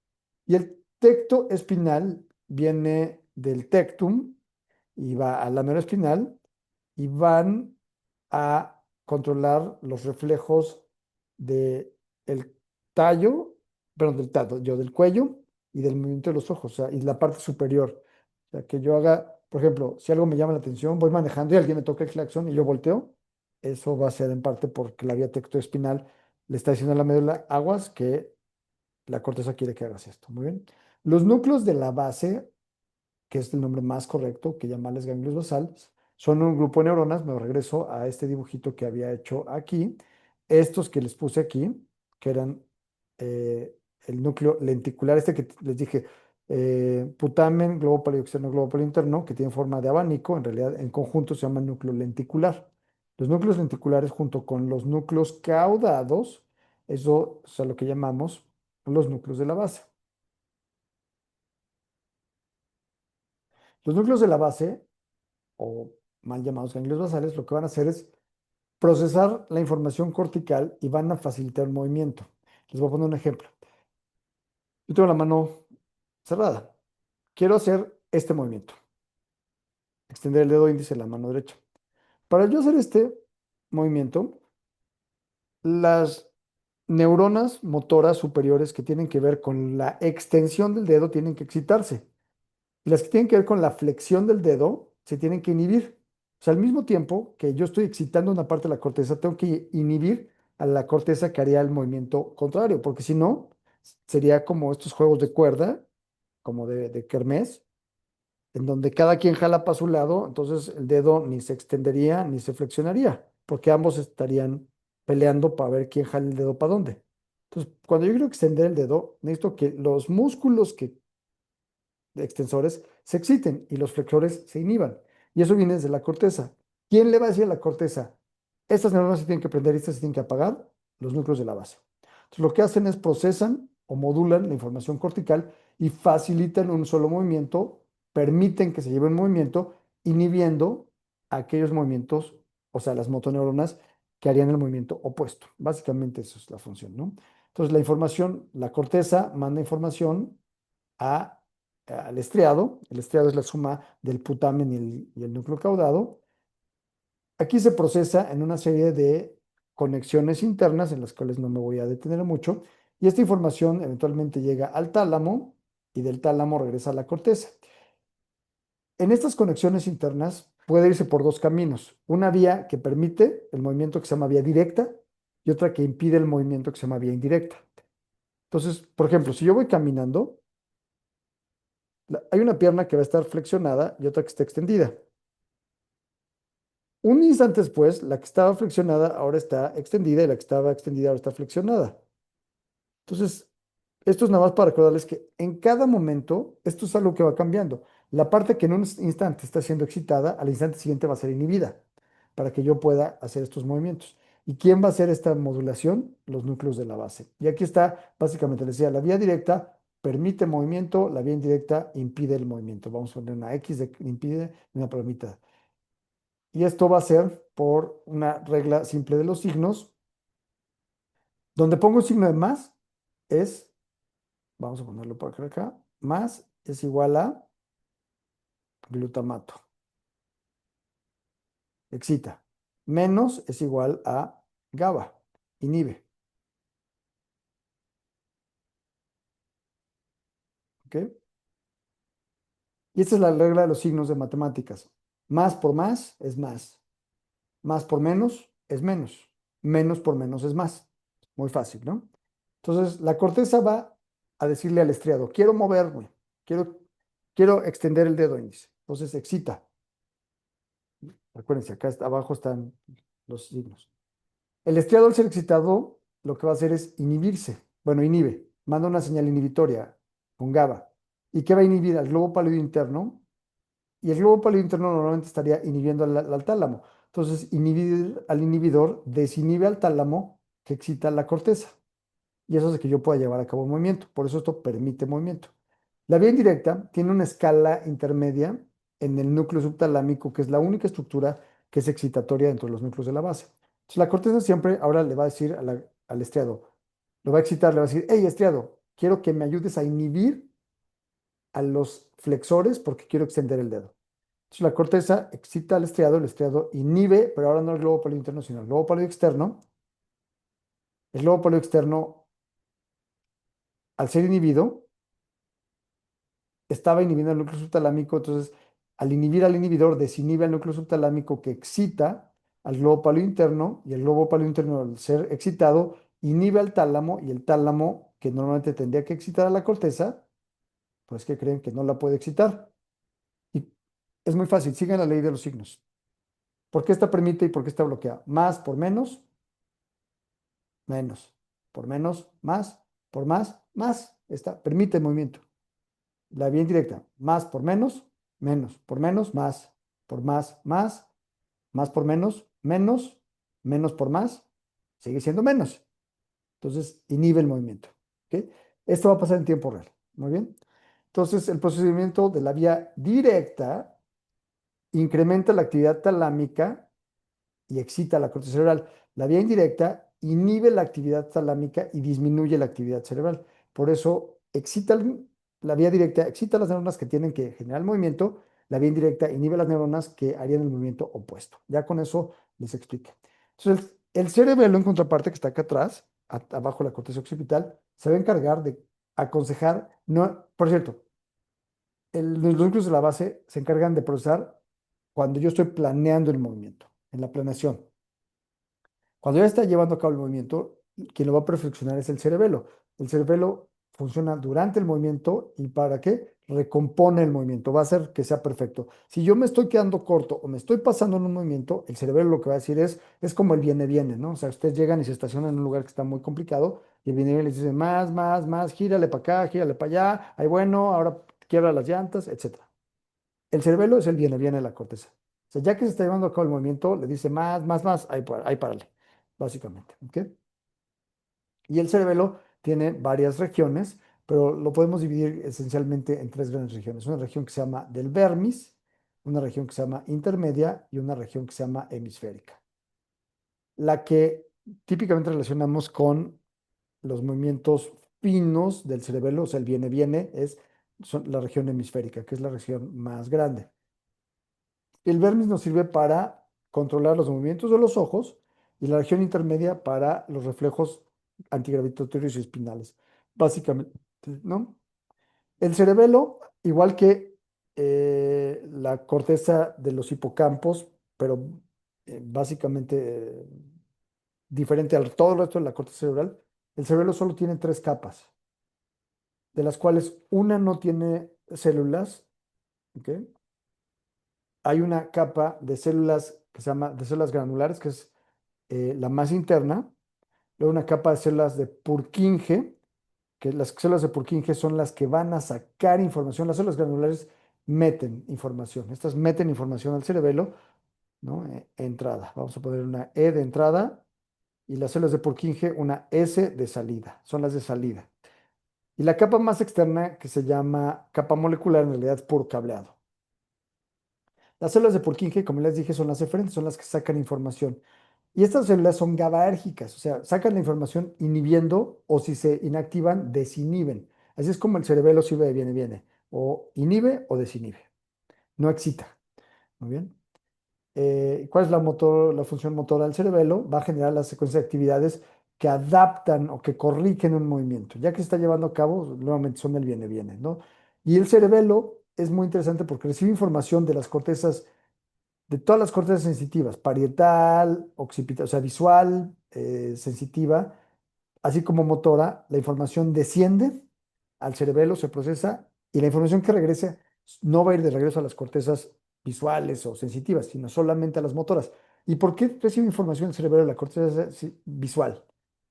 Y el tecto espinal viene del tectum y va a la médula espinal y van a controlar los reflejos del tallo, perdón, del tallo, del cuello y del movimiento de los ojos, o sea, y la parte superior. O sea, que yo haga, por ejemplo, si algo me llama la atención, voy manejando y alguien me toca el claxon y yo volteo, eso va a ser en parte porque la vía tectoespinal le está diciendo a la médula aguas que la corteza quiere que hagas esto. Muy bien. Los núcleos de la base, que es el nombre más correcto, que llamarles ganglios basales, son un grupo de neuronas. Me regreso a este dibujito que había hecho aquí. Estos que les puse aquí, que eran eh, el núcleo lenticular, este que les dije, putamen, globo pálido externo, globo pálido interno, que tiene forma de abanico, en realidad en conjunto se llama núcleo lenticular. Los núcleos lenticulares junto con los núcleos caudados, eso es a lo que llamamos los núcleos de la base. Los núcleos de la base, o mal llamados ganglios basales, lo que van a hacer es procesar la información cortical y van a facilitar el movimiento. Les voy a poner un ejemplo. Yo tengo la mano cerrada. Quiero hacer este movimiento. Extender el dedo índice de la mano derecha. Para yo hacer este movimiento, las neuronas motoras superiores que tienen que ver con la extensión del dedo tienen que excitarse. Y las que tienen que ver con la flexión del dedo se tienen que inhibir. O sea, al mismo tiempo que yo estoy excitando una parte de la corteza, tengo que inhibir a la corteza que haría el movimiento contrario, porque si no, sería como estos juegos de cuerda, como de kermés, en donde cada quien jala para su lado, entonces el dedo ni se extendería ni se flexionaría, porque ambos estarían peleando para ver quién jala el dedo para dónde. Entonces, cuando yo quiero extender el dedo, necesito que los músculos que extensores se exciten y los flexores se inhiban. Y eso viene desde la corteza. ¿Quién le va a decir a la corteza? Estas neuronas se tienen que prender y estas se tienen que apagar, los núcleos de la base. Entonces, lo que hacen es procesan o modulan la información cortical y facilitan un solo movimiento, permiten que se lleve un movimiento, inhibiendo aquellos movimientos, o sea, las motoneuronas que harían el movimiento opuesto. Básicamente eso es la función, ¿no? Entonces, la información, la corteza manda información a, al estriado. El estriado es la suma del putamen y el núcleo caudado. Aquí se procesa en una serie de conexiones internas en las cuales no me voy a detener mucho. Y esta información eventualmente llega al tálamo y del tálamo regresa a la corteza. En estas conexiones internas puede irse por dos caminos. Una vía que permite el movimiento que se llama vía directa y otra que impide el movimiento que se llama vía indirecta. Entonces, por ejemplo, si yo voy caminando, hay una pierna que va a estar flexionada y otra que está extendida. Un instante después, la que estaba flexionada ahora está extendida y la que estaba extendida ahora está flexionada. Entonces, esto es nada más para recordarles que en cada momento esto es algo que va cambiando. La parte que en un instante está siendo excitada, al instante siguiente va a ser inhibida para que yo pueda hacer estos movimientos. ¿Y quién va a hacer esta modulación? Los núcleos de la base. Y aquí está, básicamente, les decía, la vía directa permite movimiento, la vía indirecta impide el movimiento. Vamos a poner una X de impide y una palomita. Y esto va a ser por una regla simple de los signos. Donde pongo un signo de más es, vamos a ponerlo por acá, más es igual a glutamato, excita. Menos es igual a GABA, inhibe. ¿Ok? Y esta es la regla de los signos de matemáticas. Más por más es más. Más por menos es menos. Menos por menos es más. Muy fácil, ¿no? Entonces, la corteza va a decirle al estriado, quiero moverme, quiero extender el dedo índice. Entonces, excita. Recuérdense, acá abajo están los signos. El estriado al ser excitado, lo que va a hacer es inhibirse. Bueno, inhibe. Manda una señal inhibitoria con GABA. ¿Y qué va a inhibir? Al globo pálido interno. Y el globo pálido interno normalmente estaría inhibiendo al tálamo. Entonces, inhibir al inhibidor desinhibe al tálamo que excita la corteza. Y eso hace que yo pueda llevar a cabo un movimiento. Por eso esto permite movimiento. La vía indirecta tiene una escala intermedia en el núcleo subtalámico, que es la única estructura que es excitatoria dentro de los núcleos de la base. Entonces, la corteza siempre ahora le va a decir al estriado, lo va a excitar, le va a decir, hey, estriado, quiero que me ayudes a inhibir a los flexores porque quiero extender el dedo. Entonces, la corteza excita al estriado, el estriado inhibe, pero ahora no el globo pálido interno, sino el globo pálido externo. El globo pálido externo, al ser inhibido, estaba inhibiendo el núcleo subtalámico, entonces al inhibir al inhibidor desinhibe al núcleo subtalámico que excita al globo pálido interno y el globo pálido interno al ser excitado inhibe al tálamo y el tálamo que normalmente tendría que excitar a la corteza, pues que creen que no la puede excitar. Y es muy fácil, sigan la ley de los signos. ¿Por qué esta permite y por qué esta bloquea? Más por menos, menos. Por menos, más. Por más, más. Esta permite el movimiento. La vía indirecta, más por menos, menos, por menos, más, por más, más por menos, menos, menos por más, sigue siendo menos. Entonces, inhibe el movimiento. ¿Ok? Esto va a pasar en tiempo real. Muy bien. Entonces, el procedimiento de la vía directa incrementa la actividad talámica y excita la corteza cerebral. La vía indirecta inhibe la actividad talámica y disminuye la actividad cerebral. Por eso, la vía directa excita las neuronas que tienen que generar el movimiento, la vía indirecta inhibe las neuronas que harían el movimiento opuesto. Ya con eso les expliqué. Entonces, el cerebelo en contraparte, que está acá atrás, abajo de la corteza occipital, se va a encargar de aconsejar, no, por cierto, los núcleos de la base se encargan de procesar cuando yo estoy planeando el movimiento, en la planeación. Cuando ya está llevando a cabo el movimiento, quien lo va a perfeccionar es el cerebelo. El cerebelo funciona durante el movimiento y ¿para qué? Recompone el movimiento, va a hacer que sea perfecto. Si yo me estoy quedando corto o me estoy pasando en un movimiento, el cerebelo lo que va a decir es como el viene-viene, ¿no? O sea, ustedes llegan y se estacionan en un lugar que está muy complicado y el viene-viene les dice más, más, más, gírale para acá, gírale para allá, ay bueno, ahora quiebra las llantas, etcétera. El cerebelo es el viene de la corteza. O sea, ya que se está llevando a cabo el movimiento, le dice más, más, más, ahí párale, básicamente. ¿Ok? Y el cerebelo tiene varias regiones, pero lo podemos dividir esencialmente en tres grandes regiones. Una región que se llama del vermis, una región que se llama intermedia y una región que se llama hemisférica. La que típicamente relacionamos con los movimientos finos del cerebelo, o sea, el viene, son la región hemisférica, que es la región más grande. El vermis nos sirve para controlar los movimientos de los ojos y la región intermedia para los reflejos antigravitatorios y espinales, básicamente, ¿no? El cerebelo, igual que la corteza de los hipocampos, pero básicamente diferente a todo el resto de la corteza cerebral, el cerebelo solo tiene tres capas, de las cuales una no tiene células, ¿ok? Hay una capa de células que se llama de células granulares, que es la más interna, luego una capa de células de Purkinje, que las células de Purkinje son las que van a sacar información, las células granulares meten información, estas meten información al cerebelo, ¿no? Entrada, vamos a poner una E de entrada y las células de Purkinje una S de salida, son las de salida. Y la capa más externa, que se llama capa molecular, en realidad es puro cableado. Las células de Purkinje, como les dije, son las eferentes, son las que sacan información. Y estas células son GABAérgicas, o sea, sacan la información inhibiendo o si se inactivan, desinhiben. Así es como el cerebelo sirve de viene. O inhibe o desinhibe. No excita. Muy bien. ¿Cuál es la función motora del cerebelo? Va a generar la secuencia de actividades que adaptan o que corrigen un movimiento. Ya que se está llevando a cabo, nuevamente son el viene, ¿no? Y el cerebelo es muy interesante porque recibe información de las cortezas de todas las cortezas sensitivas, parietal, occipital, o sea, visual, sensitiva, así como motora, la información desciende al cerebelo, se procesa y la información que regrese no va a ir de regreso a las cortezas visuales o sensitivas, sino solamente a las motoras. ¿Y por qué recibe información el cerebelo de la corteza visual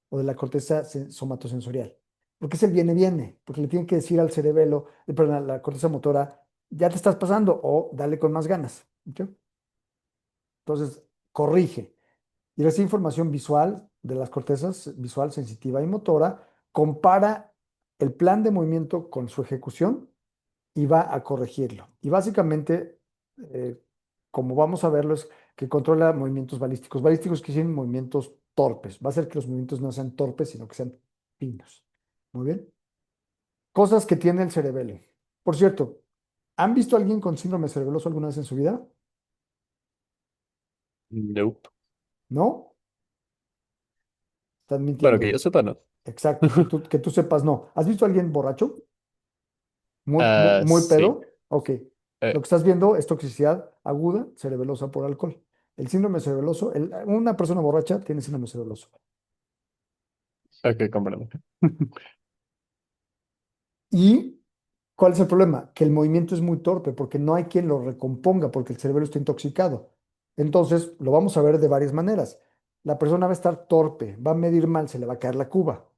o de la corteza somatosensorial? Porque es el viene, porque le tienen que decir al cerebelo, perdón, a la corteza motora, ya te estás pasando o dale con más ganas. ¿Ok? Entonces, corrige y recibe información visual de las cortezas visual, sensitiva y motora, compara el plan de movimiento con su ejecución y va a corregirlo. Y básicamente, eh, como vamos a verlo, es que controla movimientos balísticos. Balísticos que son movimientos torpes. Va a hacer que los movimientos no sean torpes, sino que sean finos. Muy bien. Cosas que tiene el cerebelo. Por cierto, ¿han visto a alguien con síndrome cerebeloso alguna vez en su vida? Nope. ¿No? Están Bueno, que mintiendo. yo sepa, no. Exacto, que tú sepas, no. ¿Has visto a alguien borracho? Muy, muy, Ah, muy sí. pedo. Ok. Lo Eh, que estás viendo es toxicidad aguda cerebelosa por alcohol. El síndrome cerebeloso, una persona borracha tiene síndrome cerebeloso. ok, comprendo. ¿Y cuál es el problema? Que el movimiento es muy torpe porque no hay quien lo recomponga porque el cerebelo está intoxicado. Entonces, lo vamos a ver de varias maneras. La persona va a estar torpe, va a medir mal, se le va a caer la cuba.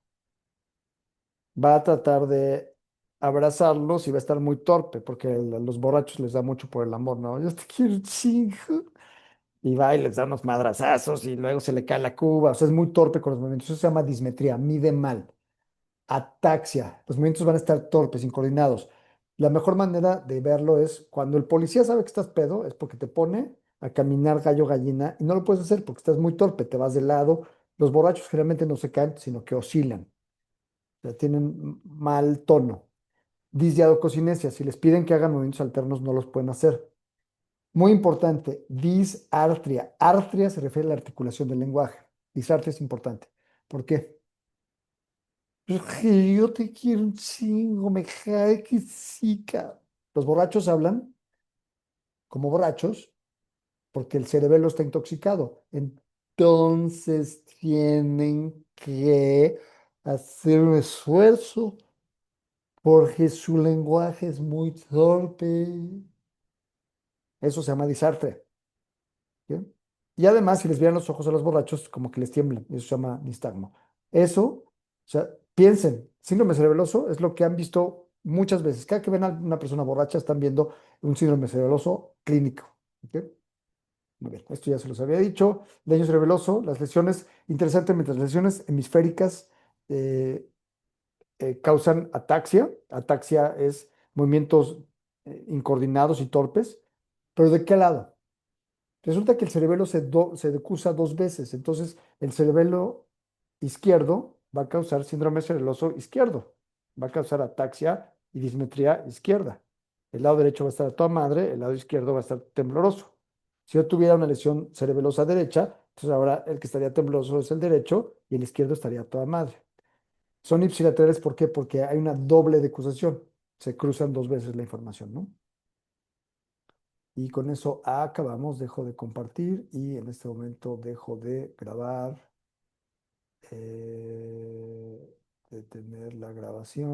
Va a tratar de abrazarlos y va a estar muy torpe, porque a los borrachos les da mucho por el amor, ¿no? Yo te quiero un chingo. Y va y les da unos madrazazos y luego se le cae la cuba. O sea, es muy torpe con los movimientos. Eso se llama dismetría, mide mal. Ataxia, los movimientos van a estar torpes, incoordinados. La mejor manera de verlo es cuando el policía sabe que estás pedo, es porque te pone a caminar gallo gallina y no lo puedes hacer porque estás muy torpe, te vas de lado. Los borrachos generalmente no se caen, sino que oscilan, o sea, tienen mal tono. Disdiadococinesia, si les piden que hagan movimientos alternos, no los pueden hacer. Muy importante, disartria. Artria se refiere a la articulación del lenguaje. Disartria es importante. ¿Por qué? Porque yo te quiero un chingo, me cae que sí, cabrón. Los borrachos hablan como borrachos porque el cerebelo está intoxicado. Entonces tienen que hacer un esfuerzo porque su lenguaje es muy torpe. Eso se llama disartria. ¿Bien? Y además, si les vieran los ojos a los borrachos, como que les tiemblan. Eso se llama nistagmo. Eso, o sea, piensen, síndrome cerebeloso es lo que han visto muchas veces. Cada que ven a una persona borracha están viendo un síndrome cerebeloso clínico. ¿Ok? Muy bien, esto ya se los había dicho. Daño cerebeloso, las lesiones, interesantemente, las lesiones hemisféricas eh, causan ataxia. Ataxia es movimientos incoordinados y torpes. ¿Pero de qué lado? Resulta que el cerebelo se decusa dos veces. Entonces, el cerebelo izquierdo va a causar síndrome cerebeloso izquierdo. Va a causar ataxia y dismetría izquierda. El lado derecho va a estar a toda madre, el lado izquierdo va a estar tembloroso. Si yo tuviera una lesión cerebelosa derecha, entonces ahora el que estaría tembloroso es el derecho y el izquierdo estaría a toda madre. Son ipsilaterales, ¿por qué? Porque hay una doble decusación. Se cruzan dos veces la información, ¿no? Y con eso acabamos, dejo de compartir y en este momento dejo de grabar, detener la grabación.